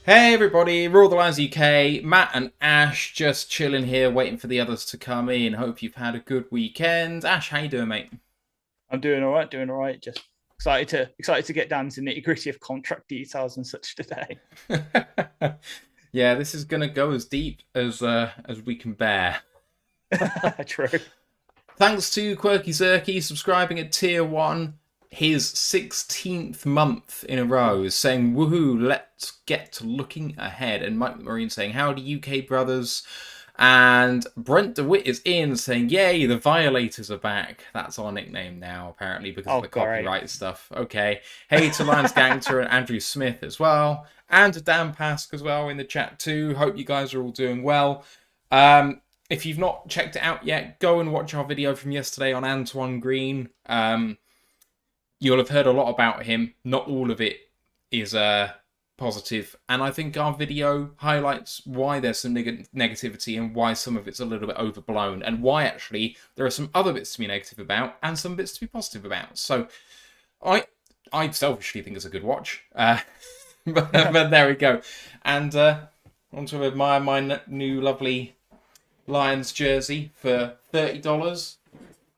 Hey everybody, ROTL UK, Matt and Ash just chilling here waiting for the others to come in. Hope you've had a good weekend. Ash, how you doing, mate? I'm doing all right, doing all right. Just excited to get down to nitty gritty of contract details and such today. Yeah, this is gonna go as deep as we can bear. True. Thanks to Quirky Zerky subscribing at tier 1, his 16th month in a row, saying woohoo, let's get to looking ahead. And Mike Marine saying, howdy UK brothers. And Brent DeWitt is in saying, yay, the Violators are back. That's our nickname now, apparently, because of Oh, the great. copyright stuff. Okay. Hey to Lions Gangster and Andrew Smith as well. And to Dan Pask as well in the chat too. Hope you guys are all doing well. If you've not checked it out yet, go and watch our video from yesterday on Antoine Green. You'll have heard a lot about him. Not all of it is positive, and I think our video highlights why there's some negativity and why some of it's a little bit overblown, and why actually there are some other bits to be negative about and some bits to be positive about. So I selfishly think it's a good watch, but there we go. And on to admire my new lovely Lions jersey for $30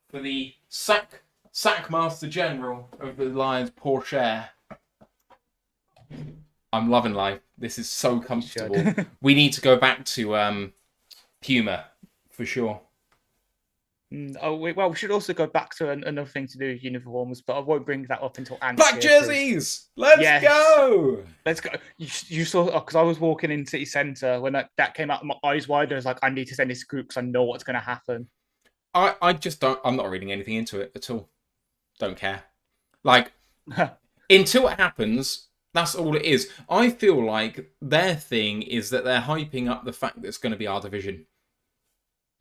for the Sackmaster General of the Lions Porsche. I'm loving life. This is so comfortable. We need to go back to Puma for sure. Well, we should also go back to another thing to do with uniforms, but I won't bring that up until Ant's Black here, 'cause- jerseys! Let's Yes, go! let's go. You saw because I was walking in city centre when that came out, my eyes wide. I was like, I need to send this group because I know what's going to happen. I just don't. I'm not reading anything into it at all. Don't care. Like, until it happens, that's all it is. I feel like their thing is that they're hyping up the fact that it's going to be our division.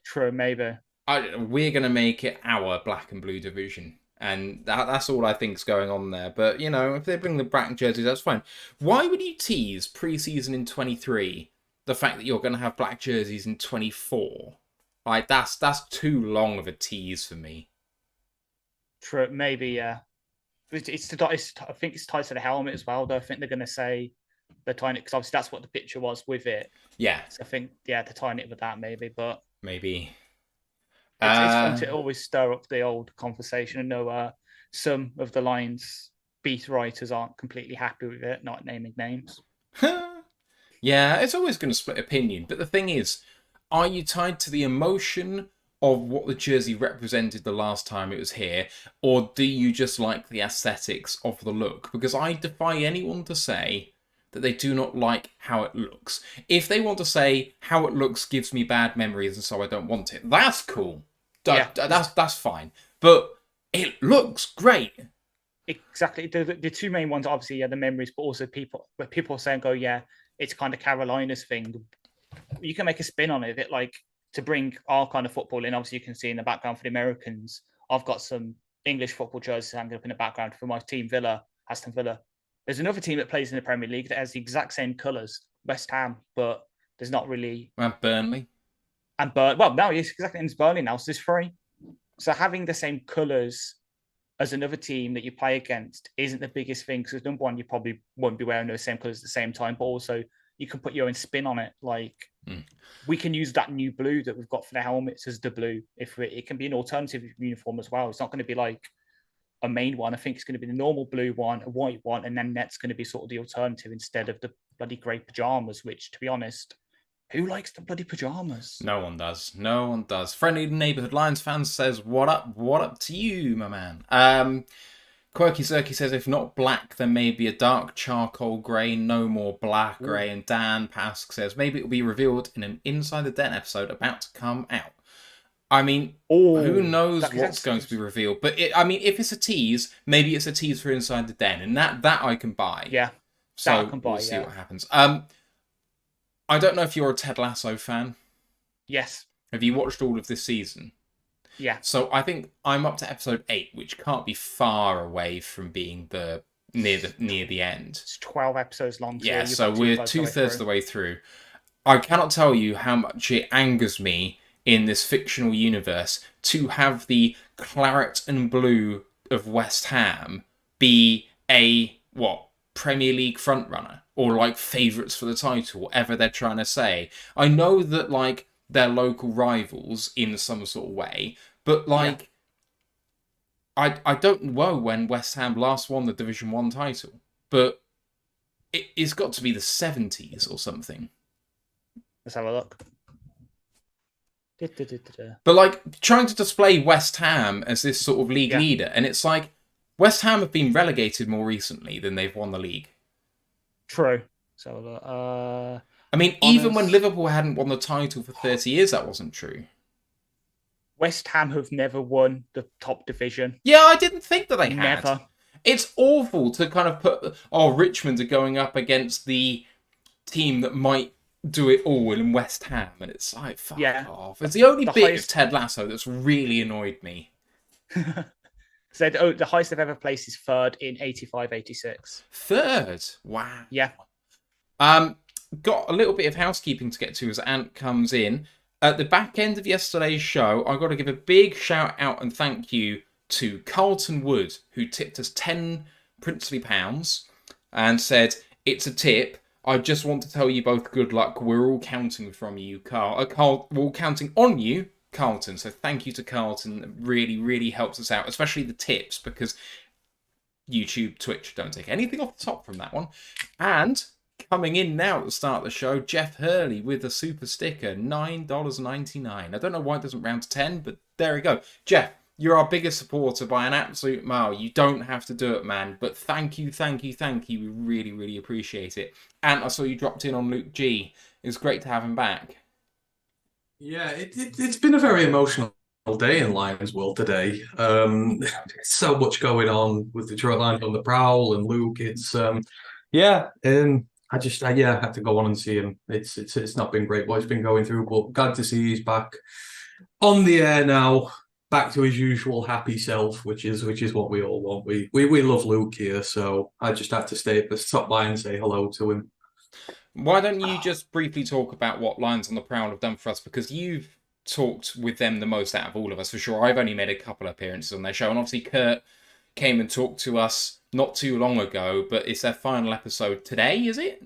True, maybe. We're going to make it our black and blue division. And that's all I think's going on there. But, you know, if they bring the black jerseys, that's fine. Why would you tease pre-season in 23 the fact that you're going to have black jerseys in 24? Like, that's too long of a tease for me. True, maybe, yeah. I think it's tied to the helmet as well, though. I think they're going to say they're tying it because obviously that's what the picture was with it. Yeah. So I think, yeah, they're tying it with that maybe. But maybe. It's fun to always stir up the old conversation. I know some of the Lions beat writers aren't completely happy with it, not naming names. Yeah, it's always going to split opinion. But the thing is, are you tied to the emotion of what the jersey represented the last time it was here, or do you just like the aesthetics of the look? Because I defy anyone to say that they do not like how it looks. If they want to say how it looks gives me bad memories and so I don't want it, that's cool. Yeah. That's fine. But it looks great. Exactly. The two main ones, obviously, yeah, the memories, but also people are saying, "Oh, yeah, it's kind of Carolina's thing." You can make a spin on it, like to bring our kind of football in. Obviously, you can see in the background for the Americans, I've got some English football jerseys hanging up in the background for my team, Aston Villa. There's another team that plays in the Premier League that has the exact same colours, West Ham, but there's not really. And Burnley. Well, no, it's exactly in Burnley now, so there's three. So having the same colours as another team that you play against isn't the biggest thing because number one, you probably won't be wearing those same colours at the same time, but also you can put your own spin on it. Like we can use that new blue that we've got for the helmets as the blue. If it can be an alternative uniform as well. It's not going to be like a main one. I think it's going to be the normal blue one, a white one, and then that's going to be sort of the alternative instead of the bloody grey pajamas, which, to be honest, who likes the bloody pajamas? No one does. No one does. Friendly neighborhood Lions fans says, "What up? What up to you, my man?" Quirky Zerky says, "If not black, then maybe a dark charcoal grey. No more black grey." And Dan Pask says, "Maybe it will be revealed in an Inside the Den episode about to come out." I mean, who knows what's going to be revealed? But if it's a tease, maybe it's a tease for Inside the Den, and that I can buy. Yeah, so we'll see what happens. I don't know if you're a Ted Lasso fan. Yes. Have you watched all of this season? Yeah. So I think I'm up to episode 8, which can't be far away from being near the end. It's 12 episodes long. Yeah, so we're 2/3 of the way through. I cannot tell you how much it angers me in this fictional universe to have the claret and blue of West Ham be a Premier League frontrunner. or like favourites for the title, whatever they're trying to say. I know that like they're local rivals in some sort of way, but Yeah. like I don't know when West Ham last won the Division One title, but it's got to be the 70s or something. Let's have a look. Da-da-da-da-da. But like trying to display West Ham as this sort of league Yeah. leader, and it's like West Ham have been relegated more recently than they've won the league. True. So, I mean, even honours. when Liverpool hadn't won the title for 30 years, that wasn't true. West Ham have never won the top division. Yeah, I didn't think that they had. Never. It's awful to kind of put, oh, Richmond are going up against the team that might do it all in West Ham, and it's like, fuck Yeah. off. It's the only The bit highest- of Ted Lasso that's really annoyed me. So the highest they've ever placed is third in 85-86. Third? Wow. Yeah. Got a little bit of housekeeping to get to as Ant comes in. At the back end of yesterday's show, I got to give a big shout out and thank you to Carlton Wood, who tipped us 10 princely pounds and said, it's a tip. I just want to tell you both good luck. We're all counting from you, Carl. We're all counting on you, Carlton. So thank you to Carlton. It really, really helps us out, especially the tips, because YouTube, Twitch don't take anything off the top from that one. And coming in now at the start of the show, Jeff Hurley with a super sticker, $9.99. I don't know why it doesn't round to 10, but there we go. Jeff, you're our biggest supporter by an absolute mile. You don't have to do it, man. But thank you, thank you, thank you. We really, really appreciate it. And I saw you dropped in on Luke G. It was great to have him back. Yeah, it's been a very emotional day in Lions world today. So much going on with Detroit Lions on the prowl and Luke. It's I had to go on and see him. It's not been great what he's been going through, but glad to see he's back on the air now, back to his usual happy self, which is what we all want. We love Luke here, so I just had to stop by and say hello to him. Why don't you just briefly talk about what Lions on the Prowl have done for us? Because you've talked with them the most out of all of us, for sure. I've only made a couple of appearances on their show, and obviously Kurt came and talked to us not too long ago, but it's their final episode today, is it?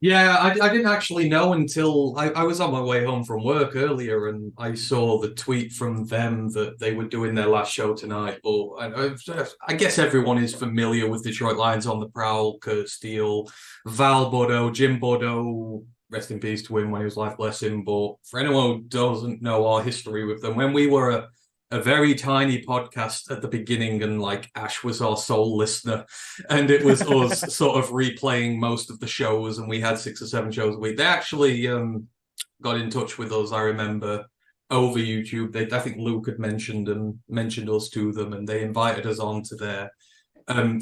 Yeah, I didn't actually know until I was on my way home from work earlier and I saw the tweet from them that they were doing their last show tonight. But I guess everyone is familiar with Detroit Lions on the Prowl, Kurt Steele, Val Bodo, Jim Bodo, rest in peace to him when he was life bless him. But for anyone who doesn't know our history with them, when we were a very tiny podcast at the beginning, and like Ash was our sole listener, and it was us sort of replaying most of the shows, and we had 6 or 7 shows a week. They actually got in touch with us, I remember, over YouTube. I think Luke had mentioned us to them, and they invited us on to their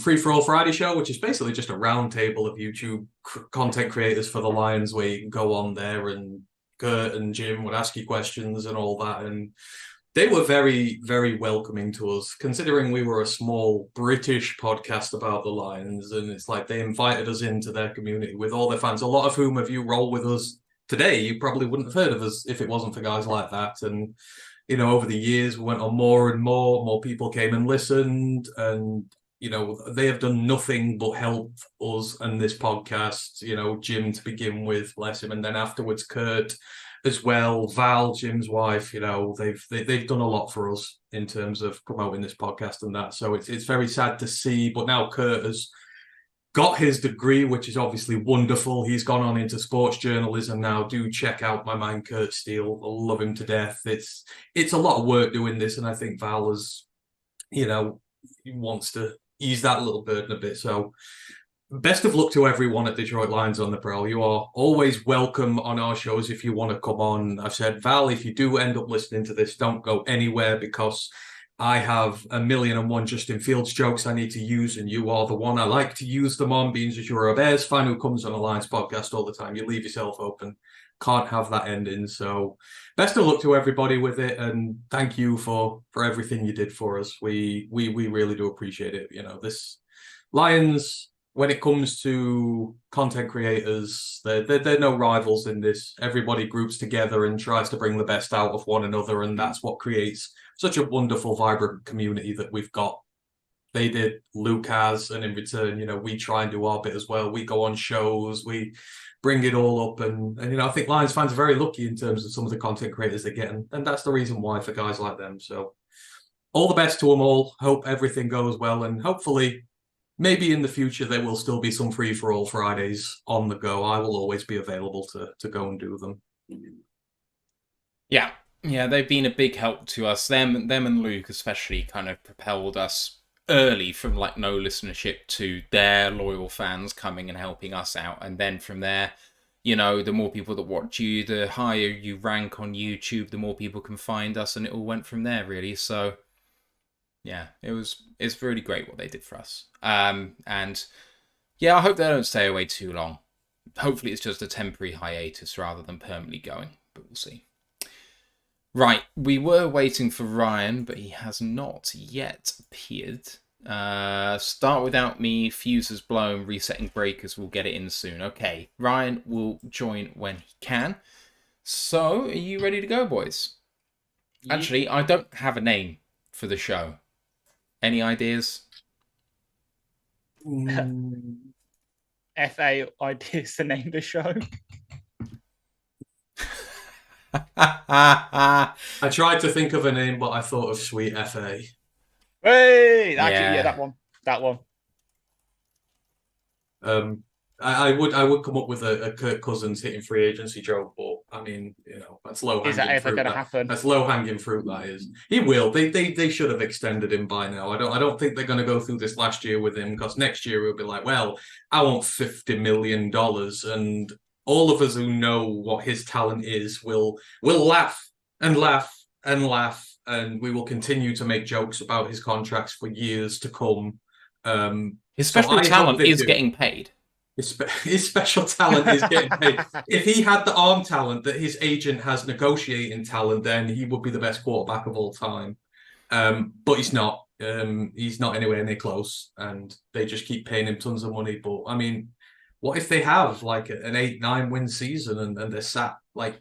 Free for All Friday show, which is basically just a round table of YouTube content creators for the Lions, where you can go on there and Kurt and Jim would ask you questions and all that. And they were very, very welcoming to us, considering we were a small British podcast about the Lions. And it's like they invited us into their community with all their fans, a lot of whom, if you roll with us today, you probably wouldn't have heard of us if it wasn't for guys like that. And, you know, over the years, we went on more and more people came and listened. And, you know, they have done nothing but help us and this podcast, you know, Jim to begin with, bless him. And then afterwards, Kurt as well, Val, Jim's wife, you know, they've done a lot for us in terms of promoting this podcast and that. So it's very sad to see. But now Kurt has got his degree, which is obviously wonderful. He's gone on into sports journalism now. Do check out my man Kurt Steele. I love him to death. It's a lot of work doing this, and I think Val has, you know, he wants to ease that little burden a bit. So best of luck to everyone at Detroit Lions on the Prowl. You are always welcome on our shows if you want to come on. I've said, Val, if you do end up listening to this, don't go anywhere, because I have 1,000,001 Justin Fields jokes I need to use, and you are the one I like to use them on, being that you're a Bears fan who comes on a Lions podcast all the time. You leave yourself open. Can't have that ending. So best of luck to everybody with it, and thank you for everything you did for us. We really do appreciate it. You know, this Lions, when it comes to content creators, they're no rivals in this. Everybody groups together and tries to bring the best out of one another, and that's what creates such a wonderful, vibrant community that we've got they did Lucas, and in return, we try and do our bit as well. We go on shows, we bring it all up, and I think Lions fans are very lucky in terms of some of the content creators they get, and that's the reason why for guys like them. So all the best to them all. Hope everything goes well, and hopefully, maybe in the future there will still be some free-for-all Fridays on the go. I will always be available to go and do them. Yeah, they've been a big help to us. Them and Luke especially kind of propelled us early from like no listenership to their loyal fans coming and helping us out, and then from there, the more people that watch you, the higher you rank on YouTube, the more people can find us, and it all went from there really. So yeah, it's really great what they did for us. And yeah, I hope they don't stay away too long. Hopefully it's just a temporary hiatus rather than permanently going, but we'll see. Right, we were waiting for Ryan, but he has not yet appeared. Start without me, fuses blown, resetting breakers, we'll get it in soon. Okay, Ryan will join when he can. So, are you ready to go, boys? Actually, I don't have a name for the show. Any ideas? FA ideas to name the show. I tried to think of a name, but I thought of Sweet FA. Hey, actually, yeah, that one. I would come up with a Kirk Cousins hitting free agency joke, but I mean, that's low hanging fruit. Is that ever going to happen? That's low hanging fruit. That is. He will. They should have extended him by now. I don't think they're going to go through this last year with him, because next year we'll be like, well, I want $50 million, and all of us who know what his talent is will laugh and laugh and laugh, and we will continue to make jokes about his contracts for years to come. His special talent is getting paid. His special talent is getting paid. If he had the arm talent that his agent has negotiating talent, then he would be the best quarterback of all time. But he's not. He's not anywhere near close, and they just keep paying him tons of money. But I mean, what if they have like an 8-9 win season and they're sat like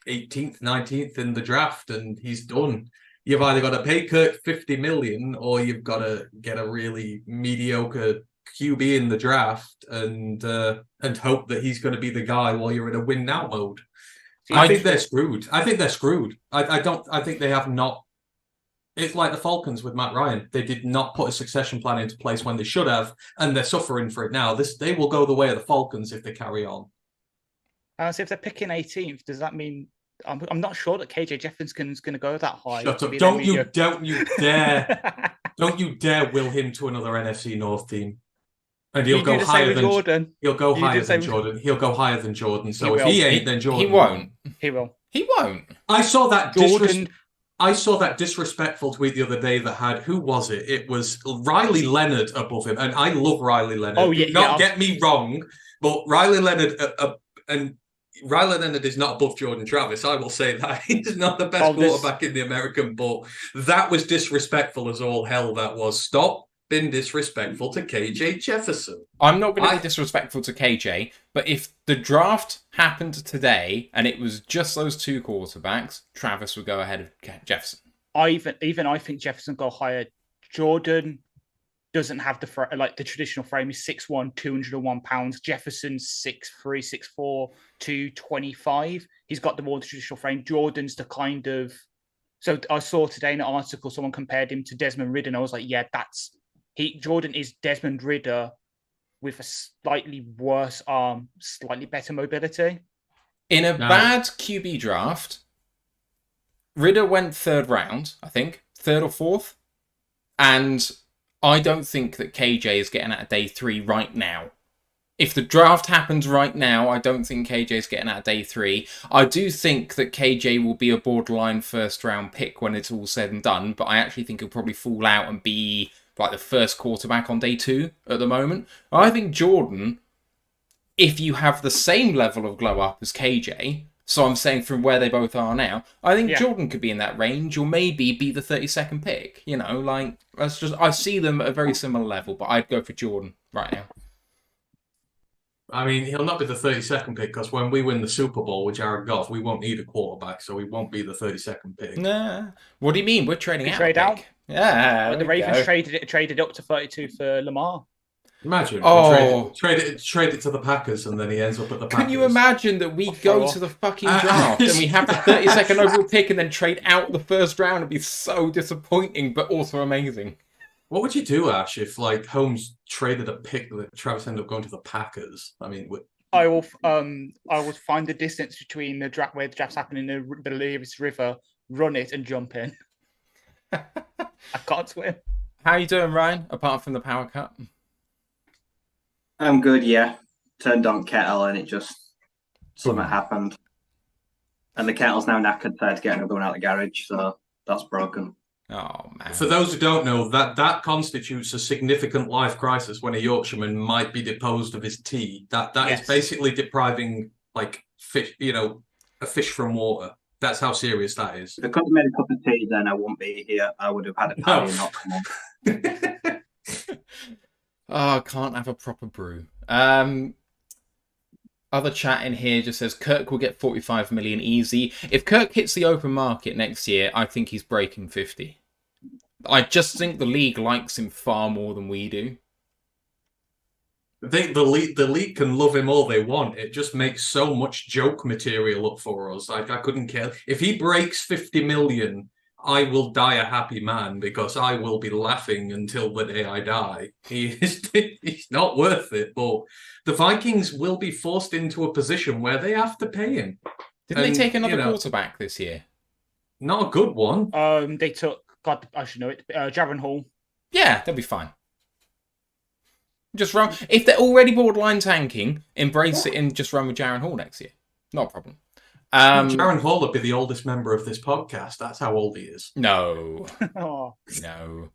18th, 19th in the draft and he's done? You've either got to pay Kirk $50 million or you've got to get a really mediocre QB in the draft and hope that he's going to be the guy while you're in a win now mode. I think they're screwed. I think they have not. It's like the Falcons with Matt Ryan. They did not put a succession plan into place when they should have, and they're suffering for it now. They will go the way of the Falcons if they carry on. So if they're picking 18th, does that mean I'm not sure that KJ Jefferson's going to go that high? Shut up! Don't you dare! Don't you dare will him to another NFC North team. And he'll go higher than Jordan. He'll go higher than Jordan. He'll go higher than Jordan. So if he ain't, then Jordan. He won't. He will. He won't. I saw that disrespectful tweet the other day that had, who was it? It was Riley Leonard above him, and I love Riley Leonard. Oh yeah, Do not get me wrong, but Riley Leonard is not above Jordan Travis. I will say that he's not the best quarterback in the American, but that was disrespectful as all hell. That was. Stop being disrespectful to KJ Jefferson. I'm not going to be disrespectful to KJ, but if the draft happened today and it was just those two quarterbacks, Travis would go ahead of Jefferson. I think Jefferson go higher. Jordan doesn't have the traditional frame. He's 6'1", 201 pounds. Jefferson's 6'3", 6'4", 225. He's got the more traditional frame. Jordan's the kind of. So I saw today in an article someone compared him to Desmond Ridder, and I was like, yeah, Jordan is Desmond Ridder with a slightly worse arm, slightly better mobility. In a bad QB draft, Ridder went third round, I think, third or fourth. And I don't think that KJ is getting out of day 3 right now. If the draft happens right now, I don't think KJ is getting out of day 3. I do think that KJ will be a borderline first round pick when it's all said and done, but I actually think he'll probably fall out and be like the first quarterback on day 2 at the moment. I think Jordan, if you have the same level of glow up as KJ, so I'm saying from where they both are now, I think Jordan could be in that range or maybe be the 32nd pick. I see them at a very similar level, but I'd go for Jordan right now. I mean, he'll not be the 32nd pick because when we win the Super Bowl with Jared Goff, we won't need a quarterback, so he won't be the 32nd pick. Nah. What do you mean? We're trading out. Trade out? Yeah, But the there we Ravens go. traded up to 32 for Lamar. Imagine Oh. trade it to the Packers, and then he ends up at the Packers. Can you imagine that we throw go off. to the fucking draft and we have the 32nd overall pick and then trade out the first round? It'd be so disappointing, but also amazing. What would you do, Ash, if like Holmes traded a pick that Travis ended up going to the Packers? I mean, I will find the distance between the draft where the draft's happening in the Lewis River, run it and jump in. I can't swim. How you doing, Ryan? Apart from the power cut? I'm good, yeah. Turned on kettle and it just something happened. And the kettle's now knackered, so I had to get another one out of the garage, so that's broken. Oh man. For those who don't know, that constitutes a significant life crisis when a Yorkshireman might be deposed of his tea. That Yes. is basically depriving like fish, a fish from water. That's how serious that is. If I could have made a cup of tea, then I wouldn't be here. I would have had a paddy and not come on. Oh, I can't have a proper brew. Other chat in here just says Kirk will get 45 million easy. If Kirk hits the open market next year, I think he's breaking 50. I just think the league likes him far more than we do. I think the league can love him all they want. It just makes so much joke material up for us. I couldn't care. If he breaks 50 million, I will die a happy man because I will be laughing until the day I die. He's not worth it, but the Vikings will be forced into a position where they have to pay him. Didn't they take another quarterback this year? Not a good one. They took, God, I should know it, Jaron Hall. Yeah, they'll be fine. Just run. If they're already borderline tanking, embrace it and just run with Jaron Hall next year. Not a problem. Jaron Hall would be the oldest member of this podcast. That's how old he is. No. Oh. No.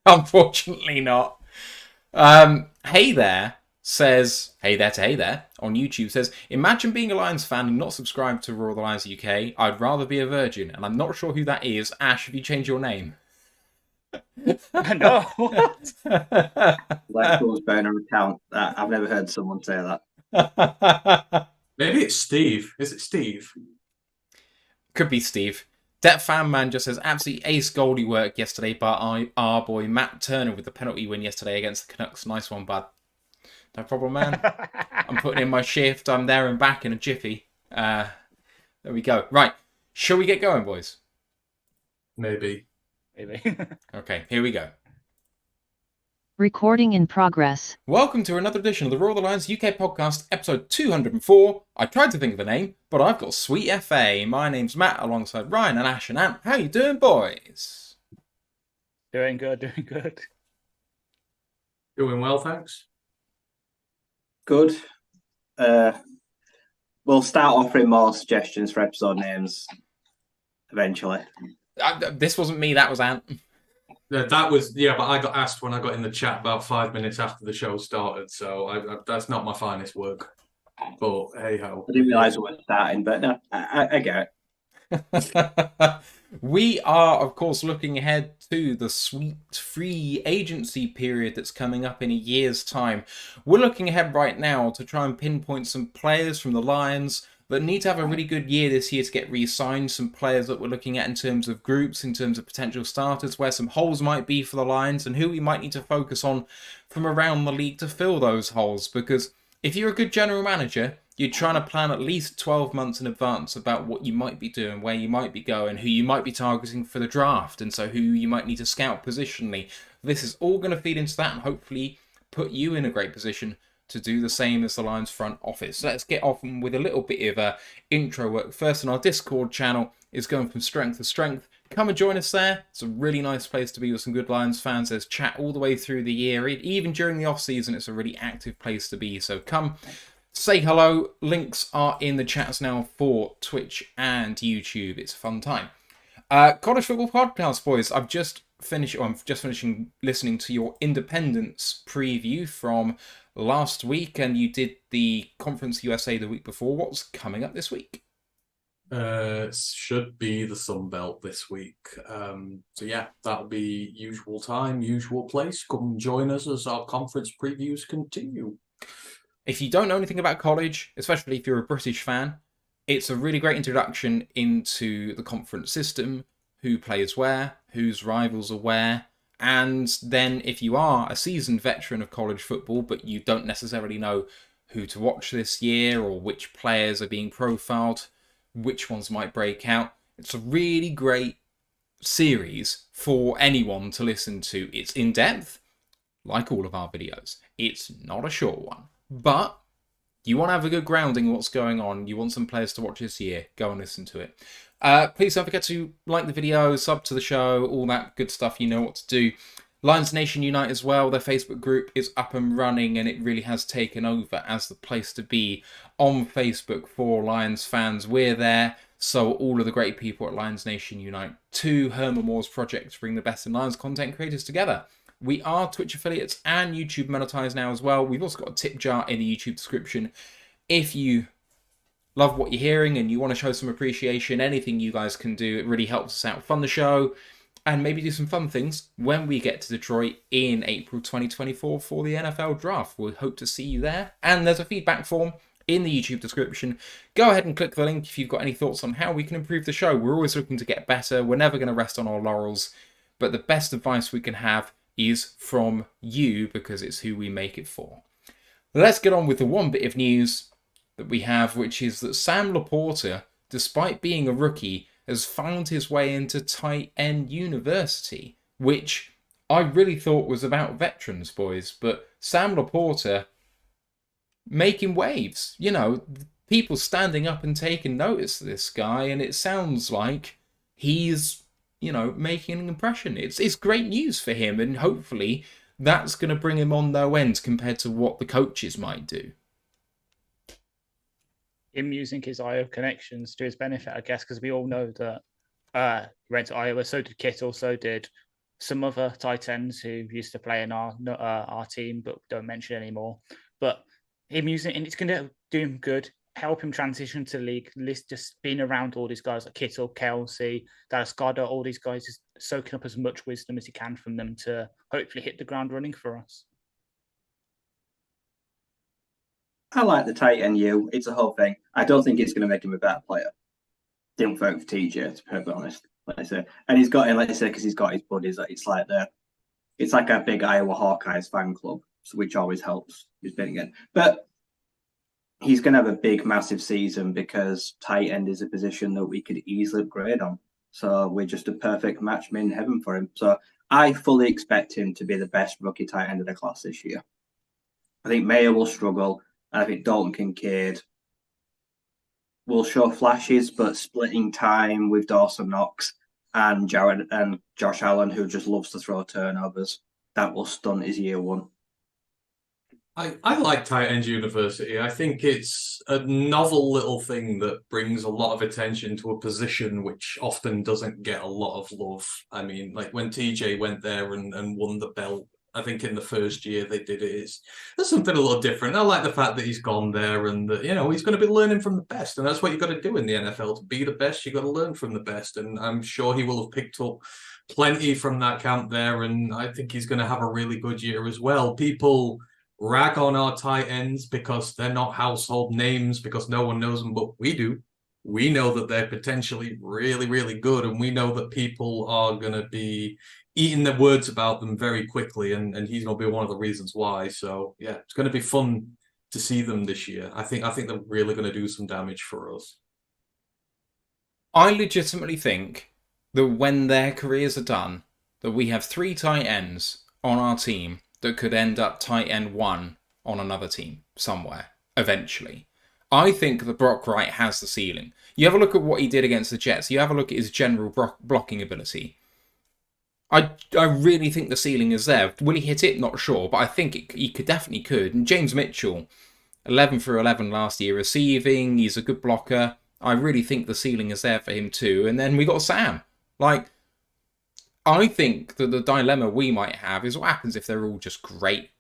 Unfortunately not. Hey there says, hey there to hey there on YouTube says, imagine being a Lions fan and not subscribed to Roar the Lions UK. I'd rather be a virgin, and I'm not sure who that is. Ash, have you changed your name? No. What? Let's burner account. I've never heard someone say that. Maybe it's Steve. Is it Steve? Could be Steve. That fan man just says, absolutely ace goalie work yesterday by our boy Matt Turner with the penalty win yesterday against the Canucks. Nice one, bud. No problem, man. I'm putting in my shift. I'm there and back in a jiffy. There we go. Right. Shall we get going, boys? Maybe. Okay, here we go. Recording in progress. Welcome to another edition of the Roar the Lions UK podcast, episode 204. I tried to think of a name, but I've got Sweet FA. My name's Matt, alongside Ryan and Ash and Ant. How you doing, boys? Doing good. Doing well, thanks. Good. We'll start offering more suggestions for episode names eventually. This wasn't me, that was Ant. That was, but I got asked when I got in the chat about 5 minutes after the show started, so that's not my finest work. But hey ho. I didn't realise we were starting, but no, I get it. We are, of course, looking ahead to the sweet free agency period that's coming up in a year's time. We're looking ahead right now to try and pinpoint some players from the Lions that need to have a really good year this year to get re-signed, some players that we're looking at in terms of groups, in terms of potential starters, where some holes might be for the Lions, and who we might need to focus on from around the league to fill those holes. Because if you're a good general manager, you're trying to plan at least 12 months in advance about what you might be doing, where you might be going, who you might be targeting for the draft, and so who you might need to scout positionally. This is all going to feed into that and hopefully put you in a great position to do the same as the Lions front office. So let's get off with a little bit of intro work. First, on our Discord channel is going from strength to strength. Come and join us there. It's a really nice place to be with some good Lions fans. There's chat all the way through the year. Even during the off-season, it's a really active place to be. So come, say hello. Links are in the chats now for Twitch and YouTube. It's a fun time. College Football Podcast, boys. I'm just finishing listening to your Independence preview from last week, and you did the Conference USA the week before. What's coming up this week? Should be the Sun Belt this week. So yeah, that'll be usual time, usual place. Come join us as our conference previews continue. If you don't know anything about college, especially if you're a British fan, it's a really great introduction into the conference system, who plays where, whose rivals are where. And then if you are a seasoned veteran of college football, but you don't necessarily know who to watch this year or which players are being profiled, which ones might break out, it's a really great series for anyone to listen to. It's in depth, like all of our videos. It's not a short one, but you want to have a good grounding of what's going on, you want some players to watch this year, go and listen to it. Please don't forget to like the video, sub to the show, all that good stuff. You know what to do. Lions Nation Unite as well, their Facebook group is up and running, and it really has taken over as the place to be on Facebook for Lions fans. We're there, so all of the great people at Lions Nation Unite 2, Herman Moore's project to bring the best in Lions content creators together. We are Twitch affiliates and YouTube monetized now as well. We've also got a tip jar in the YouTube description. If you love what you're hearing and you want to show some appreciation, anything you guys can do, it really helps us out. Fund the show and maybe do some fun things when we get to Detroit in April 2024 for the NFL draft. We hope to see you there. And there's a feedback form in the YouTube description. Go ahead and click the link if you've got any thoughts on how we can improve the show. We're always looking to get better. We're never going to rest on our laurels. But the best advice we can have is from you, because it's who we make it for. Let's get on with the one bit of news that we have, which is that Sam Laporta, despite being a rookie, has found his way into tight end university, which I really thought was about veterans, boys, but Sam Laporta making waves. You know, people standing up and taking notice of this guy, and it sounds like he's, you know, making an impression. It's great news for him, and hopefully that's going to bring him on no end compared to what the coaches might do. Him using his Iowa connections to his benefit, I guess, because we all know that he went to Iowa, so did Kittle, so did some other tight ends who used to play in our team, but don't mention anymore. But him using, and it's going to do him good, help him transition to the league. Just being around all these guys like Kittle, Kelsey, Dallas Goedert, all these guys, just soaking up as much wisdom as he can from them to hopefully hit the ground running for us. I like the tight end U. It's a whole thing. I don't think it's going to make him a better player. Didn't vote for TJ, to be perfectly honest. Like I say, and he's got him, like I say, because he's got his buddies. It's like a big Iowa Hawkeyes fan club, which always helps. He's been again, but he's going to have a big, massive season because tight end is a position that we could easily upgrade on. So we're just a perfect match made in heaven for him. So I fully expect him to be the best rookie tight end of the class this year. I think Mayer will struggle. And I think Dalton Kincaid will show flashes, but splitting time with Dawson Knox and Jared and Josh Allen, who just loves to throw turnovers, that will stunt his year one. I like tight end university. I think it's a novel little thing that brings a lot of attention to a position which often doesn't get a lot of love. I mean, like when TJ went there and won the belt, I think in the first year they did it. There's something a little different. I like the fact that he's gone there and that, you know, he's going to be learning from the best. And that's what you've got to do in the NFL. To be the best, you've got to learn from the best. And I'm sure he will have picked up plenty from that camp there. And I think he's going to have a really good year as well. People rag on our tight ends because they're not household names, because no one knows them, but we do. We know that they're potentially really, really good. And we know that people are going to be eating their words about them very quickly, and he's going to be one of the reasons why. So yeah, it's going to be fun to see them this year. I think they're really going to do some damage for us. I legitimately think that when their careers are done, that we have 3 tight ends on our team that could end up tight end 1 on another team somewhere eventually. I think that Brock Wright has the ceiling. You have a look at what he did against the Jets. You have a look at his general blocking ability. I really think the ceiling is there. Will he hit it? Not sure, but I think he definitely could. And James Mitchell, 11 for 11 last year receiving. He's a good blocker. I really think the ceiling is there for him too. And then we got Sam. Like, I think that the dilemma we might have is what happens if they're all just great.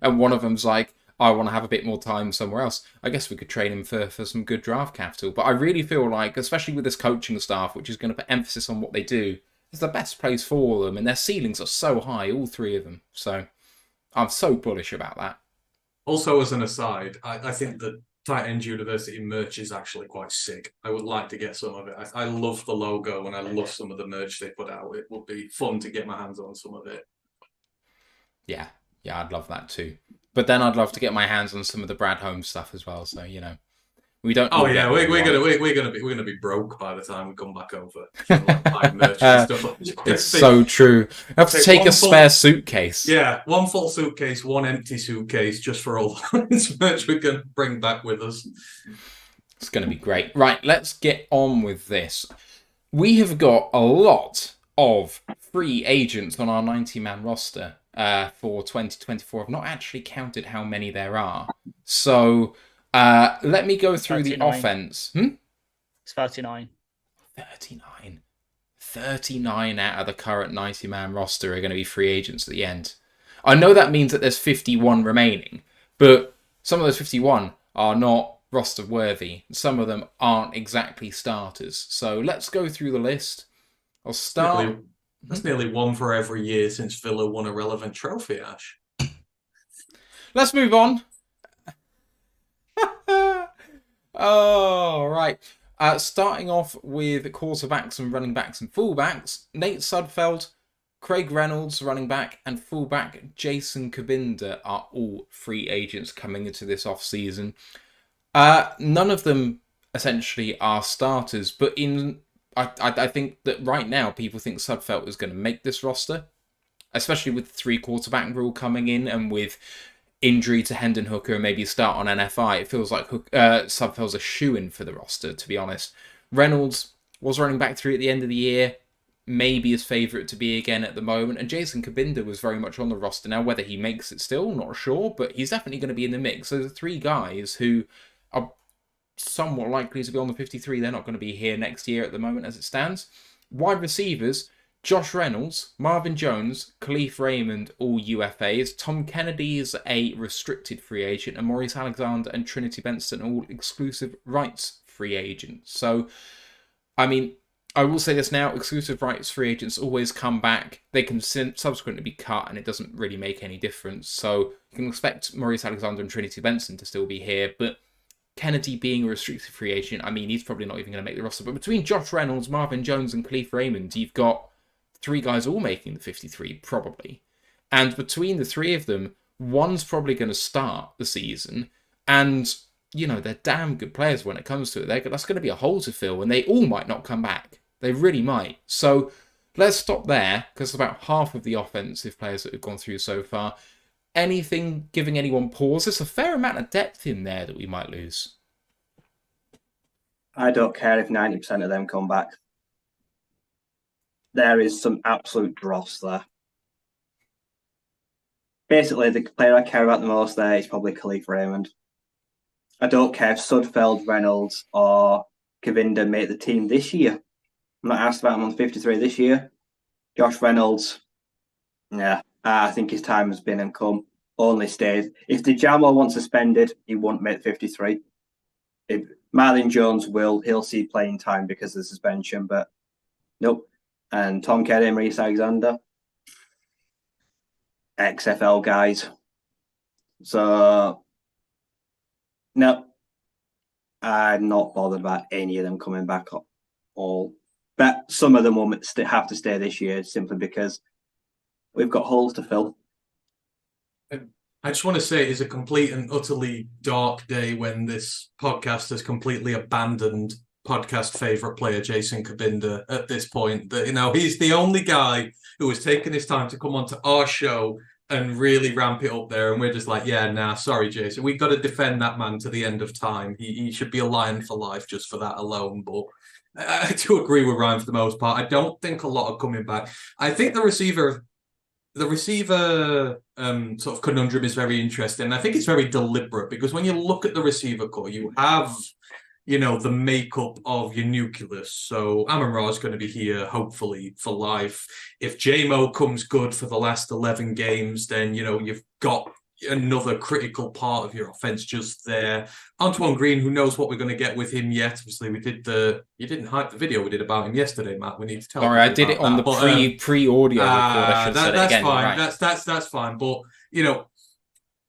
And one of them's like, I want to have a bit more time somewhere else. I guess we could trade him for some good draft capital. But I really feel like, especially with this coaching staff, which is going to put emphasis on what they do, it's the best place for them, and their ceilings are so high, all 3 of them. So I'm so bullish about that. Also, as an aside, I think that Tight End University merch is actually quite sick. I would like to get some of it. I love the logo and I love some of the merch they put out. It would be fun to get my hands on some of it. Yeah, I'd love that too. But then I'd love to get my hands on some of the Brad Holmes stuff as well. So we don't. Oh yeah, we're gonna be broke by the time we come back over. Like merch and stuff. It's so true. I have to take a spare suitcase. Yeah, one full suitcase, one empty suitcase, just for all this merch we can bring back with us. It's going to be great. Right, let's get on with this. We have got a lot of free agents on our 90-man roster for 2024. I've not actually counted how many there are. So let me go through 39. The offense. It's 39. 39. 39 out of the current 90-man roster are going to be free agents at the end. I know that means that there's 51 remaining, but some of those 51 are not roster worthy. Some of them aren't exactly starters. So let's go through the list. I'll start. That's nearly one for every year since Villa won a relevant trophy, Ash. Let's move on. Oh, right. Starting off with quarterbacks and running backs and fullbacks, Nate Sudfeld, Craig Reynolds, running back, and fullback Jason Kabinda are all free agents coming into this off-season. None of them essentially are starters, but I think that right now people think Sudfeld is going to make this roster, especially with the 3-quarterback rule coming in and with injury to Hendon Hooker and maybe start on NFI. It feels like Sudfeld's a shoo-in for the roster, to be honest. Reynolds was running back 3 at the end of the year, maybe his favourite to be again at the moment, and Jason Kabinda was very much on the roster now. Whether he makes it still, not sure, but he's definitely going to be in the mix. So the 3 guys who are somewhat likely to be on the 53, they're not going to be here next year at the moment as it stands. Wide receivers, Josh Reynolds, Marvin Jones, Khalif Raymond, all UFAs. Tom Kennedy is a restricted free agent, and Maurice Alexander and Trinity Benson all exclusive rights free agents. So, I mean, I will say this now, exclusive rights free agents always come back. They can subsequently be cut, and it doesn't really make any difference. So you can expect Maurice Alexander and Trinity Benson to still be here, but Kennedy being a restricted free agent, I mean, he's probably not even going to make the roster. But between Josh Reynolds, Marvin Jones, and Khalif Raymond, you've got 3 guys all making the 53, probably. And between the 3 of them, one's probably going to start the season. And, they're damn good players when it comes to it. That's going to be a hole to fill, and they all might not come back. They really might. So let's stop there, because about half of the offensive players that we've gone through so far. Anything giving anyone pause? There's a fair amount of depth in there that we might lose. I don't care if 90% of them come back. There is some absolute dross there. Basically, the player I care about the most there is probably Khalif Raymond. I don't care if Sudfeld, Reynolds, or Kavinda make the team this year. I'm not asked about him on 53 this year. Josh Reynolds, yeah, I think his time has been and come. Only stayed. If DeJamo wants suspended, he won't make 53. If Marlon Jones he'll see playing time because of the suspension, but nope. And Tom Kelly and Maurice Alexander, XFL guys. So, no, I'm not bothered about any of them coming back at all. But some of them will have to stay this year simply because we've got holes to fill. I just want to say it is a complete and utterly dark day when this podcast has completely abandoned podcast favourite player Jason Kabinda at this point. That he's the only guy who has taken his time to come onto our show and really ramp it up there, and we're just like, sorry Jason, we've got to defend that man to the end of time. He should be a lion for life just for that alone. But I do agree with Ryan for the most part. I don't think a lot are coming back. I think the receiver sort of conundrum is very interesting. I think it's very deliberate because when you look at the receiver core, you have, the makeup of your nucleus. So Amon-Ra is going to be here, hopefully, for life. If J-Mo comes good for the last 11 games, then, you've got another critical part of your offense just there. Antoine Green, who knows what we're going to get with him yet? Obviously, you didn't hype the video we did about him yesterday, Matt. We need to tell. Sorry, I did it on the pre-audio record. I should say it again. That's fine. Right. That's fine. But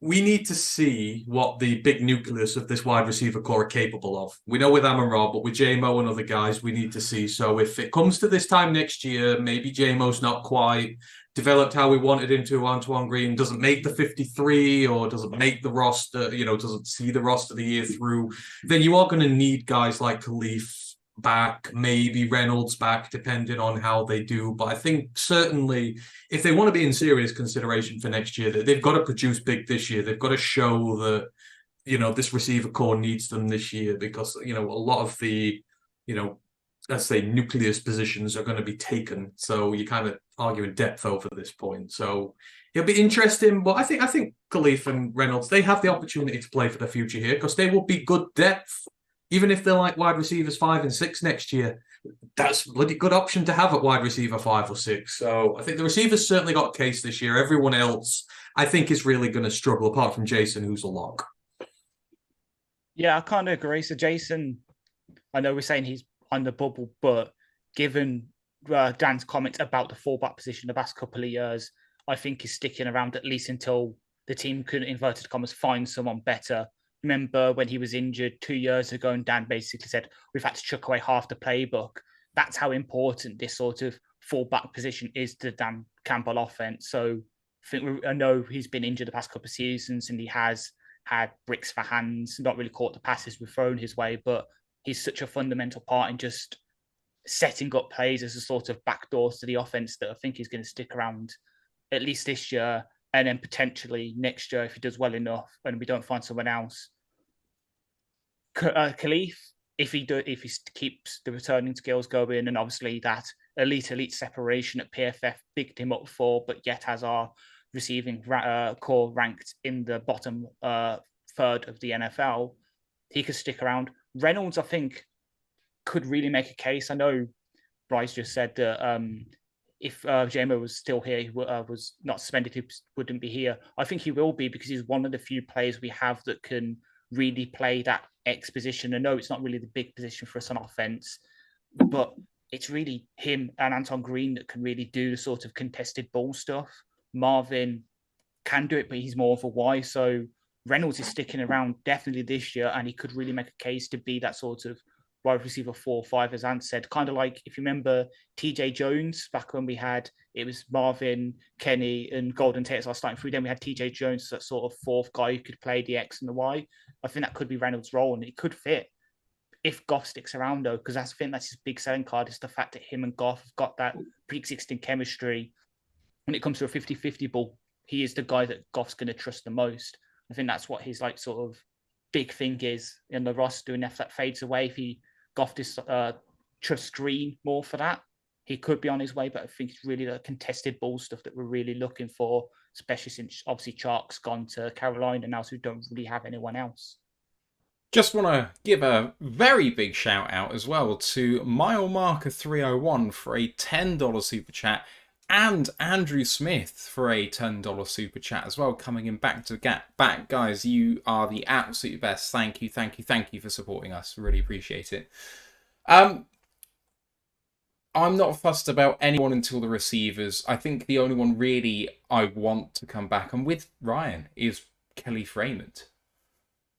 we need to see what the big nucleus of this wide receiver core are capable of. We know with Amon-Ra, but with JMO and other guys, we need to see. So if it comes to this time next year, maybe JMO's not quite developed how we wanted him to. Antoine Green doesn't make the 53 or doesn't make the roster, doesn't see the roster the year through, then you are going to need guys like Khalif back, maybe Reynolds back, depending on how they do. But I think certainly if they want to be in serious consideration for next year, that they've got to produce big this year. They've got to show that, this receiver core needs them this year because, a lot of the, let's say nucleus positions are going to be taken. So you kind of arguing depth over this point. So it'll be interesting. But I think Khalif and Reynolds, they have the opportunity to play for the future here because they will be good depth. Even if they're like wide receivers 5 and 6 next year, that's a bloody good option to have at wide receiver 5 or 6. So I think the receivers certainly got a case this year. Everyone else, I think, is really going to struggle, apart from Jason, who's a lock. Yeah, I kind of agree. So Jason, I know we're saying he's on the bubble, but given Dan's comments about the fullback position the past couple of years, I think he's sticking around at least until the team can, inverted commas, find someone better. Remember when he was injured 2 years ago and Dan basically said, we've had to chuck away half the playbook. That's how important this sort of fullback position is to Dan Campbell offense. So I know he's been injured the past couple of seasons and he has had bricks for hands, not really caught the passes we've thrown his way, but he's such a fundamental part in just setting up plays as a sort of backdoors to the offense that I think he's going to stick around at least this year. And then potentially next year, if he does well enough and we don't find someone else. Khalif, if he keeps the returning skills going, and obviously that elite separation at PFF bigged him up for, but yet has our receiving core ranked in the bottom third of the NFL, he could stick around. Reynolds, I think, could really make a case. I know Bryce just said that if JMO was still here, he was not suspended, he wouldn't be here. I think he will be because he's one of the few players we have that can really play that X position. I know it's not really the big position for us on offense, but it's really him and Anton Green that can really do the sort of contested ball stuff. Marvin can do it, but he's more of a Y. So Reynolds is sticking around definitely this year, and he could really make a case to be that sort of wide receiver 4 or 5, as Ant said, kind of like if you remember TJ Jones back when it was Marvin, Kenny, and Golden Tate as our starting 3. Then we had TJ Jones as that sort of 4th guy who could play the X and the Y. I think that could be Reynolds' role, and it could fit if Goff sticks around though, because I think that's his big selling card is the fact that him and Goff have got that pre-existing chemistry. When it comes to a 50-50 ball, he is the guy that Goff's going to trust the most. I think that's what his sort of big thing is in the roster. And if that fades away, if Goff trusts Green more for that, he could be on his way. But I think it's really the contested ball stuff that we're really looking for, especially since obviously Chark's gone to Carolina now, so we don't really have anyone else. Just want to give a very big shout out as well to MileMarker301 for a $10 super chat, and Andrew Smith for a $10 super chat as well, coming in back to back. Guys, you are the absolute best. Thank you for supporting us. Really appreciate it. I'm not fussed about anyone until the receivers. I think the only one really I want to come back, and with Ryan, is Khalif Raymond.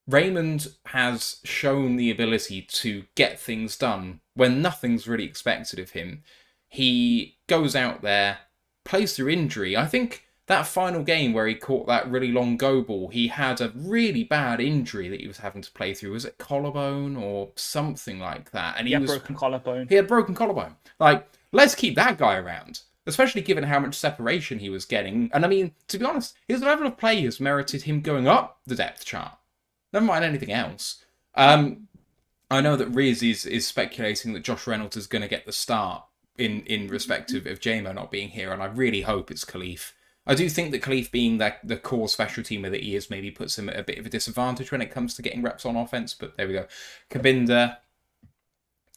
Raymond has shown the ability to get things done when nothing's really expected of him. He goes out there, plays through injury. I think that final game where he caught that really long go ball, he had a really bad injury that he was having to play through. Was it collarbone or something like that? And he had broken collarbone. He had broken collarbone. Let's keep that guy around, especially given how much separation he was getting. And I mean, to be honest, his level of play has merited him going up the depth chart. Never mind anything else. I know that Riz is speculating that Josh Reynolds is going to get the start in respect of JMO not being here, and I really hope it's Khalif. I do think that Khalif being the core special teamer that he is maybe puts him at a bit of a disadvantage when it comes to getting reps on offense, but there we go. Kabinda,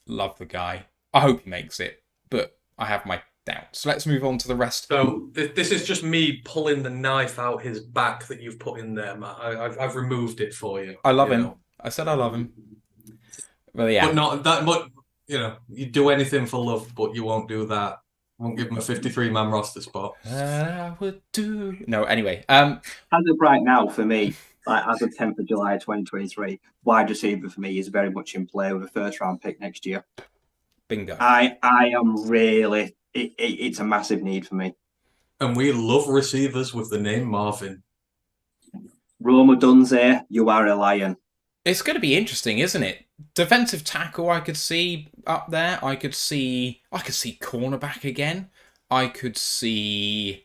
love the guy. I hope he makes it, but I have my doubts. Let's move on to the rest. So this is just me pulling the knife out his back that you've put in there, Matt. I've removed it for you. I love him. I said I love him. Well, yeah. But not that much. You do anything for love, but you won't do that won't give him a 53-man roster spot. I would do. No, anyway. As of right now, for me, like as of 10th of July 2023, wide receiver for me is very much in play with a first round pick next year. Bingo. I am really, it's a massive need for me. And we love receivers with the name Marvin. Roma Dunze, you are a lion. It's going to be interesting, isn't it? Defensive tackle, I could see up there. I could see cornerback again. I could see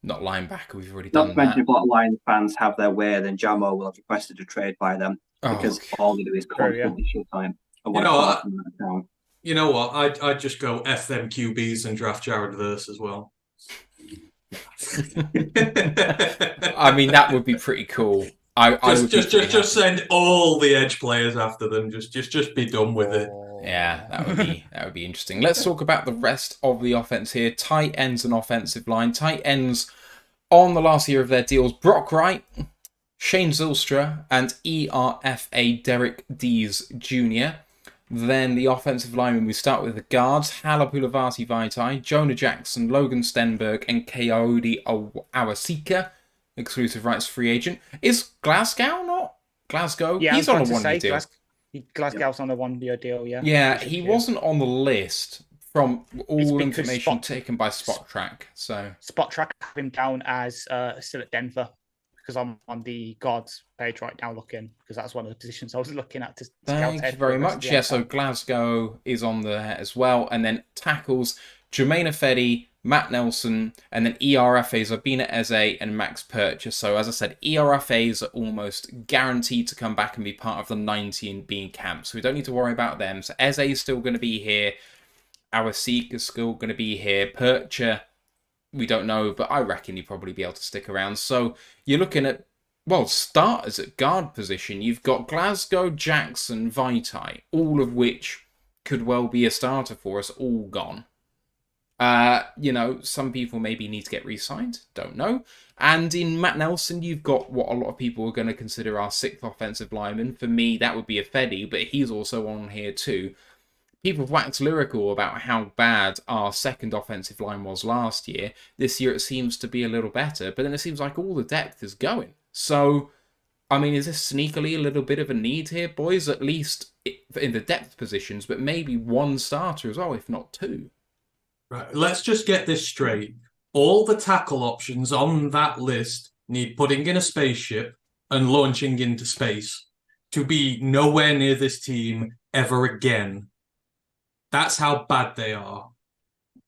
not linebacker. We've already Not done to mention that. if a lot of Lions fans have their way, then Jamo will have requested a trade by them because all they do is constantly shit on him. You know what? I'd just go F them QBs and draft Jared Verse as well. I mean, that would be pretty cool. Just send all the edge players after them. Just be done with it. Yeah, that would be interesting. Let's talk about the rest of the offense here. Tight ends and offensive line. Tight ends on the last year of their deals: Brock Wright, Shane Zylstra, and ERFA Derek Dees Jr. Then the offensive linemen, we start with the guards: Halapulavati Vaitai, Jonah Jackson, Logan Stenberg, and Coyote Awasika. Exclusive rights free agent. Is Glasgow not? Glasgow? Yeah, he's on a one-year deal. Glasgow's on a one-year deal, yeah. Yeah, he wasn't on the list from all information taken by Spot Track. So Spot Track have him down as still at Denver, because I'm on the guards page right now looking, because that's one of the positions I was looking at to Thank you very much. Yeah, so Glasgow is on there as well. And then tackles, Jermaine Ifedi, Matt Nelson, and then ERFAs are Bina Eze and Max Purchase. So as I said, ERFAs are almost guaranteed to come back and be part of the 90 and being camp. So we don't need to worry about them. So Eze is still going to be here. Awasika is still going to be here. Purchase, we don't know, but I reckon he'd probably be able to stick around. So you're looking at, well, starters at guard position. You've got Glasgow, Jackson, Vaitai, all of which could well be a starter for us, all gone. Some people maybe need to get re-signed, don't know. And in Matt Nelson, you've got what a lot of people are going to consider our sixth offensive lineman. For me, that would be Ifedi, but he's also on here too. People have waxed lyrical about how bad our second offensive line was last year. This year it seems to be a little better, but then it seems like all the depth is going. So, I mean, is this sneakily a little bit of a need here, boys? At least in the depth positions, but maybe one starter as well, if not two. Right, let's just get this straight. All the tackle options on that list need putting in a spaceship and launching into space to be nowhere near this team ever again. That's how bad they are.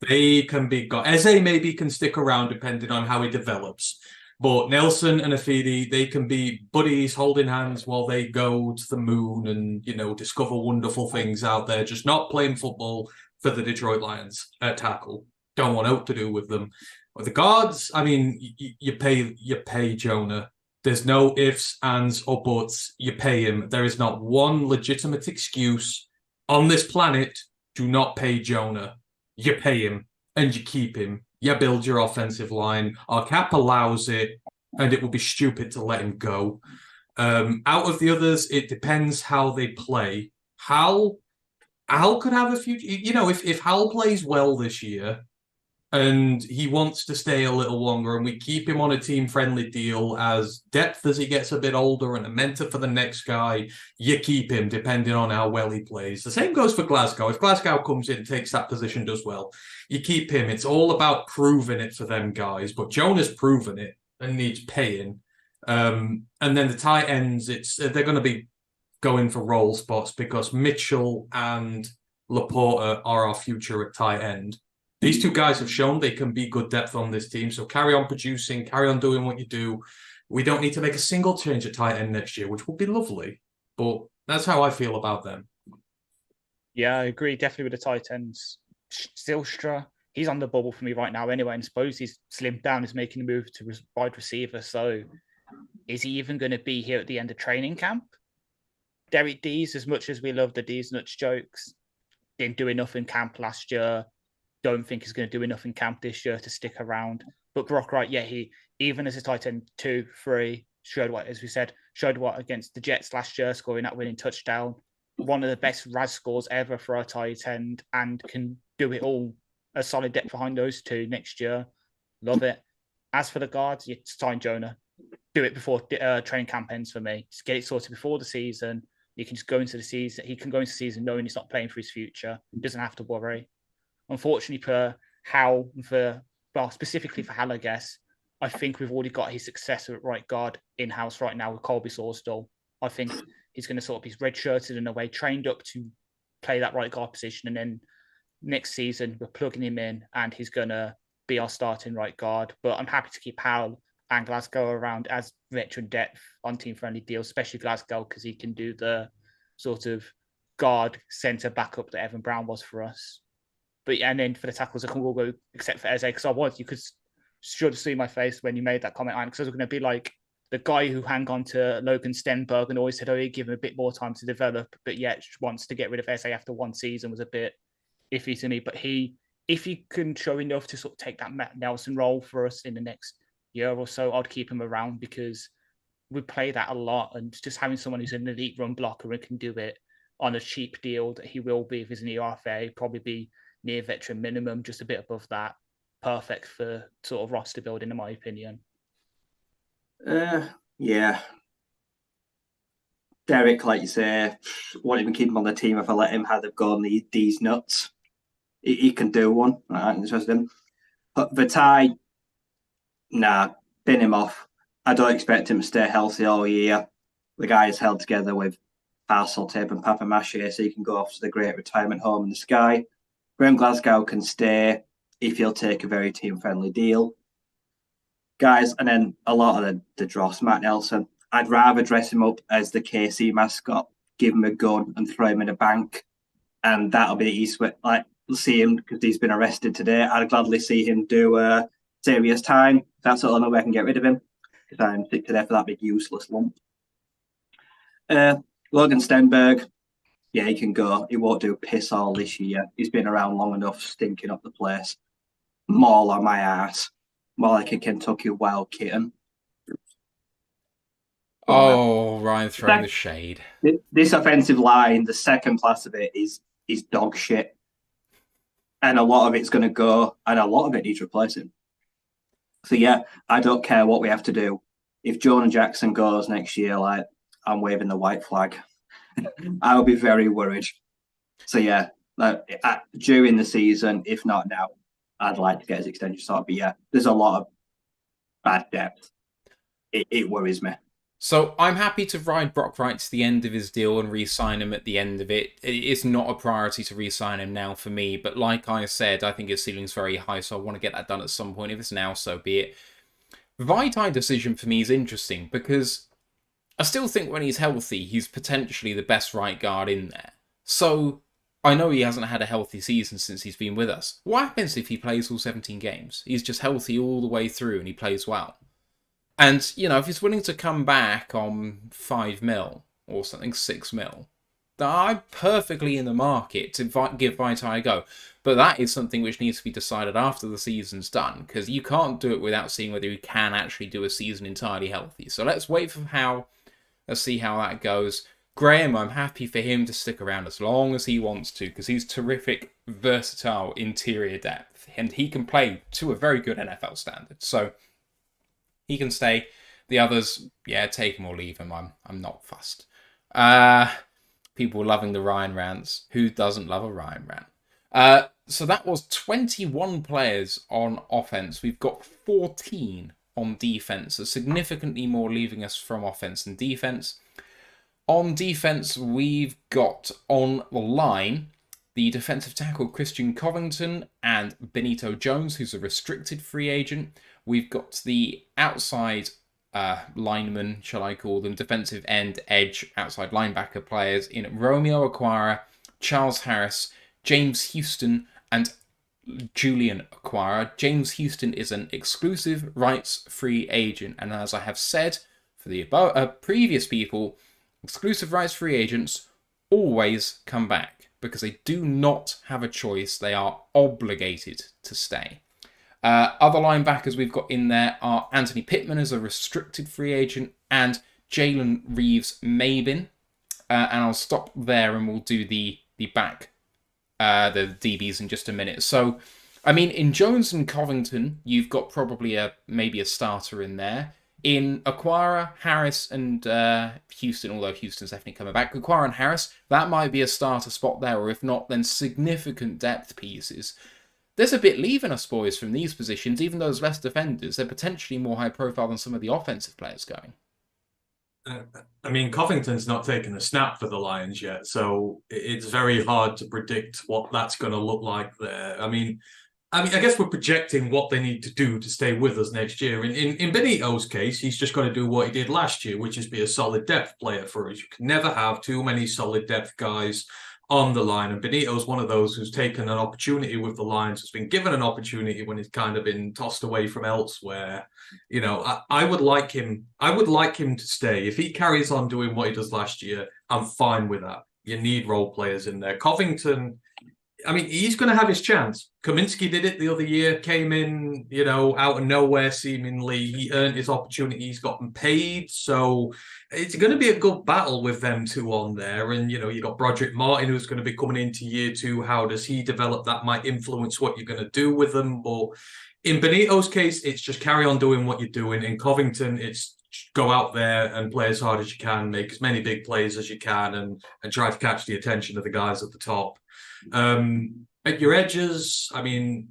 They can be got. Eze maybe can stick around depending on how he develops. But Nelson and Ifedi, they can be buddies holding hands while they go to the moon and, discover wonderful things out there, just not playing football for the Detroit Lions at tackle. Don't want out to do with them. But the guards, I mean, you pay Jonah. There's no ifs, ands, or buts. You pay him. There is not one legitimate excuse on this planet to not pay Jonah. You pay him and you keep him. You build your offensive line. Our cap allows it, and it would be stupid to let him go. Out of the others, it depends how they play. Hal could have a future. If Hal plays well this year and he wants to stay a little longer and we keep him on a team-friendly deal as depth as he gets a bit older and a mentor for the next guy, you keep him depending on how well he plays. The same goes for Glasgow. If Glasgow comes in, takes that position, does well, you keep him. It's all about proving it for them guys. But Jonah's proven it and needs paying. And then the tight ends, they're going to be going for role spots because Mitchell and Laporta are our future at tight end. These two guys have shown they can be good depth on this team, so carry on producing, carry on doing what you do. We don't need to make a single change at tight end next year, which would be lovely, but that's how I feel about them. Yeah, I agree definitely with the tight ends. Zylstra, he's on the bubble for me right now anyway, and suppose he's slimmed down, is making the move to wide receiver, so is he even going to be here at the end of training camp? Derek Dees, as much as we love the Dees nuts jokes, didn't do enough in camp last year. Don't think he's going to do enough in camp this year to stick around. But Brock Wright, yeah, he, even as a tight end 2, 3, showed what, as we said, showed what against the Jets last year, scoring that winning touchdown. One of the best RAS scores ever for our tight end and can do it all a solid depth behind those two next year. Love it. As for the guards, you sign Jonah. Do it before training camp ends for me. Just get it sorted before the season. You can just go into the season. He can go into the season knowing he's not playing for his future. He doesn't have to worry. Unfortunately, specifically for Hal, I guess, I think we've already got his successor at right guard in-house right now with Colby Sorsdal. I think he's going to sort of be redshirted in a way, trained up to play that right guard position. And then next season, we're plugging him in and he's going to be our starting right guard. But I'm happy to keep Hal and Glasgow around as veteran depth on team-friendly deals, especially Glasgow, because he can do the sort of guard centre backup that Evan Brown was for us. But yeah, and then for the tackles, I can all go except for Eze, because you should have seen my face when you made that comment, because I was going to be like the guy who hung on to Logan Stenberg and always said, oh, you give him a bit more time to develop, but yet wants to get rid of Eze after one season was a bit iffy to me. But if he can show enough to sort of take that Matt Nelson role for us in the next year or so, I'd keep him around, because we play that a lot, and just having someone who's an elite run blocker and can do it on a cheap deal that he will be if he's an ERFA, probably be near veteran minimum, just a bit above that. Perfect for sort of roster building, in my opinion. Yeah. Derek, like you say, won't even keep him on the team if I let him have the go on these nuts. He can do one. I don't trust him. But Vitaly, nah, bin him off. I don't expect him to stay healthy all year. The guy is held together with parcel tape and papa mache, so he can go off to the great retirement home in the sky. Graham Glasgow can stay if he'll take a very team-friendly deal. Guys, and then a lot of the dross, Matt Nelson, I'd rather dress him up as the KC mascot, give him a gun and throw him in a bank, and that'll be the East. Like, see him, because he's been arrested today. I'd gladly see him do serious time. That's the only way I can get rid of him, because I'm sick to death for that big useless lump. Logan Stenberg, yeah, he can go. He won't do piss all this year. He's been around long enough, stinking up the place. Maul on my ass. More like a Kentucky Wild Kitten. Oh, Ryan throwing the shade. This offensive line, the second class of it is dog shit. And a lot of it's going to go, and a lot of it needs replacing. So, yeah, I don't care what we have to do. If Jonah Jackson goes next year, like, I'm waving the white flag. I'll be very worried. So, yeah, during the season, if not now, I'd like to get his extension sorted. But, yeah, there's a lot of bad depth. It worries me. So I'm happy to ride Brock Wright to the end of his deal and re-sign him at the end of it. It's not a priority to re-sign him now for me, but like I said, I think his ceiling's very high, so I want to get that done at some point. If it's now, so be it. Vitaly decision for me is interesting, because I still think when he's healthy, he's potentially the best right guard in there. So I know he hasn't had a healthy season since he's been with us. What happens if he plays all 17 games? He's just healthy all the way through and he plays well. And, you know, if he's willing to come back on 5 mil or something, 6 mil, then I'm perfectly in the market to give Vitaly a go. But that is something which needs to be decided after the season's done, because you can't do it without seeing whether he can actually do a season entirely healthy. So let's wait for let's see how that goes. Graham, I'm happy for him to stick around as long as he wants to, because he's terrific, versatile interior depth, and he can play to a very good NFL standard. So he can stay. The others, yeah, take him or leave him. I'm not fussed. People loving the Ryan rants. Who doesn't love a Ryan rant? So that was 21 players on offense. We've got 14 on defense. So significantly more leaving us from offense than defense. On defense, we've got on the line the defensive tackle Christian Covington and Benito Jones, who's a restricted free agent. We've got the outside linemen, shall I call them, defensive end, edge, outside linebacker players in Romeo Okwara, Charles Harris, James Houston, and Julian Okwara. James Houston is an exclusive rights free agent, and as I have said for the previous people, exclusive rights free agents always come back because they do not have a choice. They are obligated to stay. Other linebackers we've got in there are Anthony Pittman as a restricted free agent and Jalen Reeves-Mabin. And I'll stop there and we'll do the DBs in just a minute. So I mean, in Jones and Covington, you've got probably maybe a starter in there. In Aquara, Harris, and Houston, although Houston's definitely coming back, Aquara and Harris, that might be a starter spot there, or if not, then significant depth pieces. There's a bit leaving us, boys, from these positions, even though there's less defenders. They're potentially more high profile than some of the offensive players going. I mean, Covington's not taken a snap for the Lions yet, so it's very hard to predict what that's going to look like there. I mean, I guess we're projecting what they need to do to stay with us next year. In Benito's case, he's just got to do what he did last year, which is be a solid depth player for us. You can never have too many solid depth guys on the line. And Benito's one of those who's taken an opportunity with the Lions, has been given an opportunity when he's kind of been tossed away from elsewhere. You know, I would like him. I would like him to stay. If he carries on doing what he does last year, I'm fine with that. You need role players in there. Covington, I mean, he's going to have his chance. Kaminsky did it the other year, came in, you know, out of nowhere seemingly. He earned his opportunity. He's gotten paid. So it's going to be a good battle with them two on there. And, you know, you got Broderick Martin, who's going to be coming into year two. How does he develop? That might influence what you're going to do with them. But in Benito's case, it's just carry on doing what you're doing. In Covington, it's go out there and play as hard as you can, make as many big plays as you can, and try to catch the attention of the guys at the top. At your edges, I mean,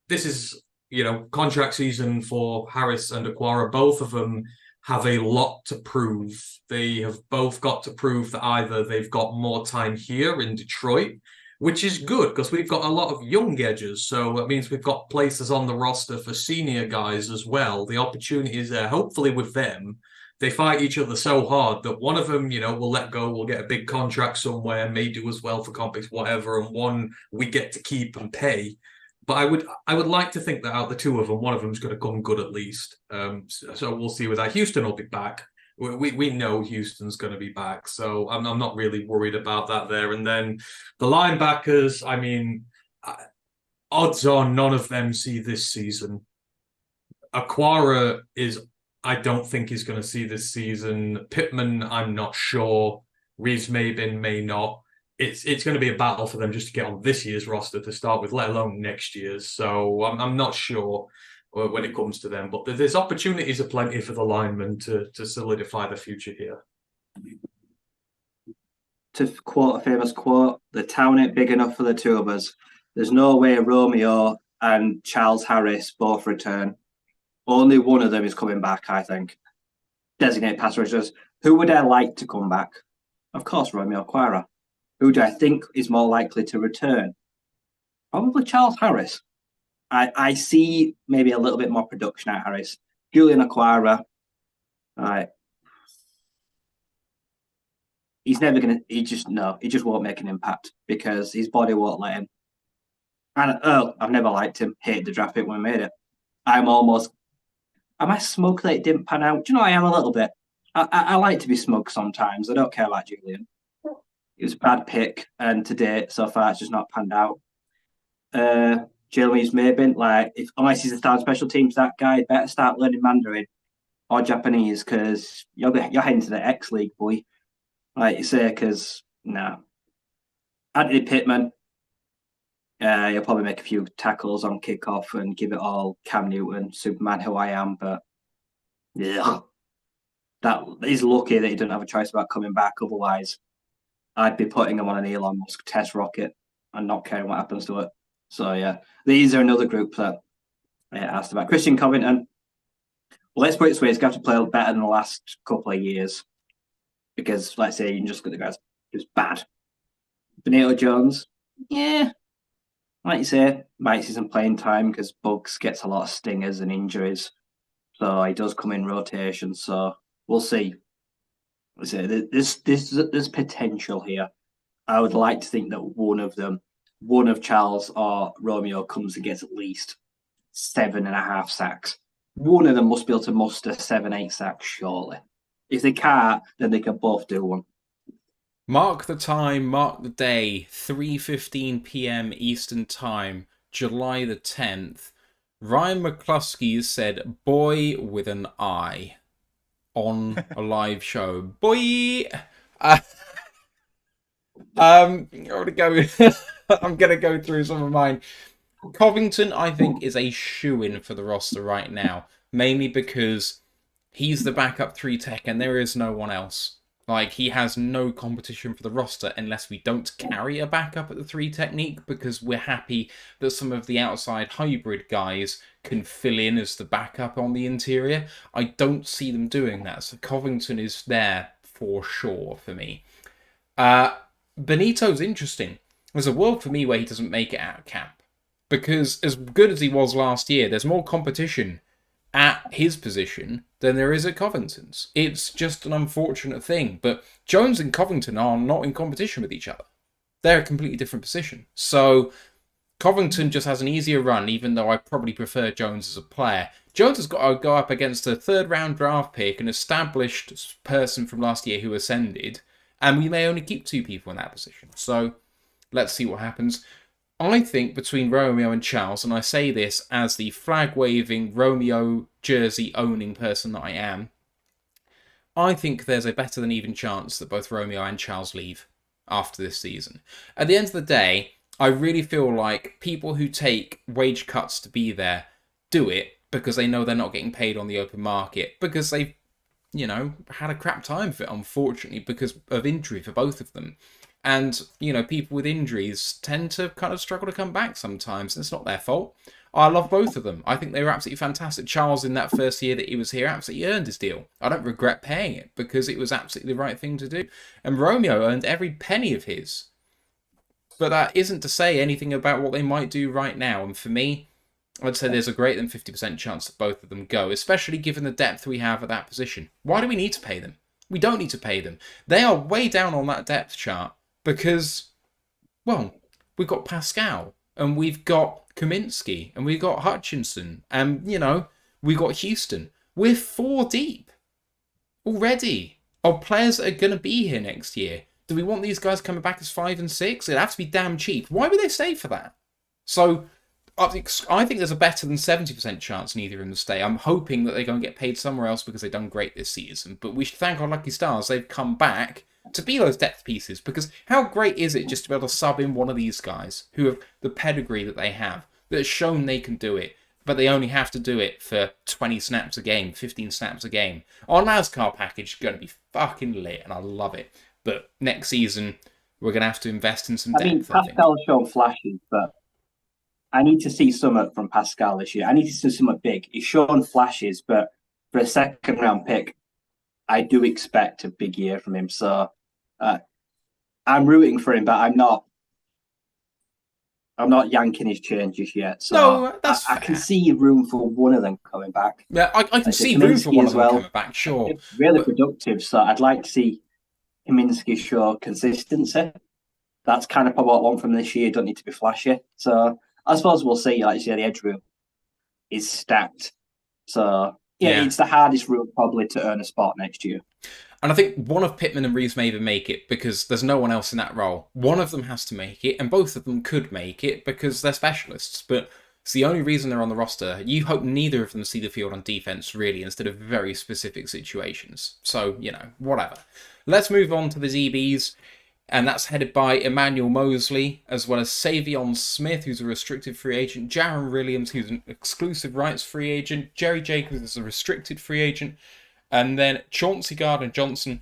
this is, you know, contract season for Harris and Aquara. Both of them have a lot to prove. They have both got to prove that either they've got more time here in Detroit, which is good because we've got a lot of young edges. So that means we've got places on the roster for senior guys as well. The opportunity is there. Hopefully with them, they fight each other so hard that one of them, you know, will let go, will get a big contract somewhere, may do as well for complex, whatever, and one we get to keep and pay. But I would like to think that out of the two of them, one of them is going to come good at least. So we'll see with that. Houston will be back. We know Houston's going to be back, so I'm not really worried about that there. And then the linebackers, I mean, odds on none of them see this season. Aquara I don't think he's going to see this season. Pittman, I'm not sure. Reeves Mabin may not. It's going to be a battle for them just to get on this year's roster to start with, let alone next year's. So I'm not sure when it comes to them. But there's opportunities aplenty for the linemen to solidify the future here. To quote a famous quote, the town ain't big enough for the two of us. There's no way Romeo and Charles Harris both return. Only one of them is coming back, I think. Designate pass rushers. Who would I like to come back? Of course, Romeo Aquara. Who do I think is more likely to return? Probably Charles Harris. I see maybe a little bit more production at Harris. Julian Aquara, he's never going to, he just won't make an impact because his body won't let him. And I've never liked him. Hated the draft pick when we made it. Am I smug that it didn't pan out? Do you know, I am a little bit. I like to be smug sometimes. I don't care about Julian. It was a bad pick, and to date, so far, it's just not panned out. Jeremy's Mabin, unless he's a star special teams, that guy better start learning Mandarin or Japanese because you're heading to the X League, boy. Like you say, because, Anthony Pittman, he'll probably make a few tackles on kickoff and give it all Cam Newton, Superman, who I am, but yeah, that he's lucky that he didn't have a choice about coming back. Otherwise, I'd be putting him on an Elon Musk test rocket and not caring what happens to it. So yeah, these are another group that I asked about. Christian Covington. Well, let's put it this way: he's got to play better than the last couple of years because, let's say, you can just look at the guys. It was bad. Benito Jones, yeah. Like you say, might see some playing time because Bugs gets a lot of stingers and injuries. So he does come in rotation. So we'll see. There's potential here. I would like to think that one of Charles or Romeo comes and gets at least 7.5 sacks. One of them must be able to muster 7-8 sacks, surely. If they can't, then they can both do one. Mark the time, mark the day, 3:15 p.m. Eastern Time, July the 10th. Ryan McCluskey said, boy with an I, on a live show. Boy! I'm going to go through some of mine. Covington, I think, is a shoo-in for the roster right now, mainly because he's the backup 3-tech and there is no one else. Like, he has no competition for the roster unless we don't carry a backup at the 3 technique, because we're happy that some of the outside hybrid guys can fill in as the backup on the interior. I don't see them doing that, so Covington is there for sure for me. Benito's interesting. There's a world for me where he doesn't make it out of camp. Because as good as he was last year, there's more competition at his position than there is at Covington's. It's just an unfortunate thing. But Jones and Covington are not in competition with each other. They're a completely different position. So Covington just has an easier run, even though I probably prefer Jones as a player. Jones has got to go up against a 3rd-round draft pick, an established person from last year who ascended, and we may only keep 2 people in that position. So let's see what happens. I think between Romeo and Charles, and I say this as the flag-waving, Romeo jersey-owning person that I am, I think there's a better than even chance that both Romeo and Charles leave after this season. At the end of the day, I really feel like people who take wage cuts to be there do it because they know they're not getting paid on the open market, because they've, had a crap time of it, unfortunately, because of injury for both of them. And, people with injuries tend to kind of struggle to come back sometimes. It's not their fault. I love both of them. I think they were absolutely fantastic. Charles, in that first year that he was here, absolutely earned his deal. I don't regret paying it because it was absolutely the right thing to do. And Romeo earned every penny of his. But that isn't to say anything about what they might do right now. And for me, I'd say there's a greater than 50% chance that both of them go, especially given the depth we have at that position. Why do we need to pay them? We don't need to pay them. They are way down on that depth chart. Because, well, we've got Pascal, and we've got Kaminsky, and we've got Hutchinson, and, we've got Houston. We're 4 deep already of players that are going to be here next year. Do we want these guys coming back as 5 and 6? It'd have to be damn cheap. Why would they stay for that? So, I think there's a better than 70% chance neither of them stay. I'm hoping that they're going to get paid somewhere else because they've done great this season. But we should thank our lucky stars. They've come back to be those depth pieces, because how great is it just to be able to sub in one of these guys who have the pedigree that they have, that have shown they can do it, but they only have to do it for 20 snaps a game, 15 snaps a game. Our NASCAR package is going to be fucking lit, and I love it. But next season, we're going to have to invest in some depth, I think. Pascal's shown flashes, but I need to see something from Pascal this year. I need to see something big. He's shown flashes, but for a 2nd-round pick, I do expect a big year from him. So I'm rooting for him, but I'm not yanking his chain just yet. So no, that's I can see room for one of them coming back. Yeah, I can see room for one of them coming back, sure. It's really productive, so I'd like to see Kaminsky show consistency. That's kind of probably what I want from this year. Don't need to be flashy. So I suppose we'll see. Like you say, the edge room is stacked. So yeah, it's the hardest route probably to earn a spot next year. And I think one of Pittman and Reeves may even make it because there's no one else in that role. One of them has to make it, and both of them could make it because they're specialists. But it's the only reason they're on the roster. You hope neither of them see the field on defense, really, instead of very specific situations. So, whatever. Let's move on to the ZBs. And that's headed by Emmanuel Mosley, as well as Savion Smith, who's a restricted free agent, Jaron Williams, who's an exclusive rights free agent, Jerry Jacobs is a restricted free agent, and then Chauncey Gardner-Johnson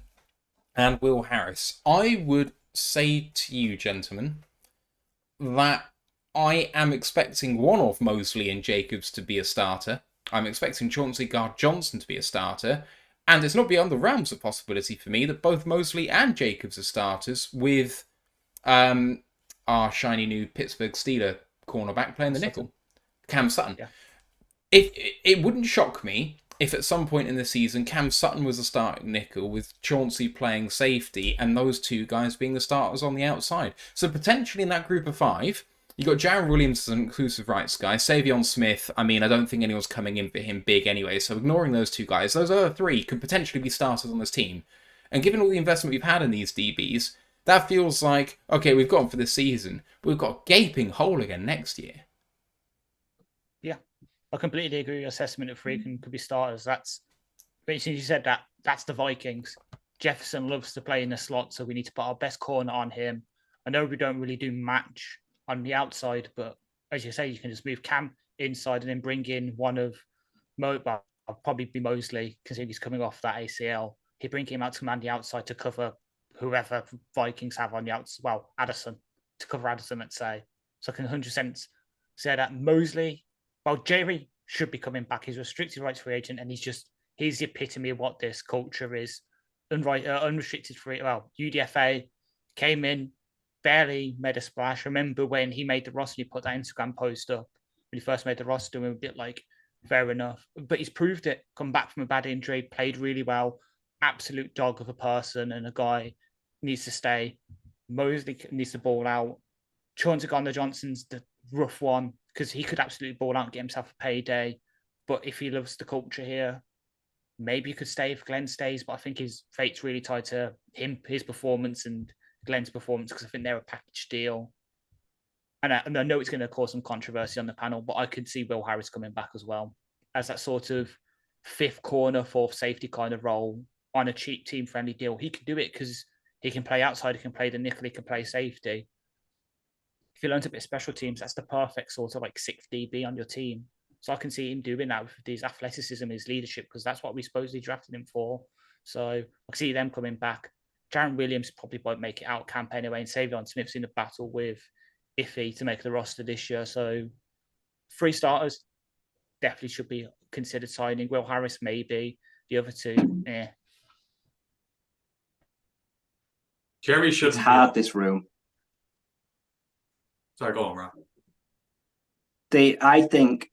and Will Harris. I would say to you, gentlemen, that I am expecting one of Mosley and Jacobs to be a starter. I'm expecting Chauncey Gardner-Johnson to be a starter. And it's not beyond the realms of possibility for me that both Mosley and Jacobs are starters with our shiny new Pittsburgh Steelers cornerback playing the nickel, Cam Sutton. Yeah. It wouldn't shock me if at some point in the season Cam Sutton was a starting nickel with Chauncey playing safety and those 2 guys being the starters on the outside. So potentially in that group of 5, you've got Jaron Williams as an inclusive rights guy. Savion Smith, I don't think anyone's coming in for him big anyway, so ignoring those 2 guys, those other 3 could potentially be starters on this team. And given all the investment we've had in these DBs, that feels like, okay, we've got them for this season. We've got a gaping hole again next year. Yeah, I completely agree with your assessment of 3 could be starters. But since you said that, that's the Vikings. Jefferson loves to play in the slot, so we need to put our best corner on him. I know we don't really do match on the outside, but as you say, you can just move Cam inside and then bring in one of well, I'll probably be Mosley, considering he's coming off that ACL. He'd bring him out to command the outside to cover whoever Vikings have on the outside. Well, Addison, to cover Addison, let's say. So I can 100% say that Mosley, well, Jerry should be coming back. He's a restricted rights free agent, and he's the epitome of what this culture is. Unrestricted free, well, UDFA came in, barely made a splash. Remember when he made the roster, he put that Instagram post up when he first made the roster, and we were a bit like, fair enough. But he's proved it, come back from a bad injury, played really well, absolute dog of a person, and a guy needs to stay. Mosley needs to ball out. Chauncey-Gardner-Johnson's the rough one, because he could absolutely ball out and get himself a payday. But if he loves the culture here, maybe he could stay if Glenn stays, but I think his fate's really tied to him, his performance, and Glenn's performance, because I think they're a package deal. And I know it's going to cause some controversy on the panel, but I could see Will Harris coming back as well as that sort of fifth corner, fourth safety kind of role on a cheap team-friendly deal. He can do it because he can play outside, he can play the nickel, he can play safety. If he learns a bit of special teams, that's the perfect sort of like 6 DB on your team. So I can see him doing that with his athleticism, his leadership, because that's what we supposedly drafted him for. So I can see them coming back. Jaron Williams probably won't make it out camp anyway, and Savion Smith's in a battle with Iffy to make the roster this year. So 3 starters definitely should be considered signing. Will Harris, maybe. The other 2, Jerry should. It's hard, this room. Sorry, go on, Ryan. I think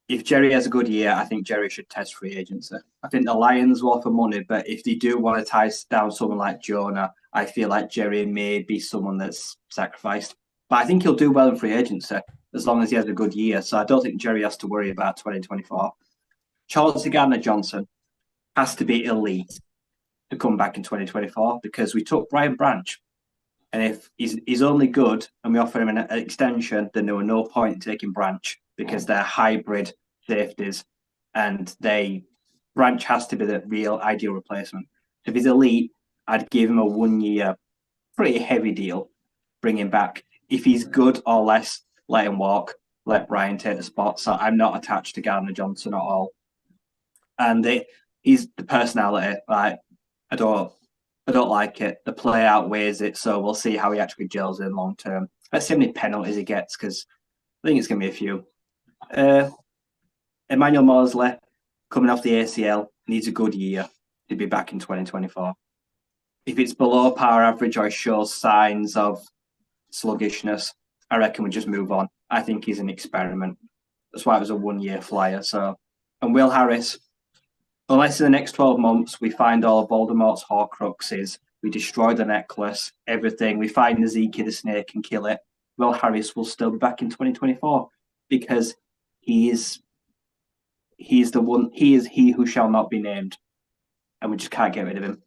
if Jerry has a good year, I think Jerry should test free agency. I think the Lions will offer money, but if they do want to tie down someone like Jonah, I feel like Jerry may be someone that's sacrificed. But I think he'll do well in free agency as long as he has a good year. So I don't think Jerry has to worry about 2024. Chauncey-Gardner-Johnson has to be elite to come back in 2024 because we took Brian Branch. And if he's only good and we offer him an extension, then there were no point in taking Branch because they're hybrid safeties and Branch has to be the real ideal replacement. So if he's elite, I'd give him a 1-year, pretty heavy deal, bring him back. If he's good or less, let him walk, let Brian take the spot. So I'm not attached to Gardner-Johnson at all. And he's the personality. Like, I don't like it. The play outweighs it, so we'll see how he actually gels in long term. Let's see how many penalties he gets, because I think it's going to be a few. Emmanuel Mosley, coming off the ACL, needs a good year to be back in 2024. If it's below par average or shows signs of sluggishness, I reckon we just move on. I think he's an experiment. That's why it was a 1-year flyer. So, and Will Harris, unless in the next 12 months we find all of Voldemort's Horcruxes, we destroy the necklace, everything, we find Ezekiel the snake and kill it, Will Harris will still be back in 2024 because he is he who shall not be named. And we just can't get rid of him.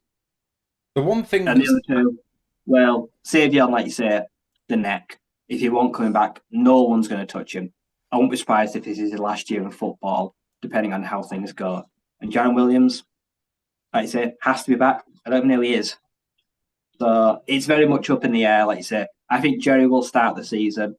The one thing and the other 2, well, Savion, like you say, the neck. If he won't coming back, no one's going to touch him. I won't be surprised if this is his last year in football, depending on how things go. And Jaron Williams, like you say, has to be back. I don't know he is. So it's very much up in the air, like you say. I think Jerry will start the season.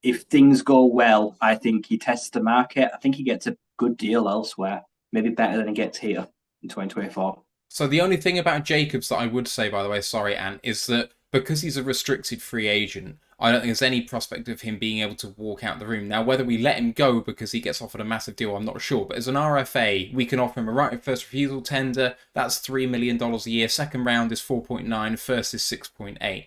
If things go well, I think he tests the market. I think he gets a good deal elsewhere. Maybe better than he gets here in 2024. So the only thing about Jacobs that I would say, by the way, sorry, Ant, is that because he's a restricted free agent, I don't think there's any prospect of him being able to walk out the room. Now, whether we let him go because he gets offered a massive deal, I'm not sure. But as an RFA, we can offer him a right of first refusal tender. That's $3 million a year. Second round is 4.9. First is 6.8.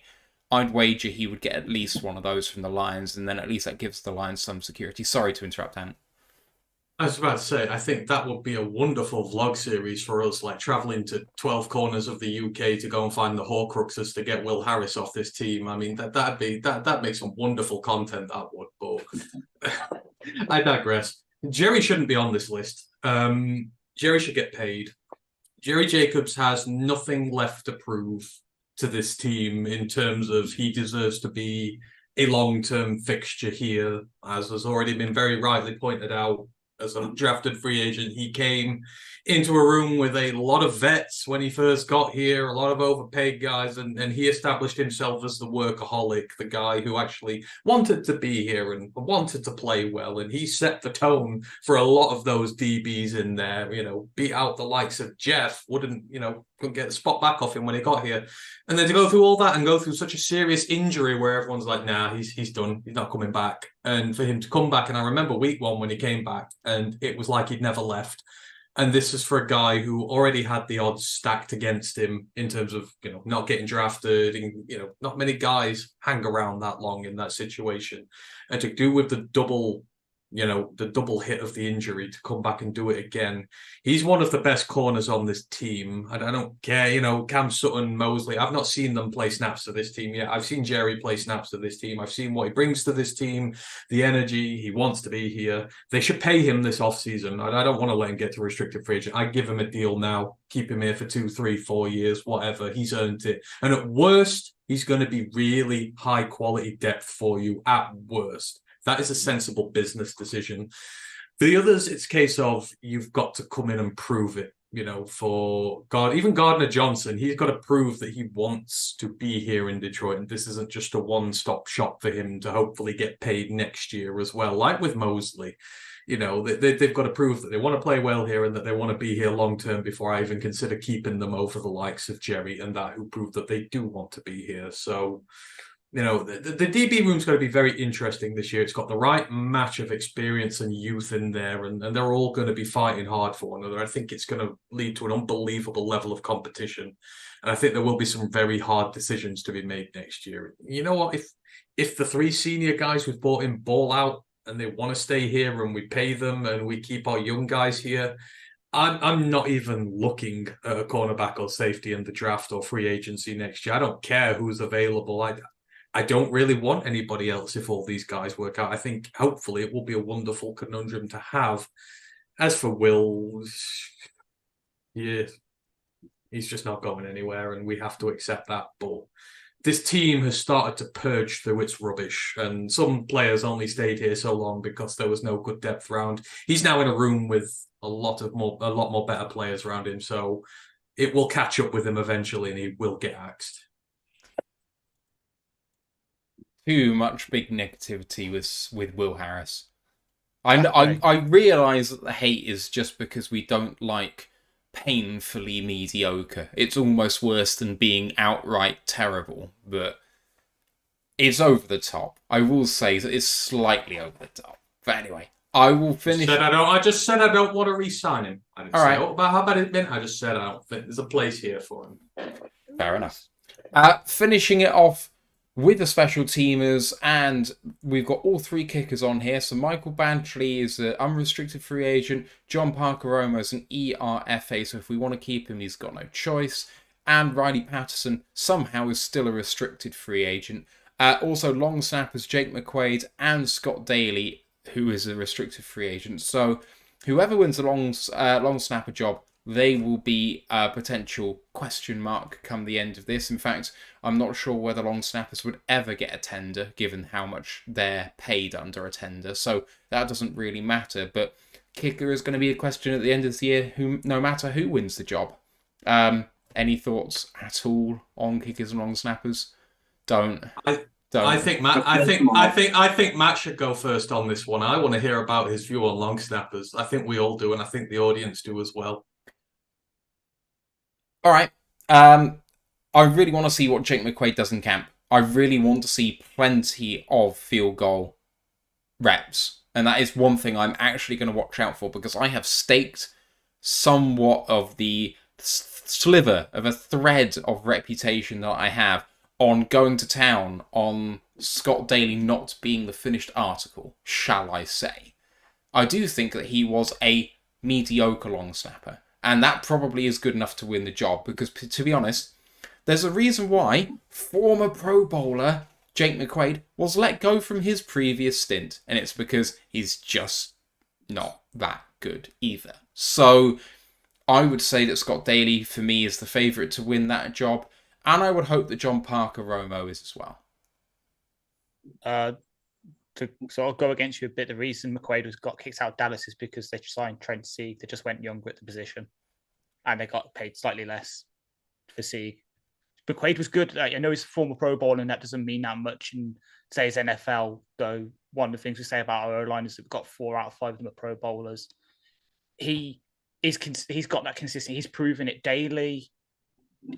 I'd wager he would get at least one of those from the Lions, and then at least that gives the Lions some security. Sorry to interrupt, Ant. I was about to say, I think that would be a wonderful vlog series for us, like traveling to 12 corners of the UK to go and find the Horcruxes to get Will Harris off this team. I mean, that makes some wonderful content, that would. But I digress. Jerry shouldn't be on this list. Jerry should get paid. Jerry Jacobs has nothing left to prove to this team in terms of he deserves to be a long-term fixture here, as has already been very rightly pointed out. as an undrafted free agent. He came into a room with a lot of vets when he first got here, a lot of overpaid guys, and he established himself as the workaholic, the guy who actually wanted to be here and wanted to play well. And he set the tone for a lot of those DBs in there, beat out the likes of Jeff, couldn't get the spot back off him when he got here. And then to go through all that and go through such a serious injury where everyone's like, nah, he's done. He's not coming back. And for him to come back, and I remember week 1 when he came back, and it was like he'd never left. And this is for a guy who already had the odds stacked against him in terms of, not getting drafted. And, not many guys hang around that long in that situation. And to do with the double hit of the injury, to come back and do it again. He's one of the best corners on this team. I don't care, Cam Sutton, Mosley. I've not seen them play snaps to this team yet. I've seen Jerry play snaps to this team. I've seen what he brings to this team, the energy. He wants to be here. They should pay him this offseason. I don't want to let him get to restricted free agent. I give him a deal now. Keep him here for 2, 3, 4 years, whatever. He's earned it. And at worst, he's going to be really high quality depth for you at worst. That is a sensible business decision. For the others, it's a case of you've got to come in and prove it. For even Gardner Johnson, he's got to prove that he wants to be here in Detroit. And this isn't just a one-stop shop for him to hopefully get paid next year as well. Like with Mosley, they've got to prove that they want to play well here and that they want to be here long-term before I even consider keeping them over the likes of Jerry and that, who prove that they do want to be here. So, the DB room's going to be very interesting this year. It's got the right match of experience and youth in there, and they're all going to be fighting hard for one another. I think it's going to lead to an unbelievable level of competition, and I think there will be some very hard decisions to be made next year. You know what? If the 3 senior guys we've brought in ball out and they want to stay here and we pay them and we keep our young guys here, I'm not even looking at a cornerback or safety in the draft or free agency next year. I don't care who's available. I don't really want anybody else if all these guys work out. I think hopefully it will be a wonderful conundrum to have. As for Will, yeah, he's just not going anywhere, and we have to accept that. But this team has started to purge through its rubbish, and some players only stayed here so long because there was no good depth round. He's now in a room with a lot more better players around him, so it will catch up with him eventually, and he will get axed. Too much big negativity with Will Harris. I realise that the hate is just because we don't like painfully mediocre. It's almost worse than being outright terrible, but it's over the top. I will say that it's slightly over the top. But anyway, I will finish. I just said I don't want to re-sign him. I didn't All say right. about how bad it's been. I just said I don't think there's a place here for him. Fair enough. Finishing it off with the special teamers, and we've got all 3 kickers on here. So Michael Banchley is an unrestricted free agent. John Parker-Romo is an ERFA, so if we want to keep him, he's got no choice. And Riley Patterson somehow is still a restricted free agent. Also, long snappers Jake McQuaid and Scott Daly, who is a restricted free agent. So whoever wins the long snapper job, they will be a potential question mark come the end of this. In fact, I'm not sure whether long snappers would ever get a tender, given how much they're paid under a tender. So that doesn't really matter. But kicker is going to be a question at the end of the year, no matter who wins the job. Any thoughts at all on kickers and long snappers? Don't. I think Matt should go first on this one. I want to hear about his view on long snappers. I think we all do, and I think the audience do as well. All right. I really want to see what Jake McQuaid does in camp. I really want to see plenty of field goal reps. And that is one thing I'm actually going to watch out for, because I have staked somewhat of the sliver of a thread of reputation that I have on going to town on Scott Daly not being the finished article, shall I say. I do think that he was a mediocre long snapper. And that probably is good enough to win the job, because, to be honest, there's a reason why former Pro Bowler Jake McQuaid was let go from his previous stint, and it's because he's just not that good either. So I would say that Scott Daly, for me, is the favourite to win that job, and I would hope that John Parker-Romo is as well. to sort of go against you a bit, the reason McQuaid got kicked out of Dallas is because they signed Trent Sieg. They just went younger at the position, and they got paid slightly less for Sieg. McQuaid was good. I know he's a former Pro Bowler, and that doesn't mean that much in today's NFL, though one of the things we say about our O-line is that we've got 4 out of 5 of them are Pro Bowlers. He's got that consistency. He's proven it daily.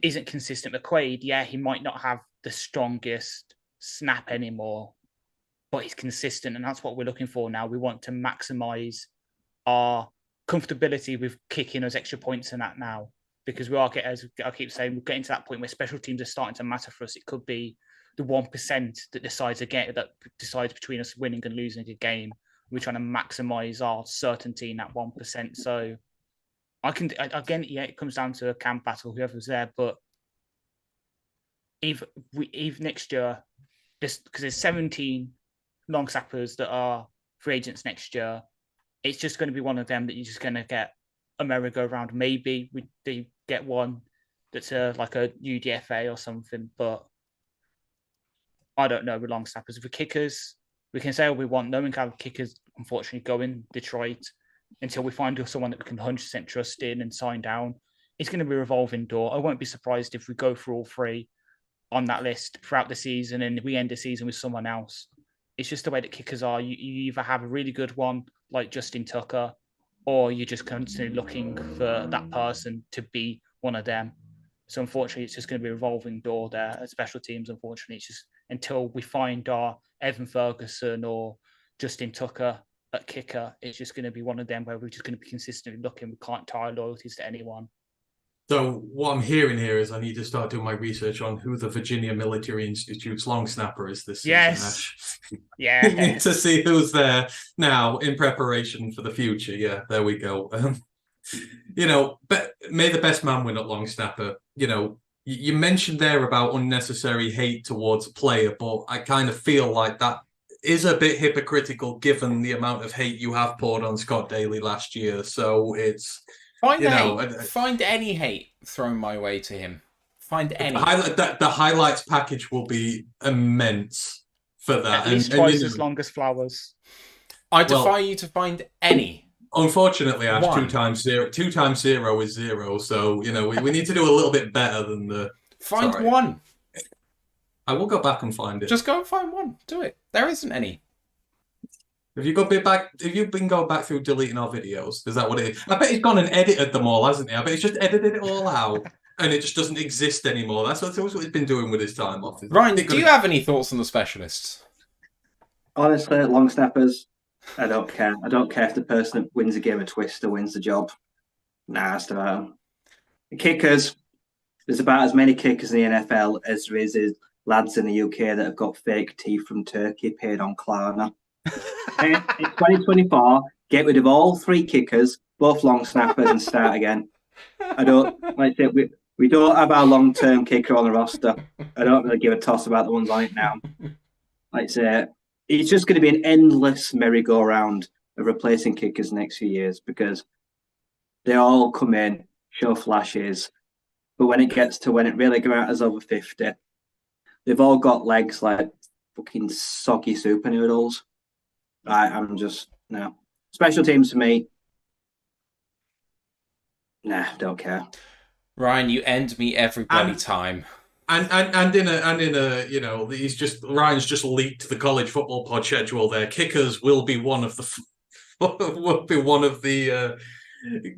Isn't consistent. McQuaid, yeah, he might not have the strongest snap anymore, but he's consistent, and that's what we're looking for now. We want to maximize our comfortability with kicking those extra points and that now, because we are getting, as I keep saying, we're getting to that point where special teams are starting to matter for us. It could be the 1% that decides between us winning and losing a game. We're trying to maximize our certainty in that 1%. So it comes down to a camp battle, whoever's there. But if next year, because there's 17 long snappers that are free agents next year, it's just going to be one of them that you're just going to get a merry-go-round. Maybe they get one that's like a UDFA or something, but I don't know with long snappers. For kickers, we can say what we want. No one can have kickers, unfortunately, go in Detroit until we find someone that we can 100% trust in and sign down. It's going to be a revolving door. I won't be surprised if we go through all 3 on that list throughout the season and we end the season with someone else. It's just the way that kickers are. You either have a really good one like Justin Tucker, or you're just constantly looking for that person to be one of them. So unfortunately, it's just going to be a revolving door there at special teams. Unfortunately, it's just until we find our Evan Ferguson or Justin Tucker at kicker, it's just going to be one of them where we're just going to be consistently looking. We can't tie our loyalties to anyone. So what I'm hearing here is I need to start doing my research on who the Virginia Military Institute's long snapper is this season. Yes. Yeah. Need to see who's there now in preparation for the future. Yeah, there we go. But may the best man win at long snapper. You mentioned there about unnecessary hate towards a player, but I kind of feel like that is a bit hypocritical given the amount of hate you have poured on Scott Daly last year. So it's... Find any hate thrown my way to him. Find any. The highlights package will be immense for that. At least twice as long as flowers. I defy you to find any. Unfortunately, Ash, 2 times 0. 2 times 0 is 0. So, we need to do a little bit better than the... Find one. I will go back and find it. Just go and find one. Do it. There isn't any. Have you been going back through deleting our videos? Is that what it is? I bet he's gone and edited them all, hasn't he? I bet he's just edited it all out and it just doesn't exist anymore. That's what he's been doing with his time off. Ryan, do you have any thoughts on the specialists? Honestly, long snappers, I don't care. I don't care if the person that wins a game of Twister wins the job. Nah, that's about them. The kickers, there's about as many kickers in the NFL as there is lads in the UK that have got fake teeth from Turkey paid on Klarna. In 2024, get rid of all 3 kickers, both long snappers, and start again. I don't we don't have our long-term kicker on the roster. I don't really give a toss about the ones on it now. Like I say, it's just going to be an endless merry-go-round of replacing kickers next few years because they all come in, show flashes, but when it really matters over 50, they've all got legs like fucking soggy super noodles. I'm just no special teams for me. Nah, don't care. Ryan, you end me every bloody time. And in a Ryan's just leaked the college football pod schedule there. Kickers will be one of the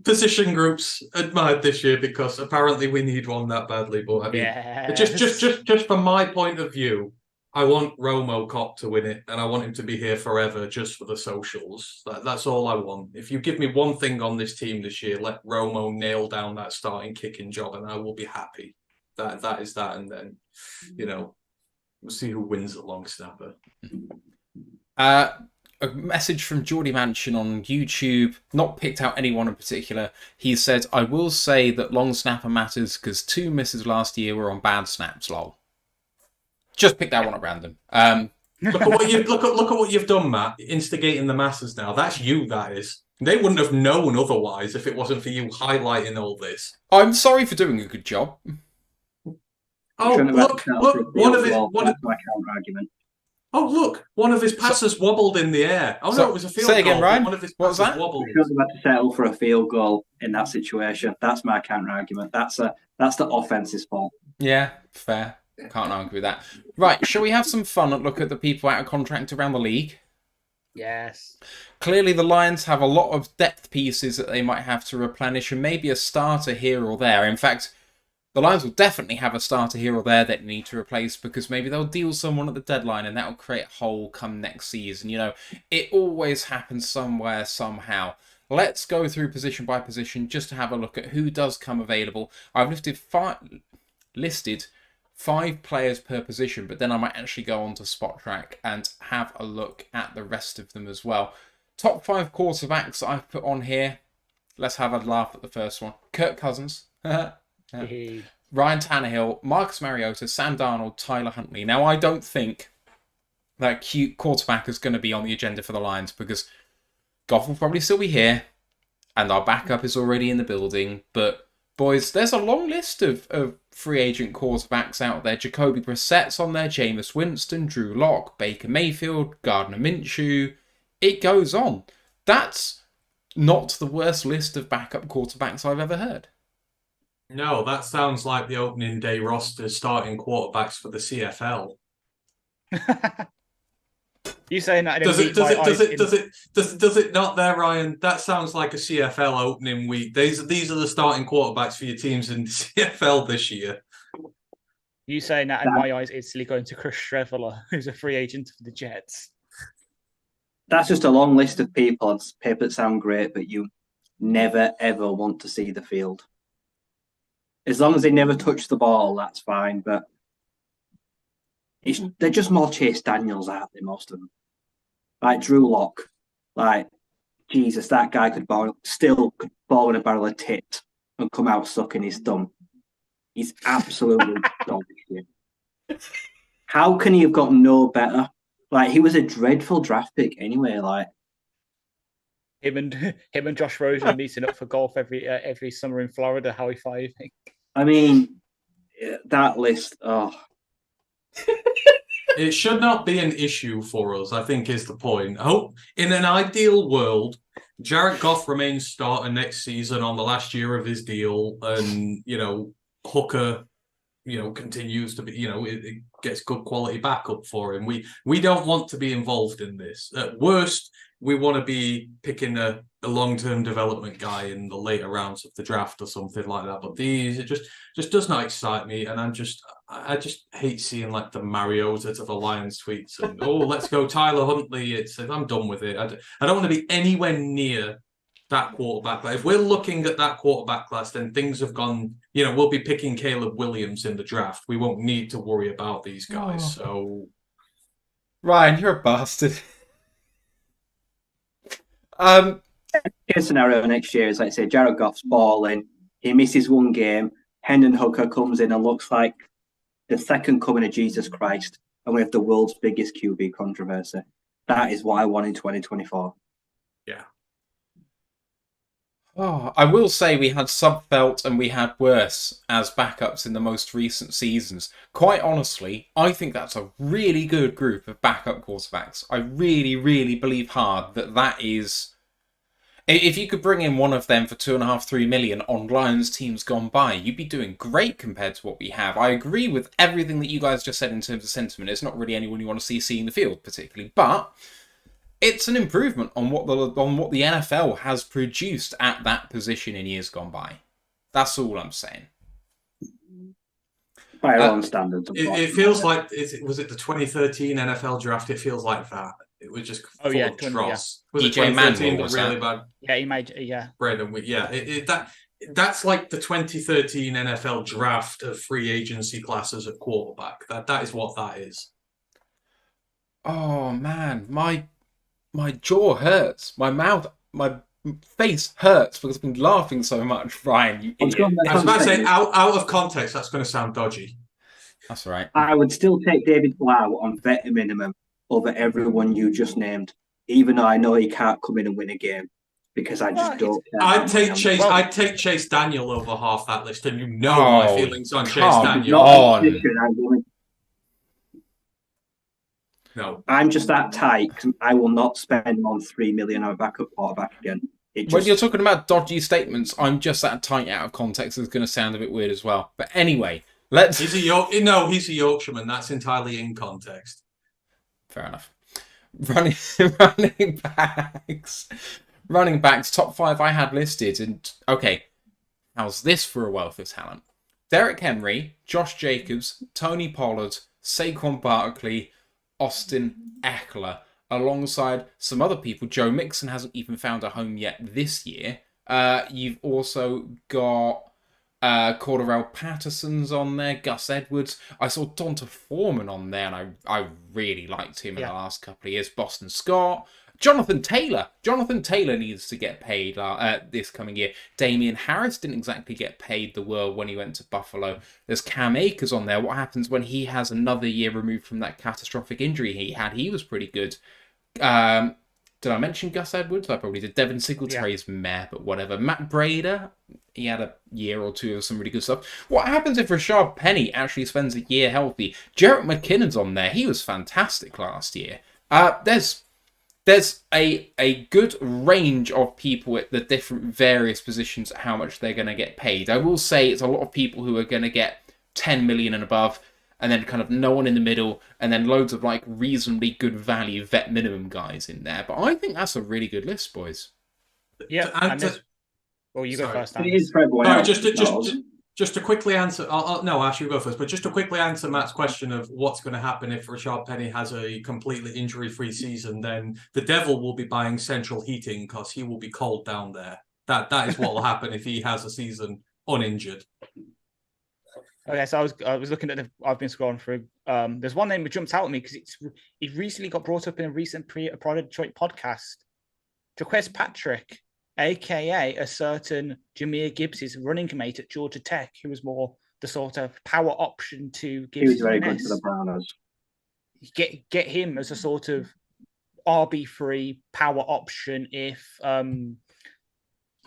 position groups admired this year because apparently we need one that badly. But I mean, just from my point of view, I want Romo Cop to win it, and I want him to be here forever just for the socials. That's all I want. If you give me one thing on this team this year, let Romo nail down that starting kicking job, and I will be happy. That is that, and then, we'll see who wins at long snapper. A message from Geordie Mansion on YouTube, not picked out anyone in particular. He said, I will say that long snapper matters because 2 misses last year were on bad snaps, lol. Just pick that one at random. Look at what you've done, Matt. Instigating the masses now. That's you, that is. They wouldn't have known otherwise if it wasn't for you highlighting all this. I'm sorry for doing a good job. Oh, look, my counter argument. Oh, look, one of his passes wobbled in the air. Oh, no, it was a field goal. Say again, Ryan. One of his What was passes that? wobbled. We shouldn't have had to settle for a field goal in that situation. That's my counter argument. That's the offense's fault. Yeah, fair. Can't argue with that. Right, shall we have some fun and look at the people out of contract around the league? Yes. Clearly, the Lions have a lot of depth pieces that they might have to replenish, and maybe a starter here or there. In fact, the Lions will definitely have a starter here or there that they need to replace, because maybe they'll deal someone at the deadline, and that'll create a hole come next season. You know, it always happens somewhere, somehow. Let's go through position by position just to have a look at who does come available. I've listed 5 players per position, but then I might actually go on to Spot Track and have a look at the rest of them as well. Top 5 quarterbacks I've put on here. Let's have a laugh at the first one. Kirk Cousins. Ryan Tannehill, Marcus Mariota, Sam Darnold, Tyler Huntley. Now, I don't think that cute quarterback is going to be on the agenda for the Lions, because Goff will probably still be here, and our backup is already in the building. But, boys, there's a long list of free agent quarterbacks out there. Jacoby Brissett's on there, Jameis Winston, Drew Lock, Baker Mayfield, Gardner Minshew. It goes on. That's not the worst list of backup quarterbacks I've ever heard. No, that sounds like the opening day roster starting quarterbacks for the CFL. You saying that? Does it not there, Ryan? That sounds like a CFL opening week. These are the starting quarterbacks for your teams in the CFL this year. You saying that in my eyes, it's going to Chris Streveler, who's a free agent for the Jets. That's just a long list of people on paper that sound great, but you never ever want to see the field. As long as they never touch the ball, that's fine. But they're just more Chase Daniels, aren't they? Most of them, like Drew Lock, like Jesus, that guy could ball in a barrel of tit and come out sucking his thumb. He's absolutely dog shit. How can he have got no better? Like, he was a dreadful draft pick anyway. Like, him and Josh Rosen meeting up for golf every summer in Florida. How I think. I mean, that list. Oh, it should not be an issue for us, I think, is the point. I hope in an ideal world, Jared Goff remains starter next season on the last year of his deal, and Hooker, continues to be, it gets good quality backup for him. We don't want to be involved in this. At worst, we want to be picking a long-term development guy in the later rounds of the draft or something like that. But it just does not excite me, and I just hate seeing like the Mariota to the Lions tweets and let's go Tyler Huntley. I'm done with it. I don't want to be anywhere near that quarterback class. If we're looking at that quarterback class, then things have gone, we'll be picking Caleb Williams in the draft. We won't need to worry about these guys. So, Ryan, you're a bastard. Case scenario next year is, like, say, Jared Goff's balling, he misses one game, Hendon Hooker comes in and looks like the second coming of Jesus Christ, and we have the world's biggest QB controversy. That is what I want in 2024. Yeah. Oh, I will say we had Subfelt and we had Worse as backups in the most recent seasons. Quite honestly, I think that's a really good group of backup quarterbacks. I really, really believe hard that is... If you could bring in one of them for 2.5-3 million on Lions teams gone by, you'd be doing great compared to what we have. I agree with everything that you guys just said in terms of sentiment. It's not really anyone you want to see seeing the field particularly, but it's an improvement on what the NFL has produced at that position in years gone by. That's all I'm saying. By our own standards. It feels like, was it the 2013 NFL draft? It feels like that. It was just full of dross. Was it 2013 was really bad? Yeah, he made, Brandon, that's like the 2013 NFL draft of free agency classes at quarterback. That is what that is. Oh man, my jaw hurts. My face hurts because I've been laughing so much, Ryan. You idiot. I was about to say, out of context, that's going to sound dodgy. That's all right. I would still take David Blau on vet minimum over everyone you just named, even though I know he can't come in and win a game, because I just don't. I'd take Chase. I'd take Chase Daniel over half that list, and my feelings on Chase Daniel. No. I'm just that tight. I will not spend more than 3 million on a backup quarterback again. When you're talking about dodgy statements, I'm just that tight out of context. It's going to sound a bit weird as well. But anyway, let's. He's a Yorkshireman. That's entirely in context. Fair enough. Running backs, top 5 I had listed. And okay, how's this for a wealth of talent? Derrick Henry, Josh Jacobs, Tony Pollard, Saquon Barkley, Austin Eckler, alongside some other people. Joe Mixon hasn't even found a home yet this year. You've also got Cordarrelle Patterson's on there, Gus Edwards. I saw Donta Foreman on there, and I really liked him in the last couple of years. Boston Scott. Jonathan Taylor. Jonathan Taylor needs to get paid this coming year. Damian Harris didn't exactly get paid the world when he went to Buffalo. There's Cam Akers on there. What happens when he has another year removed from that catastrophic injury he had? He was pretty good. Did I mention Gus Edwards? I probably did. Devin Singletary's meh, but whatever. Matt Brader, he had a year or two of some really good stuff. What happens if Rashad Penny actually spends a year healthy? Jarrett McKinnon's on there. He was fantastic last year. There's a good range of people at the different various positions, how much they're going to get paid. I will say it's a lot of people who are going to get 10 million and above, and then kind of no one in the middle, and then loads of like reasonably good value vet minimum guys in there. But I think that's a really good list, boys. Yeah. Well, you go first. It is for everyone else. Just to quickly answer, no, Ash, you go first. But just to quickly answer Matt's question of what's going to happen if Rashad Penny has a completely injury-free season, then the devil will be buying central heating because he will be cold down there. That is what will happen if he has a season uninjured. Okay, so I was looking at I've been scrolling through. There's one name that jumps out at me because it recently got brought up in a recent Pride Detroit podcast. Jaquez Patrick, aka a certain Jahmyr Gibbs' running mate at Georgia Tech, who was more the sort of power option to Gibbs. He was very good for the Browns. Get him as a sort of RB3 power option if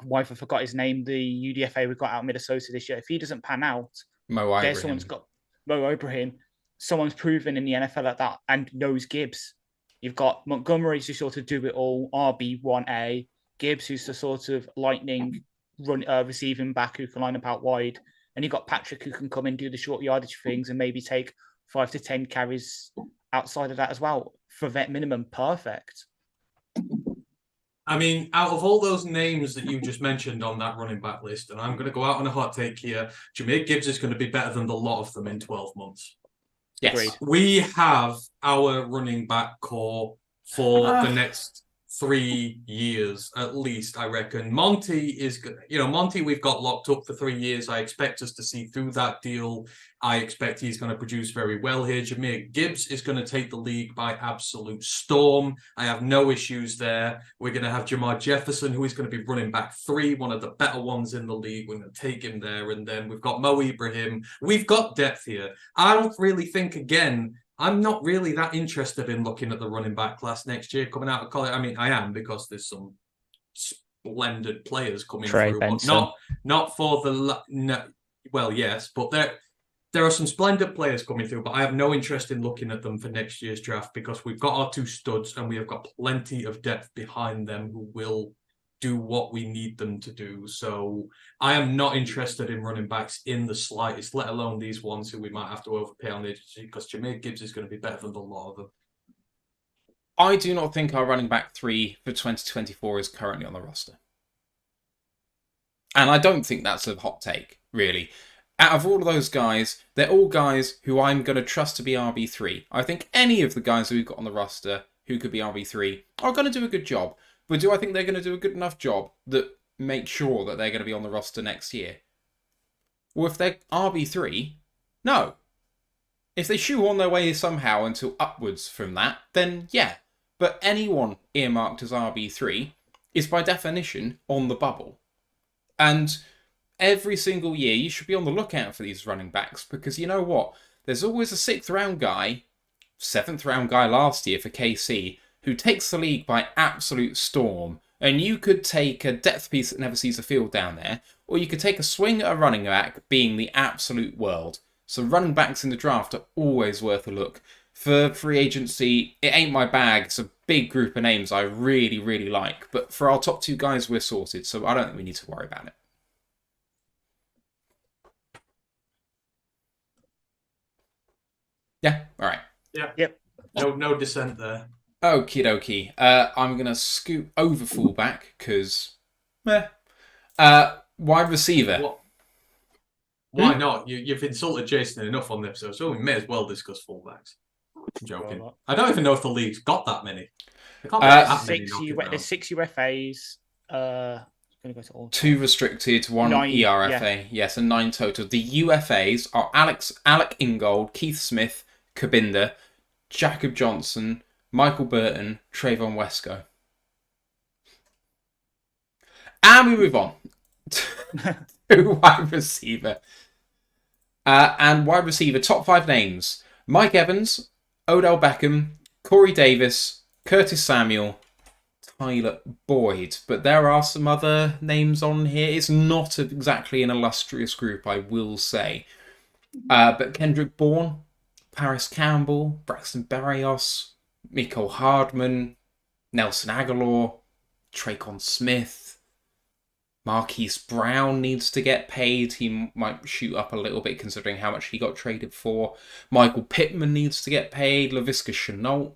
wife I forgot his name, the UDFA we got out of Minnesota this year. If he doesn't pan out, there's someone's got Mo Ibrahim. Someone's proven in the NFL at that and knows Gibbs. You've got Montgomery to sort of do it all, RB1A. Gibbs, who's the sort of lightning receiving back who can line up out wide. And you've got Patrick, who can come in, do the short yardage things and maybe take 5 to 10 carries outside of that as well. For vet minimum, perfect. I mean, out of all those names that you just mentioned on that running back list, and I'm going to go out on a hot take here, Jahmyr Gibbs is going to be better than the lot of them in 12 months. Yes. Agreed. We have our running back core for the next 3 years at least, I reckon. Monty, we've got locked up for 3 years. I expect us to see through that deal. I expect he's going to produce very well here. Jahmyr Gibbs is going to take the league by absolute storm. I have no issues there. We're going to have Jamar Jefferson, who is going to be running back 3, one of the better ones in the league. We're going to take him there. And then we've got Mo Ibrahim. We've got depth here. I don't really think, again, I'm not really that interested in looking at the running back class next year coming out of college. I mean, I am because there's some splendid players coming through, but not for the well, yes, but there are some splendid players coming through, but I have no interest in looking at them for next year's draft because we've got our 2 studs and we have got plenty of depth behind them who will do what we need them to do. So I am not interested in running backs in the slightest, let alone these ones who we might have to overpay on the agency because Jahmyr Gibbs is going to be better than the lot of them. I do not think our running back 3 for 2024 is currently on the roster. And I don't think that's a hot take, really. Out of all of those guys, they're all guys who I'm going to trust to be RB3. I think any of the guys who we've got on the roster who could be RB3 are going to do a good job. But do I think they're going to do a good enough job that makes sure that they're going to be on the roster next year? Well, if they're RB3, no. If they shoehorn their way somehow until upwards from that, then yeah. But anyone earmarked as RB3 is by definition on the bubble. And every single year you should be on the lookout for these running backs because you know what? There's always a 6th round guy, 7th round guy last year for KC, who takes the league by absolute storm. And you could take a depth piece that never sees the field down there, or you could take a swing at a running back being the absolute world. So running backs in the draft are always worth a look. for free agency, it ain't my bag. It's a big group of names I really, really like. But for our top 2 guys, we're sorted. So I don't think we need to worry about it. Yeah, all right. Yeah. Yep. No dissent there. Okie dokie. I'm going to scoot over fullback because, wide receiver. Why not? You've insulted Jason enough on the episode, so we may as well discuss fullbacks. I'm joking. I don't even know if the league's got that many. There can't be that many knocking around. There's 6 UFAs. Going to go to all 2 restricted, 1 9, ERFA. Yes, and 9 total. The UFAs are Alec Ingold, Keith Smith, Kabinda, Jacob Johnson, Michael Burton, Trayvon Wesco. And we move on to wide receiver. And wide receiver, top 5 names. Mike Evans, Odell Beckham, Corey Davis, Curtis Samuel, Tyler Boyd. But there are some other names on here. It's not exactly an illustrious group, I will say. But Kendrick Bourne, Paris Campbell, Braxton Berrios, Miko Hardman, Nelson Aguilar, Traycon Smith, Marquise Brown needs to get paid. He might shoot up a little bit considering how much he got traded for. Michael Pittman needs to get paid. Laviska Shenault,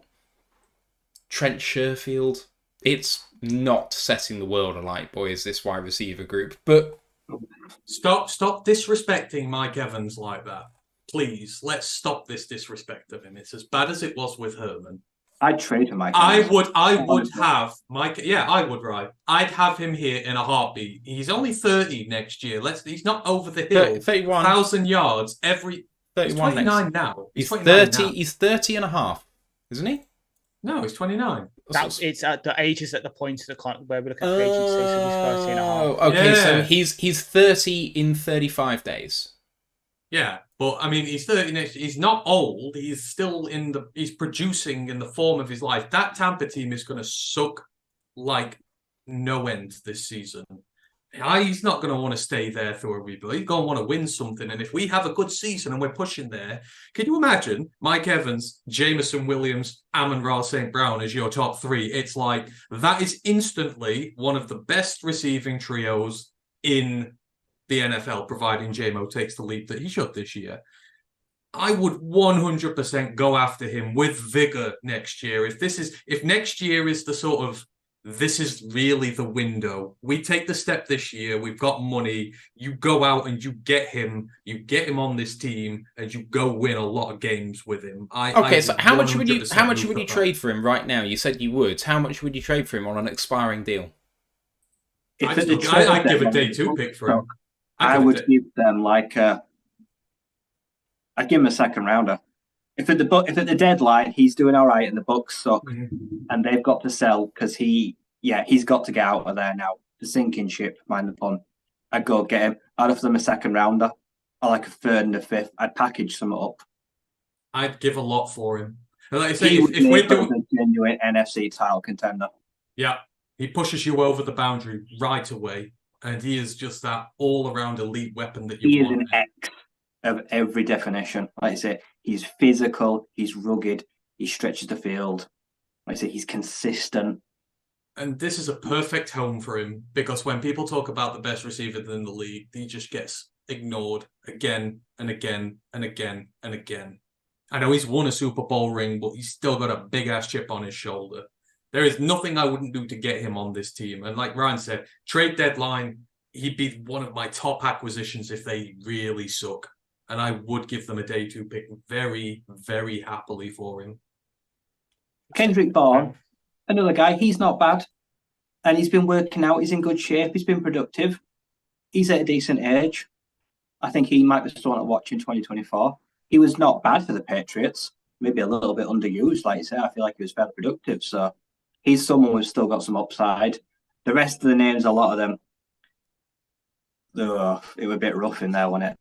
Trent Sherfield. It's not setting the world alight, boys, this wide receiver group. But Stop disrespecting Mike Evans like that. Please, let's stop this disrespect of him. It's as bad as it was with Herman. I'd trade for Mike. I would have Mike. Yeah, I would. Right, I'd have him here in a heartbeat. He's only 30 next year. He's not over the hill. 31. 1,000 yards every. 31 he's 29 next. now. He's 29 30. now. He's 30 and a half, isn't he? No, he's 29. It's at the ages at the point of the where we look at free agency, so he's 30 and a half. Okay, Yeah. so he's 30 in 35 days. Yeah, but I mean, he's 30 next. He's not old. He's still he's producing in the form of his life. That Tampa team is going to suck like no end this season. He's not going to want to stay there through a rebuild. He's going to want to win something. And if we have a good season and we're pushing there, can you imagine Mike Evans, Jameson Williams, Amon-Ra St. Brown as your top 3? It's like that is instantly one of the best receiving trios in the NFL, providing JMO takes the leap that he should this year. I would 100% go after him with vigor next year. If next year is the sort of, this is really the window. We take the step this year. We've got money. You go out and you get him on this team, and you go win a lot of games with him. So how much would you 100% trade for him right now? You said you would. How much would you trade for him on an expiring deal? I'd give a day 2 pick for him. I would give them I'd give him a second rounder. If at the deadline he's doing all right and the Bucks suck and they've got to sell because he's got to get out of there now. The sinking ship, mind the pun. I'd go get him. I'd offer them a second rounder or like a 3rd and a 5th. I'd package some up. I'd give a lot for him. And like I say, if we're doing a genuine NFC title contender, yeah, he pushes you over the boundary right away, and he is just that all-around elite weapon that you want. He is an X of every definition. Like I say, he's physical, he's rugged, he stretches the field. Like I say, he's consistent. And this is a perfect home for him, because when people talk about the best receiver in the league, he just gets ignored again and again and again and again. I know he's won a Super Bowl ring, but he's still got a big-ass chip on his shoulder. There is nothing I wouldn't do to get him on this team. And like Ryan said, trade deadline, he'd be one of my top acquisitions if they really suck. And I would give them a day 2 pick very, very happily for him. Kendrick Bourne, another guy, he's not bad. And he's been working out, he's in good shape, he's been productive. He's at a decent age. I think he might be someone to watch in 2024. He was not bad for the Patriots. Maybe a little bit underused, like you say. I feel like he was fairly productive. So he's someone who's still got some upside. The rest of the names, a lot of them, it was a bit rough in there, wasn't it?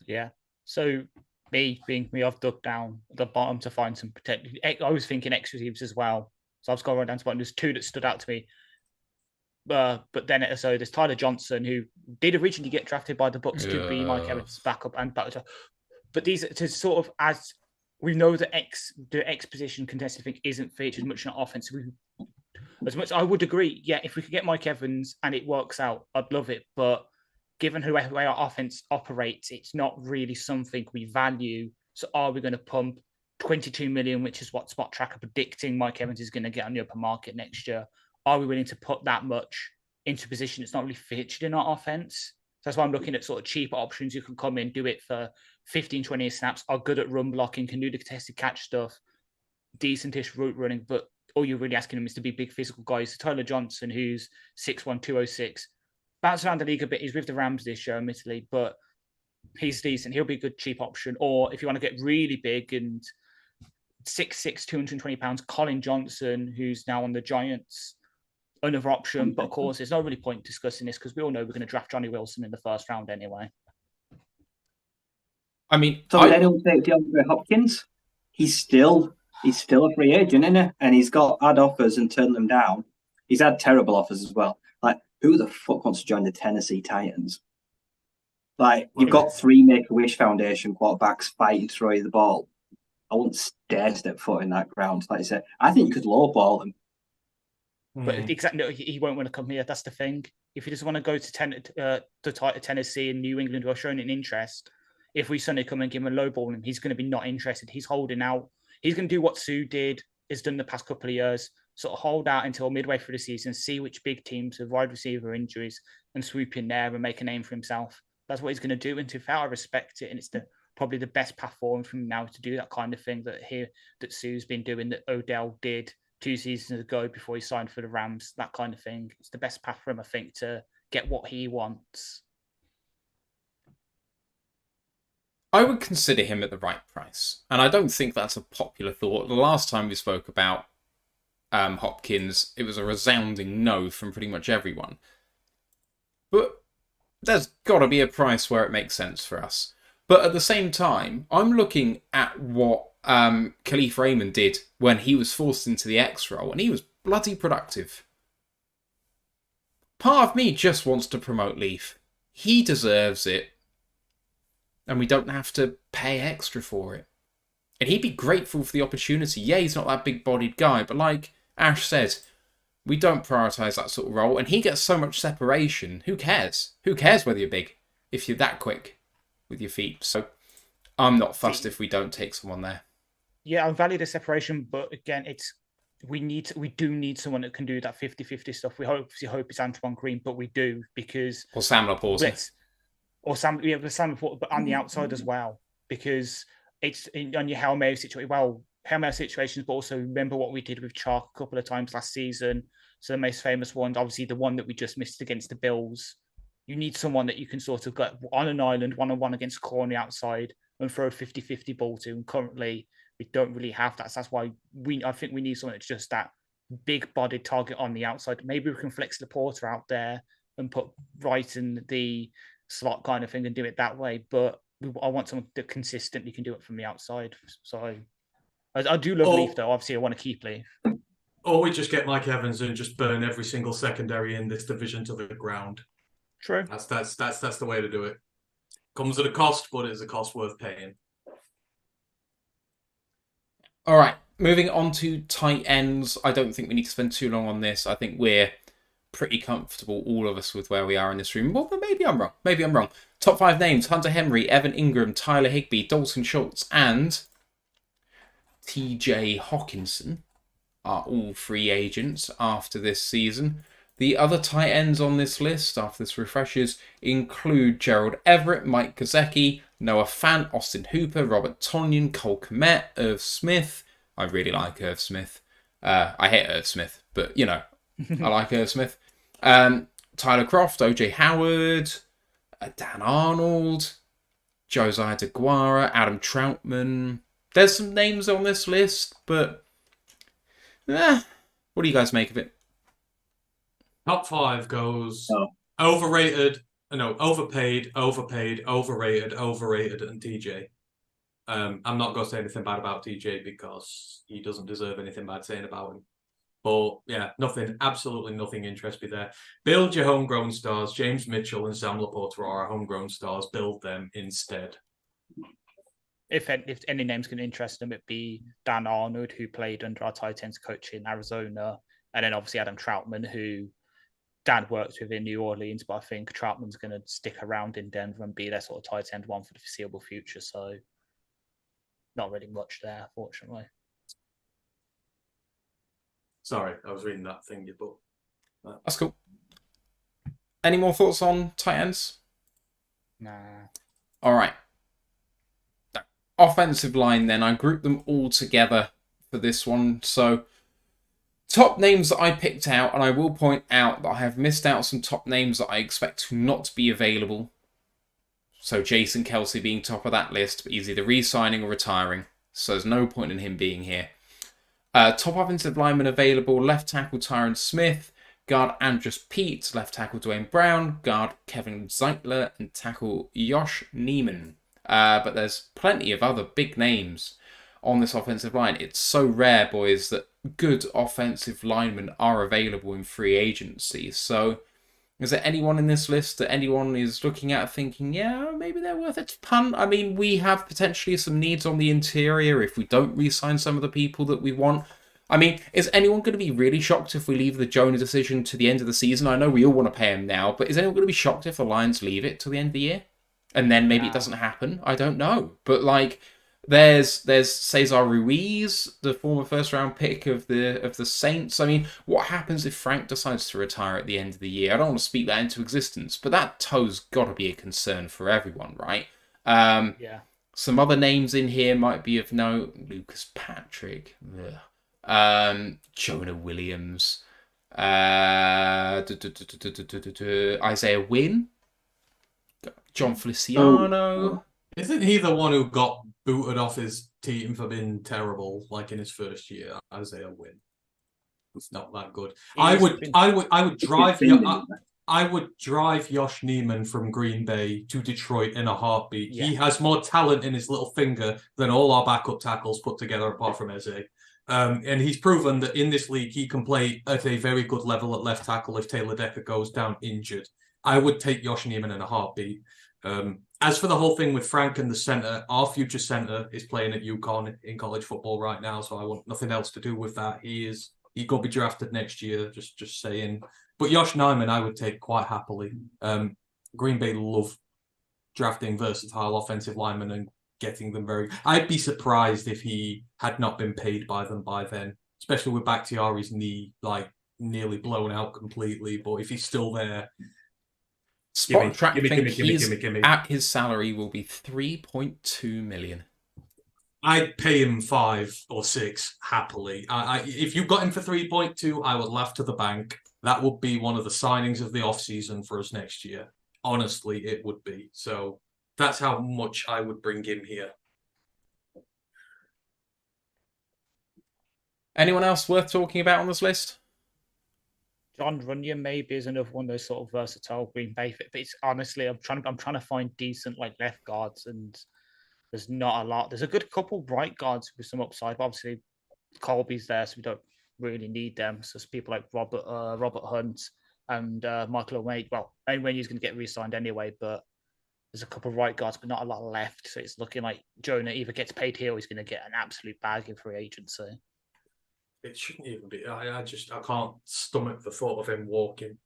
Yeah. So me, I've dug down at the bottom to find some protected. I was thinking X receivers as well. So I've scrolled right down to the bottom. There's 2 that stood out to me. But then there's Tyler Johnson, who did originally get drafted by the Bucks to be Mike Evans' backup and back. But these to sort of as we know that the X position contested thing isn't featured much in our offense. As much I would agree, yeah, if we could get Mike Evans and it works out, I'd love it. But given the way our offense operates, it's not really something we value. So are we going to pump 22 million, which is what Spot Tracker predicting Mike Evans is going to get on the open market next year? Are we willing to put that much into a position that's not really featured in our offense? So that's why I'm looking at sort of cheaper options. You can come in, do it for 15, 20 snaps, are good at run blocking, can do the contested catch stuff, decentish route running, but all you're really asking him is to be big physical guys. So Tyler Johnson, who's 6'1", 206, bounced around the league a bit. He's with the Rams this year, admittedly, but he's decent. He'll be a good cheap option. Or if you want to get really big and 6'6", 220 pounds, Colin Johnson, who's now on the Giants, another option. But of course, there's no really point discussing this because we all know we're going to draft Johnny Wilson in the first round anyway. I mean, so then he'll take DeAndre Hopkins. He's still a free agent, isn't he? And he's got ad offers and turned them down. He's had terrible offers as well. Like, who the fuck wants to join the Tennessee Titans? Like, you've got 3 Make-A-Wish Foundation quarterbacks fighting to throw you the ball. I wouldn't dare step foot in that ground. Like I said, I think you could lowball them. But exactly, he won't want to come here. That's the thing. If he doesn't want to go to Tennessee and New England, who are showing an interest, if we suddenly come and give him a lowball him, he's going to be not interested. He's holding out. He's going to do what Sue has done the past couple of years, sort of hold out until midway through the season, see which big teams have wide receiver injuries and swoop in there and make a name for himself. That's what he's going to do. And to fair, I respect it. And it's probably the best path forward from now to do that kind of thing that Sue's been doing, that Odell did 2 seasons ago before he signed for the Rams, that kind of thing. It's the best path for him, I think, to get what he wants. I would consider him at the right price. And I don't think that's a popular thought. The last time we spoke about Hopkins, it was a resounding no from pretty much everyone. But there's got to be a price where it makes sense for us. But at the same time, I'm looking at what Khalif Raymond did when he was forced into the X role, and he was bloody productive. Part of me just wants to promote Leaf. He deserves it. And we don't have to pay extra for it. And he'd be grateful for the opportunity. Yeah, he's not that big-bodied guy, but like Ash said, we don't prioritise that sort of role, and he gets so much separation. Who cares? Who cares whether you're big if you're that quick with your feet? So I'm not fussed if we don't take someone there. Yeah, I value the separation, but again, we do need someone that can do that 50-50 stuff. We obviously hope it's Antoine Green, but we do, because or Sam Laporte. Or Sam Laporte, but on the outside as well, because it's on your Hail Mary situation. Well, Hail Mary situations, but also remember what we did with Chark a couple of times last season. So the most famous one, obviously the one that we just missed against the Bills. You need someone that you can sort of get on an island, one-on-one against a corner outside and throw a 50-50 ball to. And currently, we don't really have that. So that's why I think we need someone that's just that big-bodied target on the outside. Maybe we can flex Laporte out there and put right in the slot kind of thing and do it that way. But I want someone that consistently can do it from the outside. So I do love Leaf, though. Obviously, I want to keep Leaf. Or we just get Mike Evans and just burn every single secondary in this division to the ground. True. That's the way to do it. Comes at a cost, but it's a cost worth paying. All right, moving on to tight ends. I don't think we need to spend too long on this. I think we're pretty comfortable, all of us, with where we are in this room. Well, but maybe I'm wrong. Top 5 names: Hunter Henry, Evan Ingram, Tyler Higbee, Dalton Schultz, and TJ Hockenson are all free agents after this season. The other tight ends on this list, after this refreshes, include Gerald Everett, Mike Gesicki, Noah Fant, Austin Hooper, Robert Tonyan, Cole Kmet, Irv Smith. I really like Irv Smith. I hate Irv Smith, but, you know, I like Irv Smith. Tyler Croft, OJ Howard, Dan Arnold, Josiah DeGuara, Adam Troutman. There's some names on this list, but what do you guys make of it? Top 5 goes overpaid, overrated, and TJ. I'm not going to say anything bad about TJ because he doesn't deserve anything bad saying about him. But yeah, absolutely nothing interests me there. Build your homegrown stars. James Mitchell and Sam Laporte are our homegrown stars. Build them instead. if any names can interest them, it'd be Dan Arnold, who played under our tight ends coach in Arizona, and then obviously Adam Troutman, who Dan worked with in New Orleans, but I think Troutman's going to stick around in Denver and be their sort of tight end one for the foreseeable future. So not really much there, fortunately. Sorry, I was reading that thing you put. That's cool. Any more thoughts on tight ends? Nah. All right. Offensive line, then. I grouped them all together for this one. So, top names that I picked out, and I will point out that I have missed out some top names that I expect to not be available. So, Jason Kelsey being top of that list, but he's either re-signing or retiring. So, there's no point in him being here. Top offensive lineman available, left tackle Tyron Smith, guard Andrus Peet, left tackle Dwayne Brown, guard Kevin Zeitler, and tackle Josh Neiman. But there's plenty of other big names on this offensive line. It's so rare, boys, that good offensive linemen are available in free agency. So, is there anyone in this list that anyone is looking at thinking, yeah, maybe they're worth it to punt? I mean, we have potentially some needs on the interior if we don't re-sign some of the people that we want. I mean, is anyone going to be really shocked if we leave the Jonah decision to the end of the season? I know we all want to pay him now, but is anyone going to be shocked if the Lions leave it to the end of the year? And then maybe it doesn't happen? I don't know. But, like, there's Cesar Ruiz, the former first-round pick of the Saints. I mean, what happens if Frank decides to retire at the end of the year? I don't want to speak that into existence, but that toe's got to be a concern for everyone, right? Yeah. Some other names in here might be of note. Lucas Patrick. Jonah Williams. Isaiah Wynn. John Feliciano. Isn't he the one who got booted off his team for being terrible, like in his first year? Isaiah Wynn. It's not that good. I would drive Josh Neiman from Green Bay to Detroit in a heartbeat. Yeah. He has more talent in his little finger than all our backup tackles put together, apart from Eze. And he's proven that in this league he can play at a very good level at left tackle if Taylor Decker goes down injured. I would take Josh Neiman in a heartbeat. As for the whole thing with Frank and the center, our future center is playing at UConn in college football right now, so I want nothing else to do with that. He's going to be drafted next year, just saying. But Josh Neiman, I would take quite happily. Green Bay love drafting versatile offensive linemen and getting them very... I'd be surprised if he had not been paid by them by then, especially with Bakhtiari's knee, like, nearly blown out completely. But if he's still there... Spot Track at his salary will be $3.2 million. I'd pay him 5 or 6 happily. If you got him for 3.2, I would laugh to the bank. That would be one of the signings of the offseason for us next year. Honestly, it would be. So that's how much I would bring him here. Anyone else worth talking about on this list? John Runyon maybe is another one of those sort of versatile Green Bay fit. But it's honestly, I'm trying to find decent like left guards, and there's not a lot. There's a good couple right guards with some upside. But obviously, Colby's there, so we don't really need them. So it's people like Robert Hunt and Michael O'Made. Well, anyway, he's going to get re-signed anyway. But there's a couple of right guards, but not a lot left. So it's looking like Jonah either gets paid here or he's going to get an absolute bag in free agency. It shouldn't even be. I can't stomach the thought of him walking.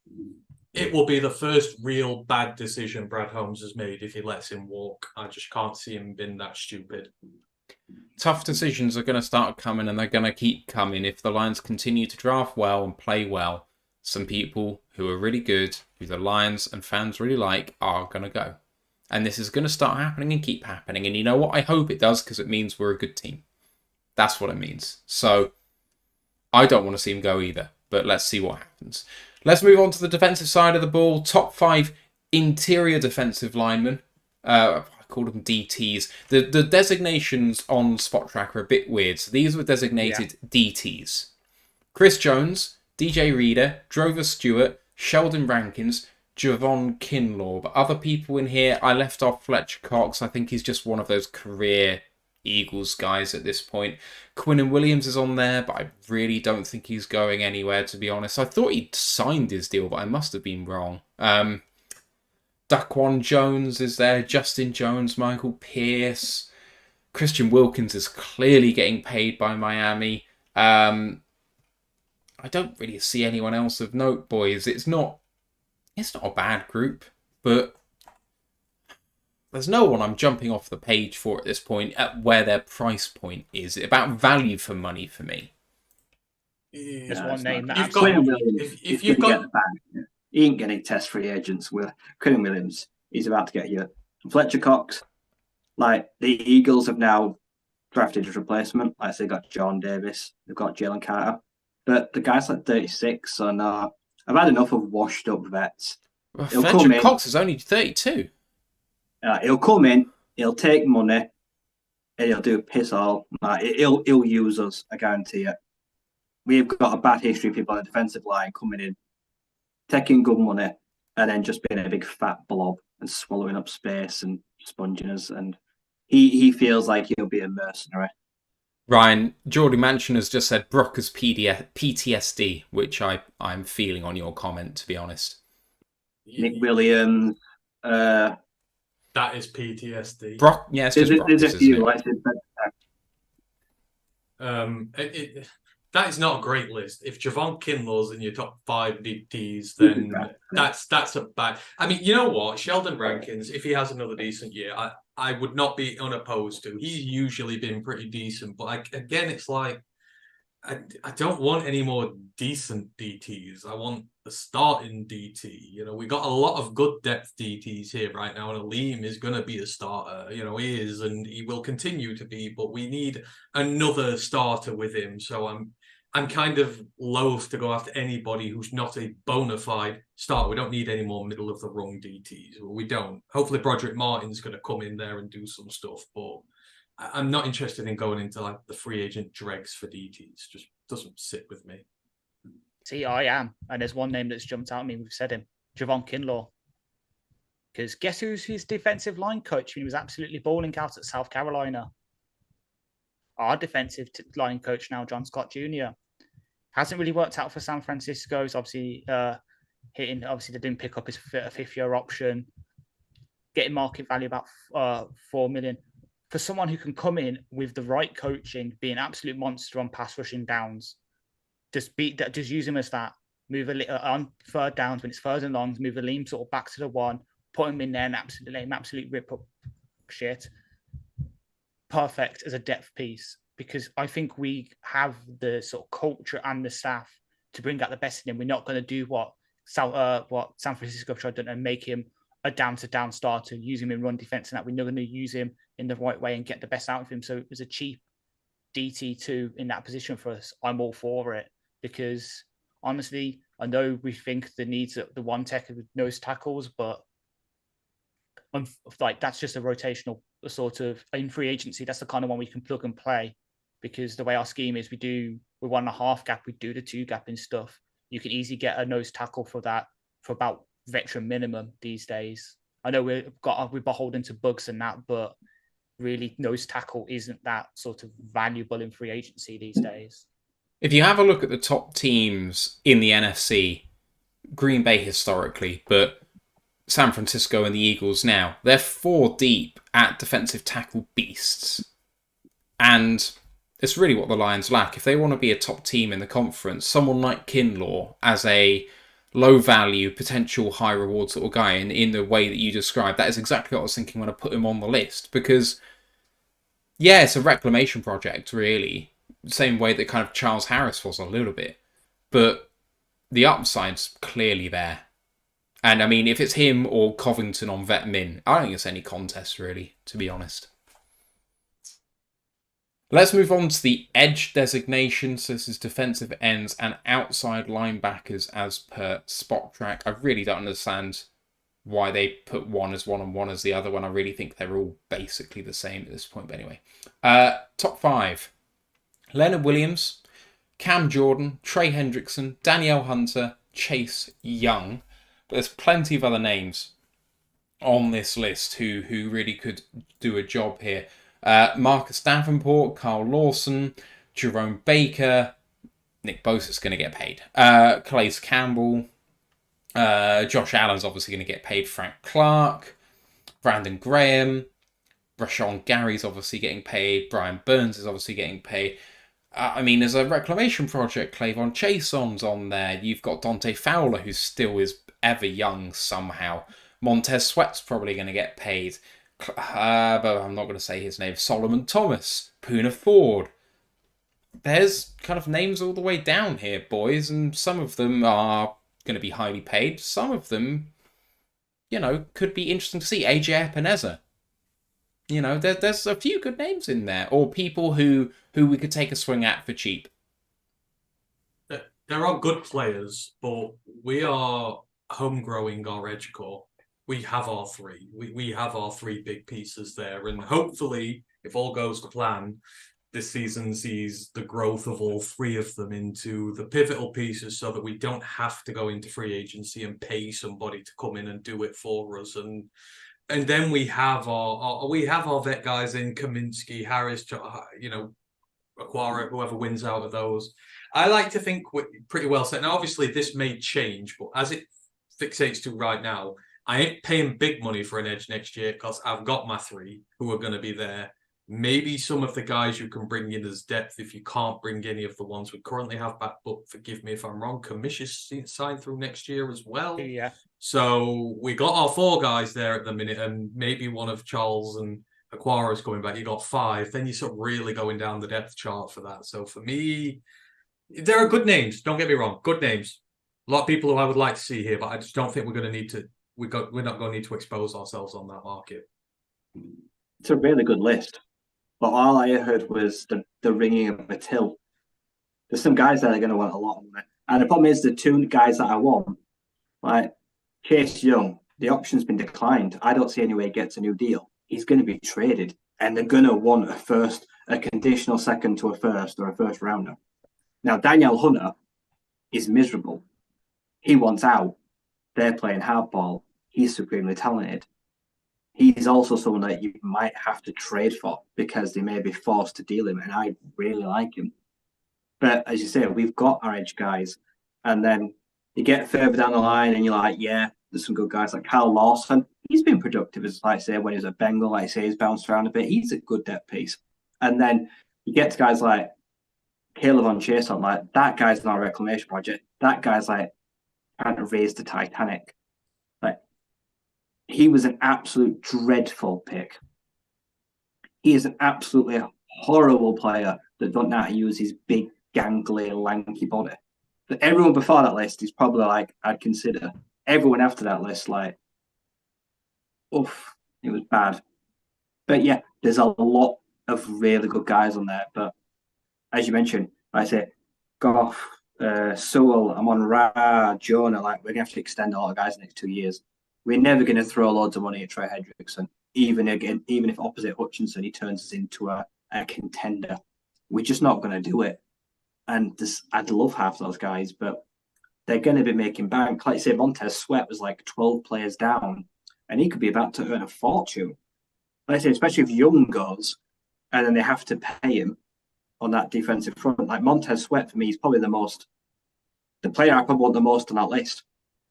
It will be the first real bad decision Brad Holmes has made if he lets him walk. I just can't see him being that stupid. Tough decisions are going to start coming, and they're going to keep coming if the Lions continue to draft well and play well. Some people who are really good, who the Lions and fans really like, are going to go. And this is going to start happening and keep happening. And you know what? I hope it does, because it means we're a good team. That's what it means. So I don't want to see him go either, but let's see what happens. Let's move on to the defensive side of the ball. Top 5 interior defensive linemen. I call them DTs. The designations on Spot Track are a bit weird. So these were designated DTs. Chris Jones, DJ Reader, Drover Stewart, Sheldon Rankins, Javon Kinlaw. But other people in here, I left off Fletcher Cox. I think he's just one of those career Eagles guys at this point. Quinnen Williams is on there, but I really don't think he's going anywhere, to be honest. I thought he'd signed his deal, but I must have been wrong. Daquan Jones is there, Justin Jones, Michael Pierce, Christian Wilkins is clearly getting paid by Miami. I don't really see anyone else of note, boys. It's not a bad group, but there's no one I'm jumping off the page for at this point at where their price point is. It's about value for money for me. There's one name that You've got Quinn Williams, if he's you've gonna got get the bag. He ain't getting test free agents with Quinn Williams. He's about to get you. Fletcher Cox, like the Eagles have now drafted his replacement. Like they got John Davis, they've got Jalen Carter, but the guy's like 36, so no, I've had enough of washed up vets. Well, He'll Fletcher come in. Cox is only 32. He'll come in, he'll take money, and he'll do piss all. He'll use us, I guarantee it. We've got a bad history of people on the defensive line coming in, taking good money, and then just being a big fat blob and swallowing up space and sponging us. And he feels like he'll be a mercenary. Ryan, Jordy Manchin has just said Brock has PTSD, which I'm feeling on your comment, to be honest. Nick Williams. that is PTSD. Brock, yeah, it's just Brock, there's a isn't few. it? That is not a great list. If Javon Kinlaw's in your top 5 DTs, then that's a bad. I mean, you know what? Sheldon Rankins, if he has another decent year, I would not be unopposed to. He's usually been pretty decent, but again, it's like I don't want any more decent DTs. I want a starting DT. You know, we got a lot of good depth DTs here right now, and Aleem is going to be a starter. You know, he is, and he will continue to be. But we need another starter with him. So I'm kind of loath to go after anybody who's not a bona fide starter. We don't need any more middle of the rung DTs. Well, we don't. Hopefully, Broderick Martin's going to come in there and do some stuff, but I'm not interested in going into like the free agent dregs for DTs. Just doesn't sit with me. See, I am. And there's one name that's jumped out at me. We've said him, Javon Kinlaw. Because guess who's his defensive line coach when he was absolutely balling out at South Carolina? Our defensive line coach now, John Scott Jr. Hasn't really worked out for San Francisco. He's obviously hitting. Obviously, they didn't pick up his fifth-year option. Getting market value about $4 million. For someone who can come in with the right coaching, be an absolute monster on pass rushing downs, just use him as that. Move a little on third downs when it's third and longs. Move Aleem sort of back to the one. Put him in there and absolutely rip up shit. Perfect as a depth piece, because I think we have the sort of culture and the staff to bring out the best in him. We're not going to do what San Francisco tried to do and make him a down-to-down starter, use him in run defense and that. We're not going to use him in the right way and get the best out of him. So it was a cheap DT2 in that position for us. I'm all for it, because honestly, I know we think the needs of the one tech with nose tackles, but I'm like, that's just a rotational sort of in free agency. That's the kind of one we can plug and play, because the way our scheme is, we're 1.5 gap, we do the 2 gap and stuff. You can easily get a nose tackle for that for about veteran minimum these days. I know we're beholden to bugs and that, but really nose tackle isn't that sort of valuable in free agency these days. If you have a look at the top teams in the NFC, Green Bay historically, but San Francisco and the Eagles now, they're 4 deep at defensive tackle beasts. And it's really what the Lions lack. If they want to be a top team in the conference, someone like Kinlaw as a low value, potential high reward sort of guy in the way that you described, that is exactly what I was thinking when I put him on the list. Because, yeah, it's a reclamation project, really. Same way that kind of Charles Harris was a little bit. But the upside's clearly there. And, I mean, if it's him or Covington on vet min, I don't think it's any contest, really, to be honest. Let's move on to the edge designation. So this is defensive ends and outside linebackers as per Spot Track. I really don't understand why they put one as one and one as the other one. I really think they're all basically the same at this point. But anyway, top 5. Leonard Williams, Cam Jordan, Trey Hendrickson, Danielle Hunter, Chase Young. But there's plenty of other names on this list who really could do a job here. Marcus Davenport, Carl Lawson, Jerome Baker, Nick Bosa's going to get paid. Calais Campbell, Josh Allen's obviously going to get paid. Frank Clark, Brandon Graham, Rashawn Gary's obviously getting paid. Brian Burns is obviously getting paid. I mean, there's a reclamation project. Clavon Chason's on there. You've got Dante Fowler, who still is ever young somehow. Montez Sweat's probably going to get paid. But I'm not going to say his name. Solomon Thomas, Poona Ford. There's kind of names all the way down here, boys, and some of them are going to be highly paid. Some of them, could be interesting to see. AJ Epineza. There's a few good names in there, or people who we could take a swing at for cheap. There are good players, but we are home-growing our edge core. We have our three. We have our three big pieces there, and hopefully, if all goes to plan, this season sees the growth of all three of them into the pivotal pieces so that we don't have to go into free agency and pay somebody to come in and do it for us. And then we have our vet guys in Kaminsky, Harris, Aquara, whoever wins out of those. I like to think we're pretty well set. Now, obviously, this may change, but as it fixates to right now, I ain't paying big money for an edge next year because I've got my three who are going to be there. Maybe some of the guys you can bring in as depth if you can't bring any of the ones we currently have back. But forgive me if I'm wrong, Kamish is signed through next year as well. Yeah. So we got our four guys there at the minute, and maybe one of Charles and Aquara's coming back. You got five. Then you're sort of really going down the depth chart for that. So for me, there are good names. Don't get me wrong, good names. A lot of people who I would like to see here, but I just don't think we're going to need to. We're not going to need to expose ourselves on that market. It's a really good list. But all I heard was the ringing of a till. There's some guys that are going to want a lot of money. And the problem is the two guys that I want, like Chase Young, the option's been declined. I don't see any way he gets a new deal. He's going to be traded. And they're going to want a conditional second to a first or a first rounder. Now, Daniel Hunter is miserable. He wants out. They're playing hardball. He's supremely talented. He's also someone that you might have to trade for because they may be forced to deal him, and I really like him. But as you say, we've got our edge guys, and then you get further down the line, and you're like, yeah, there's some good guys like Kyle Lawson. He's been productive, as I say, when he was at Bengal. Like I say, he's bounced around a bit. He's a good depth piece. And then you get to guys like Caleb on Chase on, like that guy's in our reclamation project. That guy's like trying to raise the Titanic. He was an absolute dreadful pick. He is an absolutely horrible player that don't know how to use his big, gangly, lanky body. But everyone before that list is probably like, I'd consider. Everyone after that list, like, oof, it was bad. But yeah, there's a lot of really good guys on there. But as you mentioned, like I say, Goff, Sewell, Amon Ra, Jonah, like, we're going to have to extend all the guys in the next 2 years. We're never going to throw loads of money at Trey Hendrickson, even if opposite Hutchinson he turns us into a contender. We're just not going to do it. And I'd love half those guys, but they're going to be making bank. Like I say, Montez Sweat was like 12 players down, and he could be about to earn a fortune. Like I say, especially if Young goes, and then they have to pay him on that defensive front. Like Montez Sweat for me is probably the player I probably want the most on that list.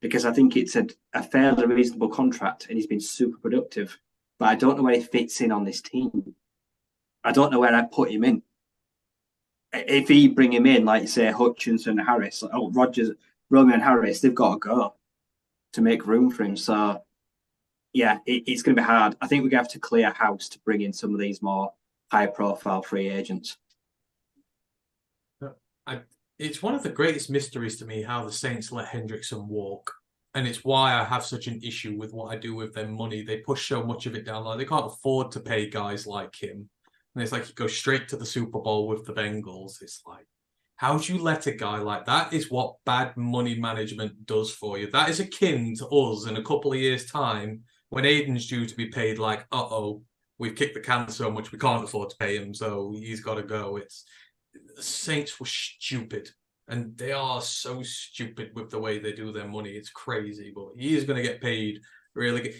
Because I think it's a fairly reasonable contract and he's been super productive. But I don't know where he fits in on this team. I don't know where I'd put him in. If he bring him in, like say Hutchinson and Harris, Rogers, Romeo and Harris, they've got to go to make room for him. So, yeah, it's going to be hard. I think we're going to have to clear house to bring in some of these more high-profile free agents. It's one of the greatest mysteries to me how the Saints let Hendrickson walk. And it's why I have such an issue with what I do with their money. They push so much of it down. Like they can't afford to pay guys like him. And it's like you go straight to the Super Bowl with the Bengals. It's like, how do you let a guy like that? Is what bad money management does for you. That is akin to us in a couple of years' time when Aiden's due to be paid like, we've kicked the can so much we can't afford to pay him, so he's got to go. The Saints were stupid, and they are so stupid with the way they do their money. It's crazy, but he is going to get paid really good.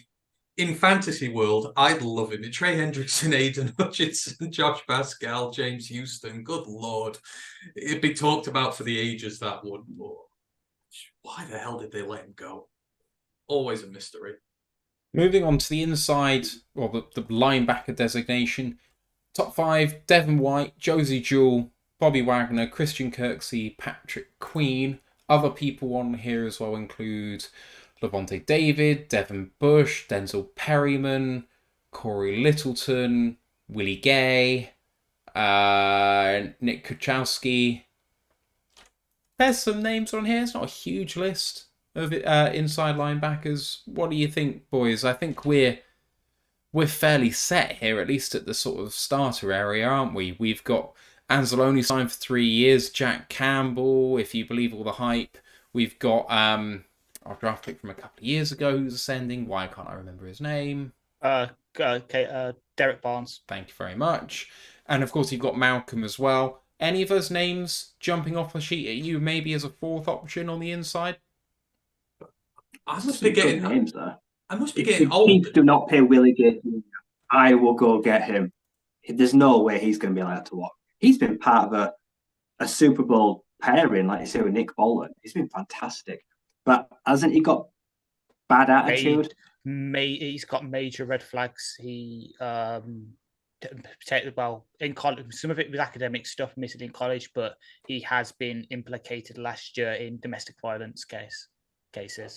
In fantasy world, I'd love him. Trey Hendrickson, Aiden Hutchinson, Josh Pascal, James Houston. Good Lord. It'd be talked about for the ages, that would. But why the hell did they let him go? Always a mystery. Moving on to the inside, or the linebacker designation. Top 5, Devin White, Josie Jewell, Bobby Wagner, Christian Kirksey, Patrick Queen. Other people on here as well include Levante David, Devin Bush, Denzel Perryman, Corey Littleton, Willie Gay, Nick Kuchowski. There's some names on here. It's not a huge list of inside linebackers. What do you think, boys? I think we're fairly set here, at least at the sort of starter area, aren't we? We've got Anzalone signed for 3 years, Jack Campbell, if you believe all the hype. We've got our draft pick from a couple of years ago who's ascending. Why can't I remember his name? Derek Barnes. Thank you very much. And of course, you've got Malcolm as well. Any of those names jumping off the sheet at you, maybe as a fourth option on the inside? I must be getting names there. I must be If getting the old. Chiefs do not pay Willie Gay, I will go get him. There's no way he's going to be allowed to walk. He's been part of a Super Bowl pairing, like you say, with Nick Bolton. He's been fantastic. But hasn't he got bad attitude? He's got major red flags. He well, in college, some of it was academic stuff, missing in college, but he has been implicated last year in domestic violence cases.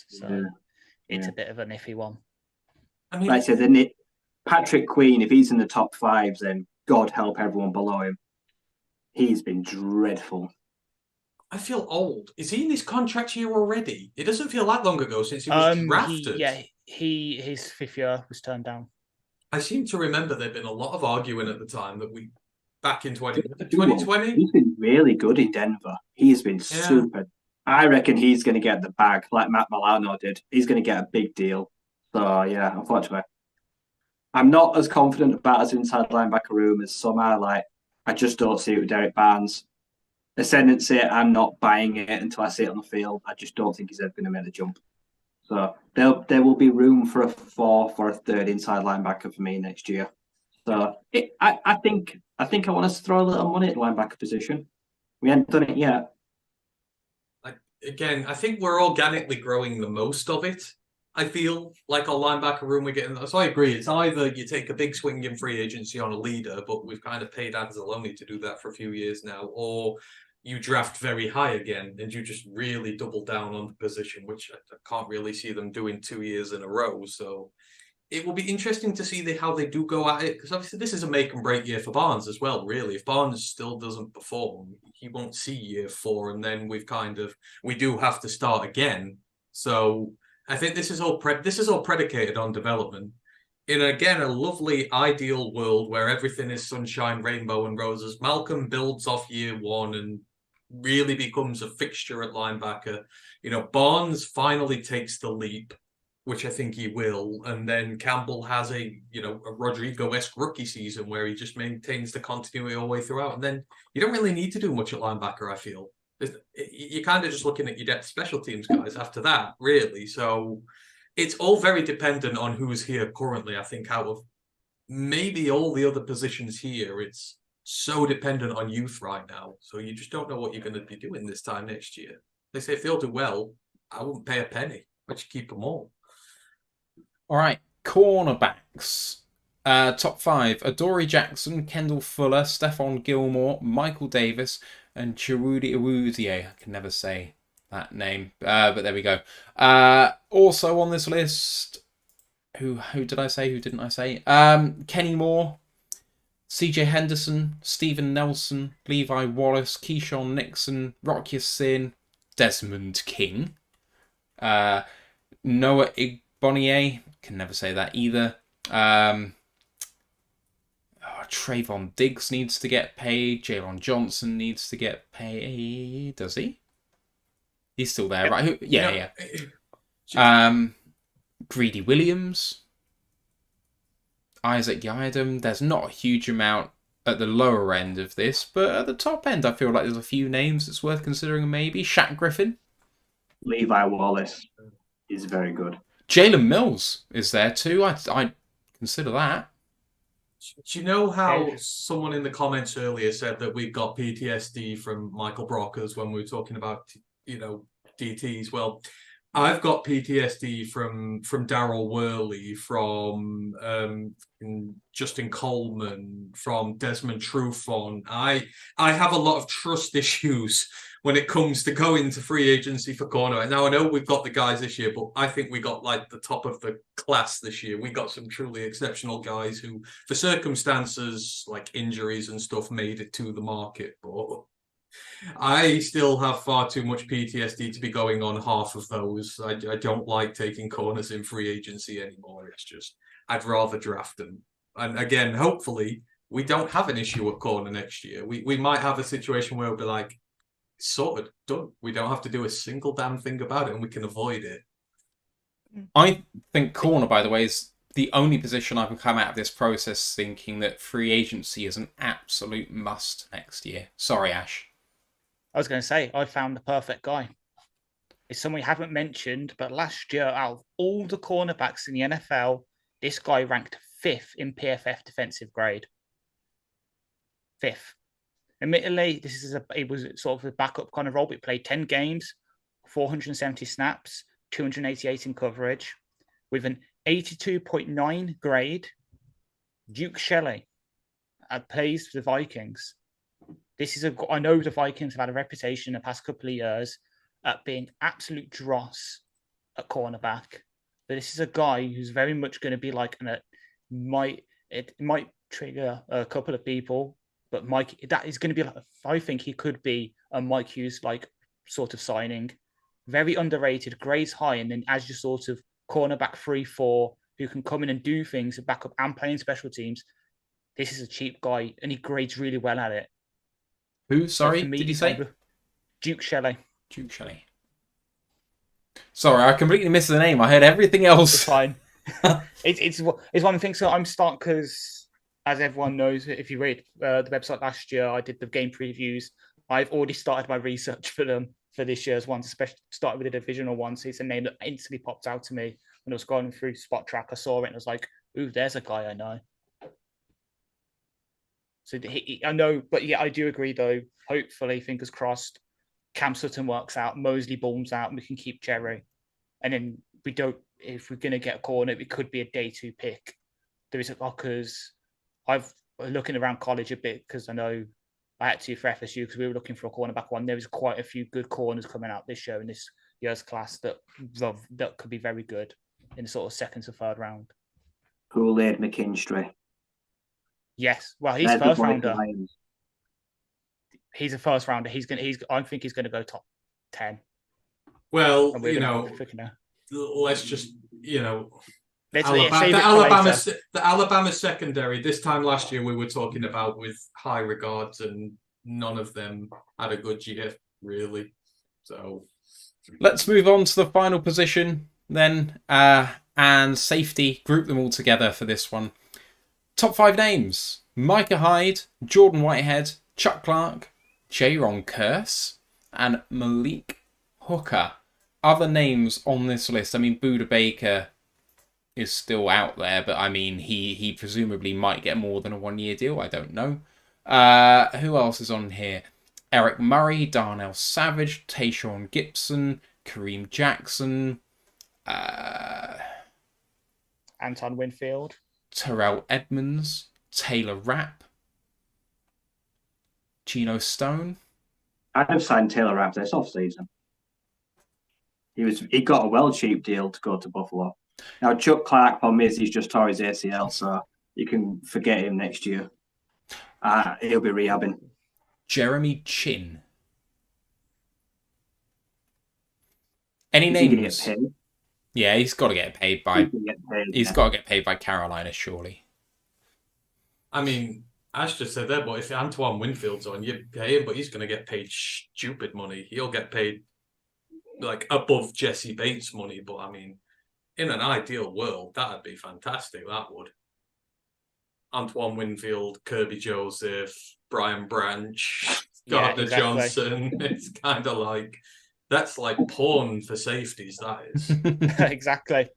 So it's a bit of an iffy one. I mean, like I said, Patrick Queen, if he's in the top 5, then God help everyone below him. He's been dreadful. I feel old. Is he in his contract year already? It doesn't feel that long ago since he was drafted. His 5th year was turned down. I seem to remember there'd been a lot of arguing at the time that back in 2020. He's been really good in Denver. He's been super. I reckon he's going to get the bag like Matt Milano did. He's going to get a big deal. So, yeah, unfortunately. I'm not as confident about his inside linebacker room as some are. Like, I just don't see it with Derek Barnes. Ascendancy, I'm not buying it until I see it on the field. I just don't think he's ever going to make the jump. So there will be room for a 4th or a 3rd inside linebacker for me next year. So I think I want us to throw a little money at the linebacker position. We haven't done it yet. Again, I think we're organically growing the most of it. I feel like our linebacker room we're getting. So I agree. It's either you take a big swing in free agency on a leader, but we've kind of paid Anzalone to do that for a few years now, or you draft very high again and you just really double down on the position, which I can't really see them doing 2 years in a row. So it will be interesting to see how they do go at it, because obviously this is a make and break year for Barnes as well, really. If Barnes still doesn't perform, he won't see year 4, and then we do have to start again. So I think this is all predicated on development. In, again, a lovely ideal world where everything is sunshine, rainbow and roses, Malcolm builds off year 1 and really becomes a fixture at linebacker. Barnes finally takes the leap, which I think he will, and then Campbell has a Rodrigo-esque rookie season where he just maintains the continuity all the way throughout, and then you don't really need to do much at linebacker, I feel. You're kind of just looking at your depth special teams guys after that, really. So it's all very dependent on who's here currently. I think out of maybe all the other positions here, it's so dependent on youth right now. So you just don't know what you're going to be doing this time next year. They say if they'll do well, I wouldn't pay a penny. I'd just keep them all. All right, cornerbacks. Top 5, Adoree Jackson, Kendall Fuller, Stephon Gilmore, Michael Davis, and Chirudi Awuzie. I can never say that name, but there we go. Also on this list, who did I say? Who didn't I say? Kenny Moore, CJ Henderson, Steven Nelson, Levi Wallace, Keyshawn Nixon, Rock Ya-Sin, Desmond King, Noah Igbonier, can never say that either. Trayvon Diggs needs to get paid. Jalen Johnson needs to get paid. Does he? He's still there, right? Yeah. Greedy Williams, Isaac Yiadom. There's not a huge amount at the lower end of this, but at the top end, I feel like there's a few names that's worth considering. Maybe Shaq Griffin, Levi Wallace is very good. Jalen Mills is there too. I consider that. Do you know how someone in the comments earlier said that we got PTSD from Michael Brockers when we were talking about, DTs? Well, I've got PTSD from Daryl Worley, from Justin Coleman, from Desmond Trufant. I have a lot of trust issues when it comes to going to free agency for corner. And now I know we've got the guys this year, but I think we got like the top of the class this year. We got some truly exceptional guys who, for circumstances like injuries and stuff, made it to the market. But I still have far too much PTSD to be going on half of those. I don't like taking corners in free agency anymore. It's just, I'd rather draft them. And again, hopefully, we don't have an issue at corner next year. We might have a situation where we'll be like, sort of done. We don't have to do a single damn thing about it and we can avoid it. I think corner, by the way, is the only position I can come out of this process thinking that free agency is an absolute must next year. Sorry, Ash. I was going to say, I found the perfect guy. It's someone we haven't mentioned, but last year, out of all the cornerbacks in the NFL, this guy ranked 5th in PFF defensive grade. 5th. Admittedly, it was sort of a backup kind of role, but he played 10 games, 470 snaps, 288 in coverage, with an 82.9 grade. Duke Shelley plays for the Vikings. I know the Vikings have had a reputation in the past couple of years at being absolute dross at cornerback. But this is a guy who's very much going to be like, it might trigger a couple of people, but Mike, that is going to be like, I think he could be a Mike Hughes like sort of signing. Very underrated, grades high, and then as your sort of cornerback 3-4 who can come in and do things and back up and play in special teams. This is a cheap guy, and he grades really well at it. Who? Sorry, did you say? Duke Shelley. Duke Shelley. Sorry, I completely missed the name. I heard everything else. It's fine. it's one thing. So I'm starting because, as everyone knows, if you read the website last year, I did the game previews. I've already started my research for them for this year's ones, especially started with the divisional one. So it's a name that instantly popped out to me when I was going through Spot Track. I saw it and I was like, "Ooh, there's a guy I know." So I know, but yeah, I do agree though. Hopefully, fingers crossed, Cam Sutton works out, Mosley balls out, and we can keep Jerry. And then if we're going to get a corner, it could be a day 2 pick. Because I've looking around college a bit because I know I had to for FSU because we were looking for a cornerback one. There was quite a few good corners coming out this year in this year's class that could be very good in the sort of second to third round. Kool-Aid McKinstry. Yes, well, he's first rounder. He's a first rounder. I think he's going to go top 10. Well, let's just, the Alabama secondary. This time last year, we were talking about with high regards, and none of them had a good year, really. So let's move on to the final position then, and safety. Group them all together for this one. Top 5 names: Micah Hyde, Jordan Whitehead, Chuck Clark, Jaron Kearse, and Malik Hooker. Other names on this list, I mean, Buda Baker is still out there, but I mean, he presumably might get more than a 1-year deal. I don't know. Who else is on here? Eric Murray, Darnell Savage, Tayshaun Gibson, Kareem Jackson, Anton Winfield, Terrell Edmonds, Taylor Rapp, Geno Stone. I'd have signed Taylor Rapp this offseason. He got a well cheap deal to go to Buffalo. Now Chuck Clark on me, he's just tore his ACL, so you can forget him next year. He'll be rehabbing. Jeremy Chin. Any names? Get paid? Yeah, he's got to get paid by. He's got to get paid by Carolina, surely. I mean, Ash just said that, but if Antoine Winfield's on, you pay him, but he's going to get paid stupid money. He'll get paid like above Jesse Bates money, but I mean, in an ideal world, that'd be fantastic. That would. Antoine Winfield, Kirby Joseph, Brian Branch, Gardner Johnson. It's kind of like, that's like porn for safeties, that is. Exactly.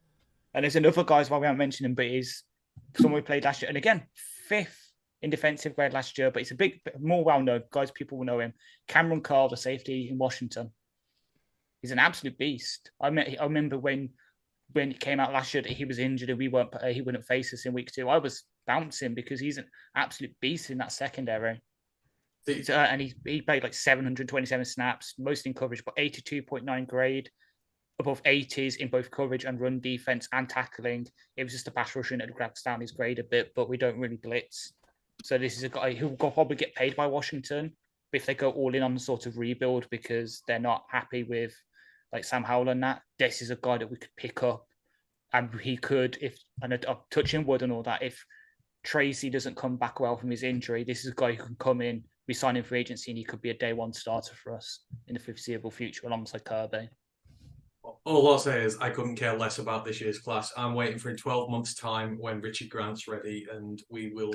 And there's another guys, while we haven't mentioned him, but he's someone we played last year. And again, 5th in defensive grade last year, but he's a bit more well-known. Guys, people will know him. Cameron Carr, the safety in Washington. He's an absolute beast. I remember when it came out last year that he was injured and he wouldn't face us in week 2. I was bouncing because he's an absolute beast in that secondary. And he played like 727 snaps, most in coverage, but 82.9 grade, above 80s in both coverage and run defense and tackling. It was just a pass rushing that grabs down his grade a bit, but we don't really blitz. So this is a guy who will probably get paid by Washington if they go all in on the sort of rebuild because they're not happy with like Sam Howell and that. This is a guy that we could pick up, and he could, I'm touching wood and all that, if Tracy doesn't come back well from his injury, this is a guy who can come in, we sign him for agency, and he could be a day one starter for us in the foreseeable future alongside Kirby. All I'll say is I couldn't care less about this year's class. I'm waiting for in 12 months' time when Richard Grant's ready, and we will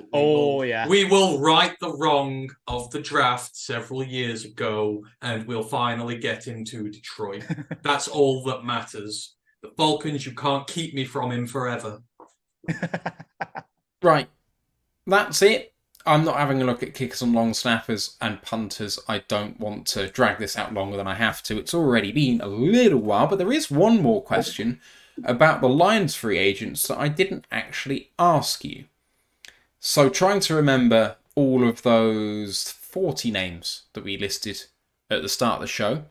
right the wrong of the draft several years ago, and we'll finally get him to Detroit. That's all that matters. The Falcons, you can't keep me from him forever. Right. That's it. I'm not having a look at kickers and long snappers and punters. I don't want to drag this out longer than I have to. It's already been a little while, but there is one more question about the Lions free agents that I didn't actually ask you. So trying to remember all of those 40 names that we listed at the start of the show,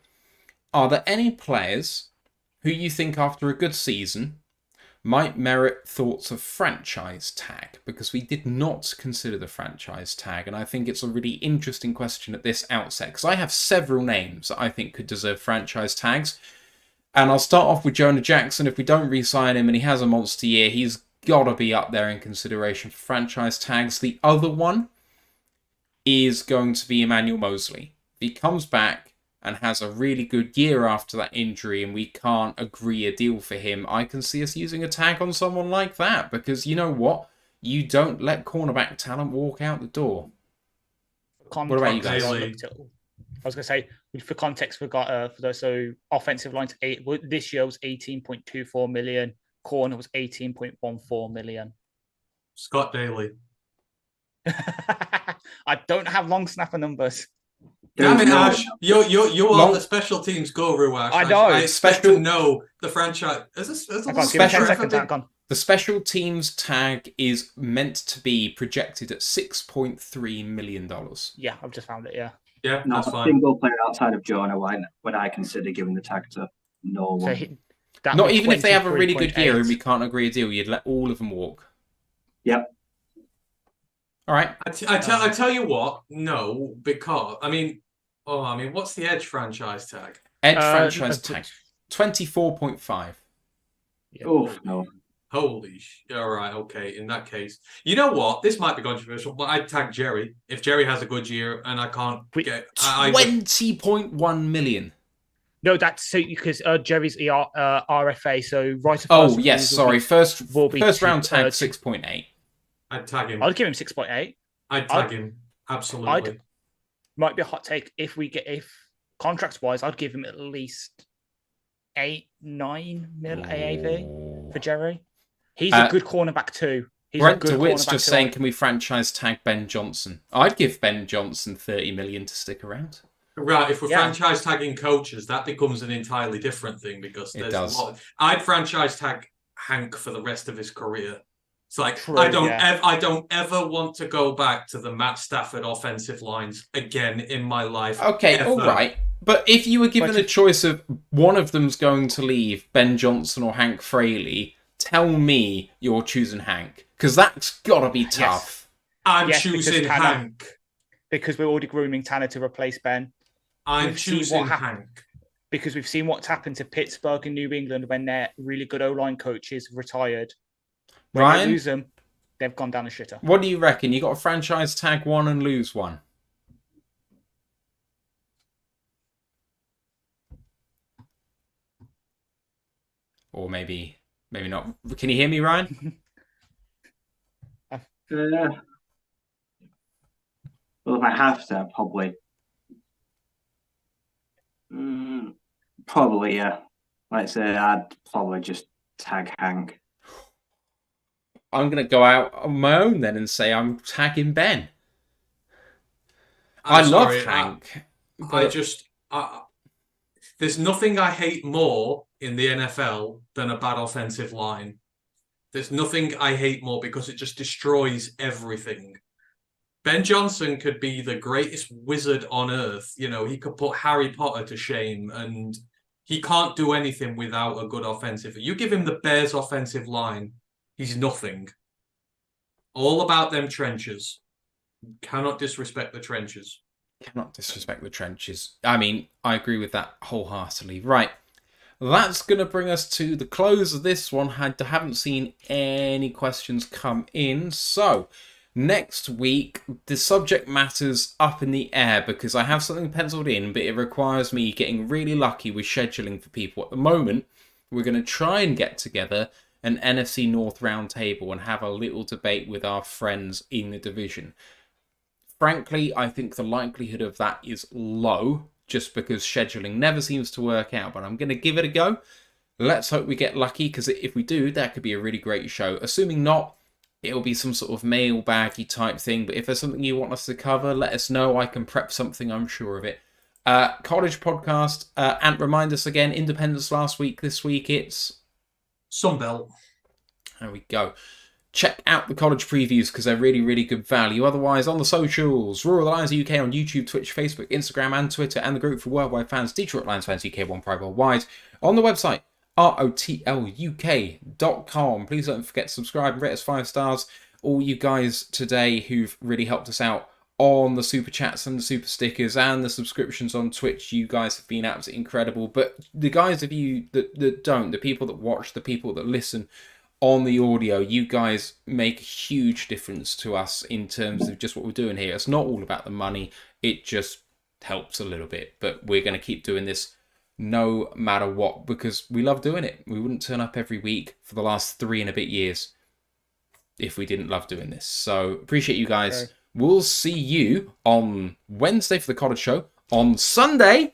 are there any players who you think after a good season might merit thoughts of franchise tag? Because we did not consider the franchise tag, and I think it's a really interesting question at this outset, because I have several names that I think could deserve franchise tags. And I'll start off with Jonah Jackson. If we don't re-sign him and he has a monster year, he's got to be up there in consideration for franchise tags. The other one is going to be Emmanuel Mosley. If he comes back and has a really good year after that injury and we can't agree a deal for him, I can see us using a tag on someone like that, because you know what? You don't let cornerback talent walk out the door. What about you guys? I was going to say, for context, we got for those, so offensive lines, this year was 18.24 million. Corner was 18.14 million. Scott Daly. I don't have long snapper numbers. Damn it, Ash! You are the special teams guru, Ash. I know. I expect to know the franchise. The special teams tag is meant to be projected at $6.3 million. Yeah, I've just found it. Yeah. Yeah, not that's a fine. single player outside of Jonah would I consider giving the tag to no one. So not even if they have a really good year and we can't agree a deal, you'd let all of them walk. Yep. All right. I tell you what, no, because what's the Edge franchise tag? Edge franchise tag, 24.5. Yeah. Oh no. Holy all right, okay. In that case, you know what? This might be controversial, but I'd tag Jerry if Jerry has a good year and I can't get 20.1 million. No, that's so because Jerry's RFA. So right. Oh yes, sorry. First round tag 6.8. I'd tag him. I'd give him 6.8. I'd tag him. Absolutely. Might be a hot take if contracts wise, I'd give him at least 8-9 mil AAV for Jerry. He's a good cornerback too. Brent DeWitt's just saying, can we franchise tag Ben Johnson? I'd give Ben Johnson 30 million to stick around. Right, if we're franchise tagging coaches, that becomes an entirely different thing because there's a lot. I'd franchise tag Hank for the rest of his career. It's like true, I don't ever want to go back to the Matt Stafford offensive lines again in my life. Okay, all right. But if you were given a choice of one of them's going to leave, Ben Johnson or Hank Fraley, tell me you're choosing Hank, because that's got to be tough. Yes. I'm choosing Hank. Because we're already grooming Tanner to replace Ben. I'm choosing Hank. Because we've seen what's happened to Pittsburgh and New England when their really good O-line coaches retired. When Ryan, they lose them, they've gone down the shitter. What do you reckon? You got a franchise tag one and lose one? Or maybe not. Can you hear me, Ryan? Well, if I have to, probably. Probably, yeah. Like I said, I'd probably just tag Hank. I'm going to go out on my own then and say I'm tagging Ben. I love Hank. There's nothing I hate more in the NFL than a bad offensive line. There's nothing I hate more because it just destroys everything. Ben Johnson could be the greatest wizard on earth. You know, he could put Harry Potter to shame, and he can't do anything without a good offensive. You give him the Bears' offensive line, he's nothing. All about them trenches. Cannot disrespect the trenches. Cannot disrespect the trenches. I mean, I agree with that wholeheartedly. Right. That's going to bring us to the close of this one. I haven't seen any questions come in. So, next week, the subject matter's up in the air because I have something penciled in, but it requires me getting really lucky with scheduling for people. At the moment, we're going to try and get together an NFC North roundtable and have a little debate with our friends in the division. Frankly, I think the likelihood of that is low, just because scheduling never seems to work out, but I'm going to give it a go. Let's hope we get lucky, because if we do, that could be a really great show. Assuming not, it'll be some sort of mailbaggy type thing, but if there's something you want us to cover, let us know. I can prep something, I'm sure of it. College podcast, and remind us again, Independence last week, this week it's... Sunbelt. There we go. Check out the college previews because they're really, really good value. Otherwise, on the socials, Rural Lions UK on YouTube, Twitch, Facebook, Instagram, and Twitter, and the group for worldwide fans, Detroit Lions fans UK, one pride worldwide. On the website, ROTLUK.com. Please don't forget to subscribe and rate us 5 stars. All you guys today who've really helped us out on the super chats and the super stickers and the subscriptions on Twitch, you guys have been absolutely incredible. But the guys of you that don't, the people that watch, the people that listen on the audio, you guys make a huge difference to us in terms of just what we're doing here. It's not all about the money, it just helps a little bit, but we're going to keep doing this no matter what because we love doing it. We wouldn't turn up every week for the last 3 and a bit years if we didn't love doing this. So appreciate you guys. Okay. We'll see you on Wednesday for the college show, on Sunday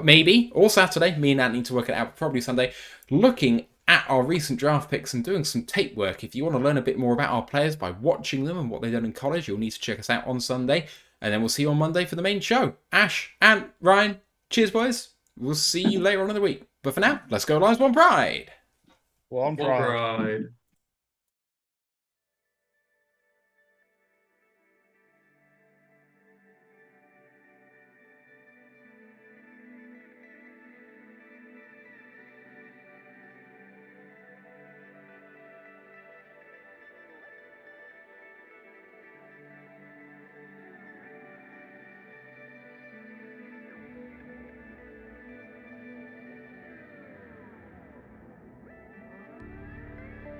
maybe, or Saturday, me and Ant need to work it out, probably Sunday, looking at our recent draft picks and doing some tape work. If you want to learn a bit more about our players by watching them and what they've done in college, you'll need to check us out on Sunday. And then we'll see you on Monday for the main show. Ash and Ryan, cheers, boys. We'll see you later on in the week. But for now, let's go Lions, one pride. One pride.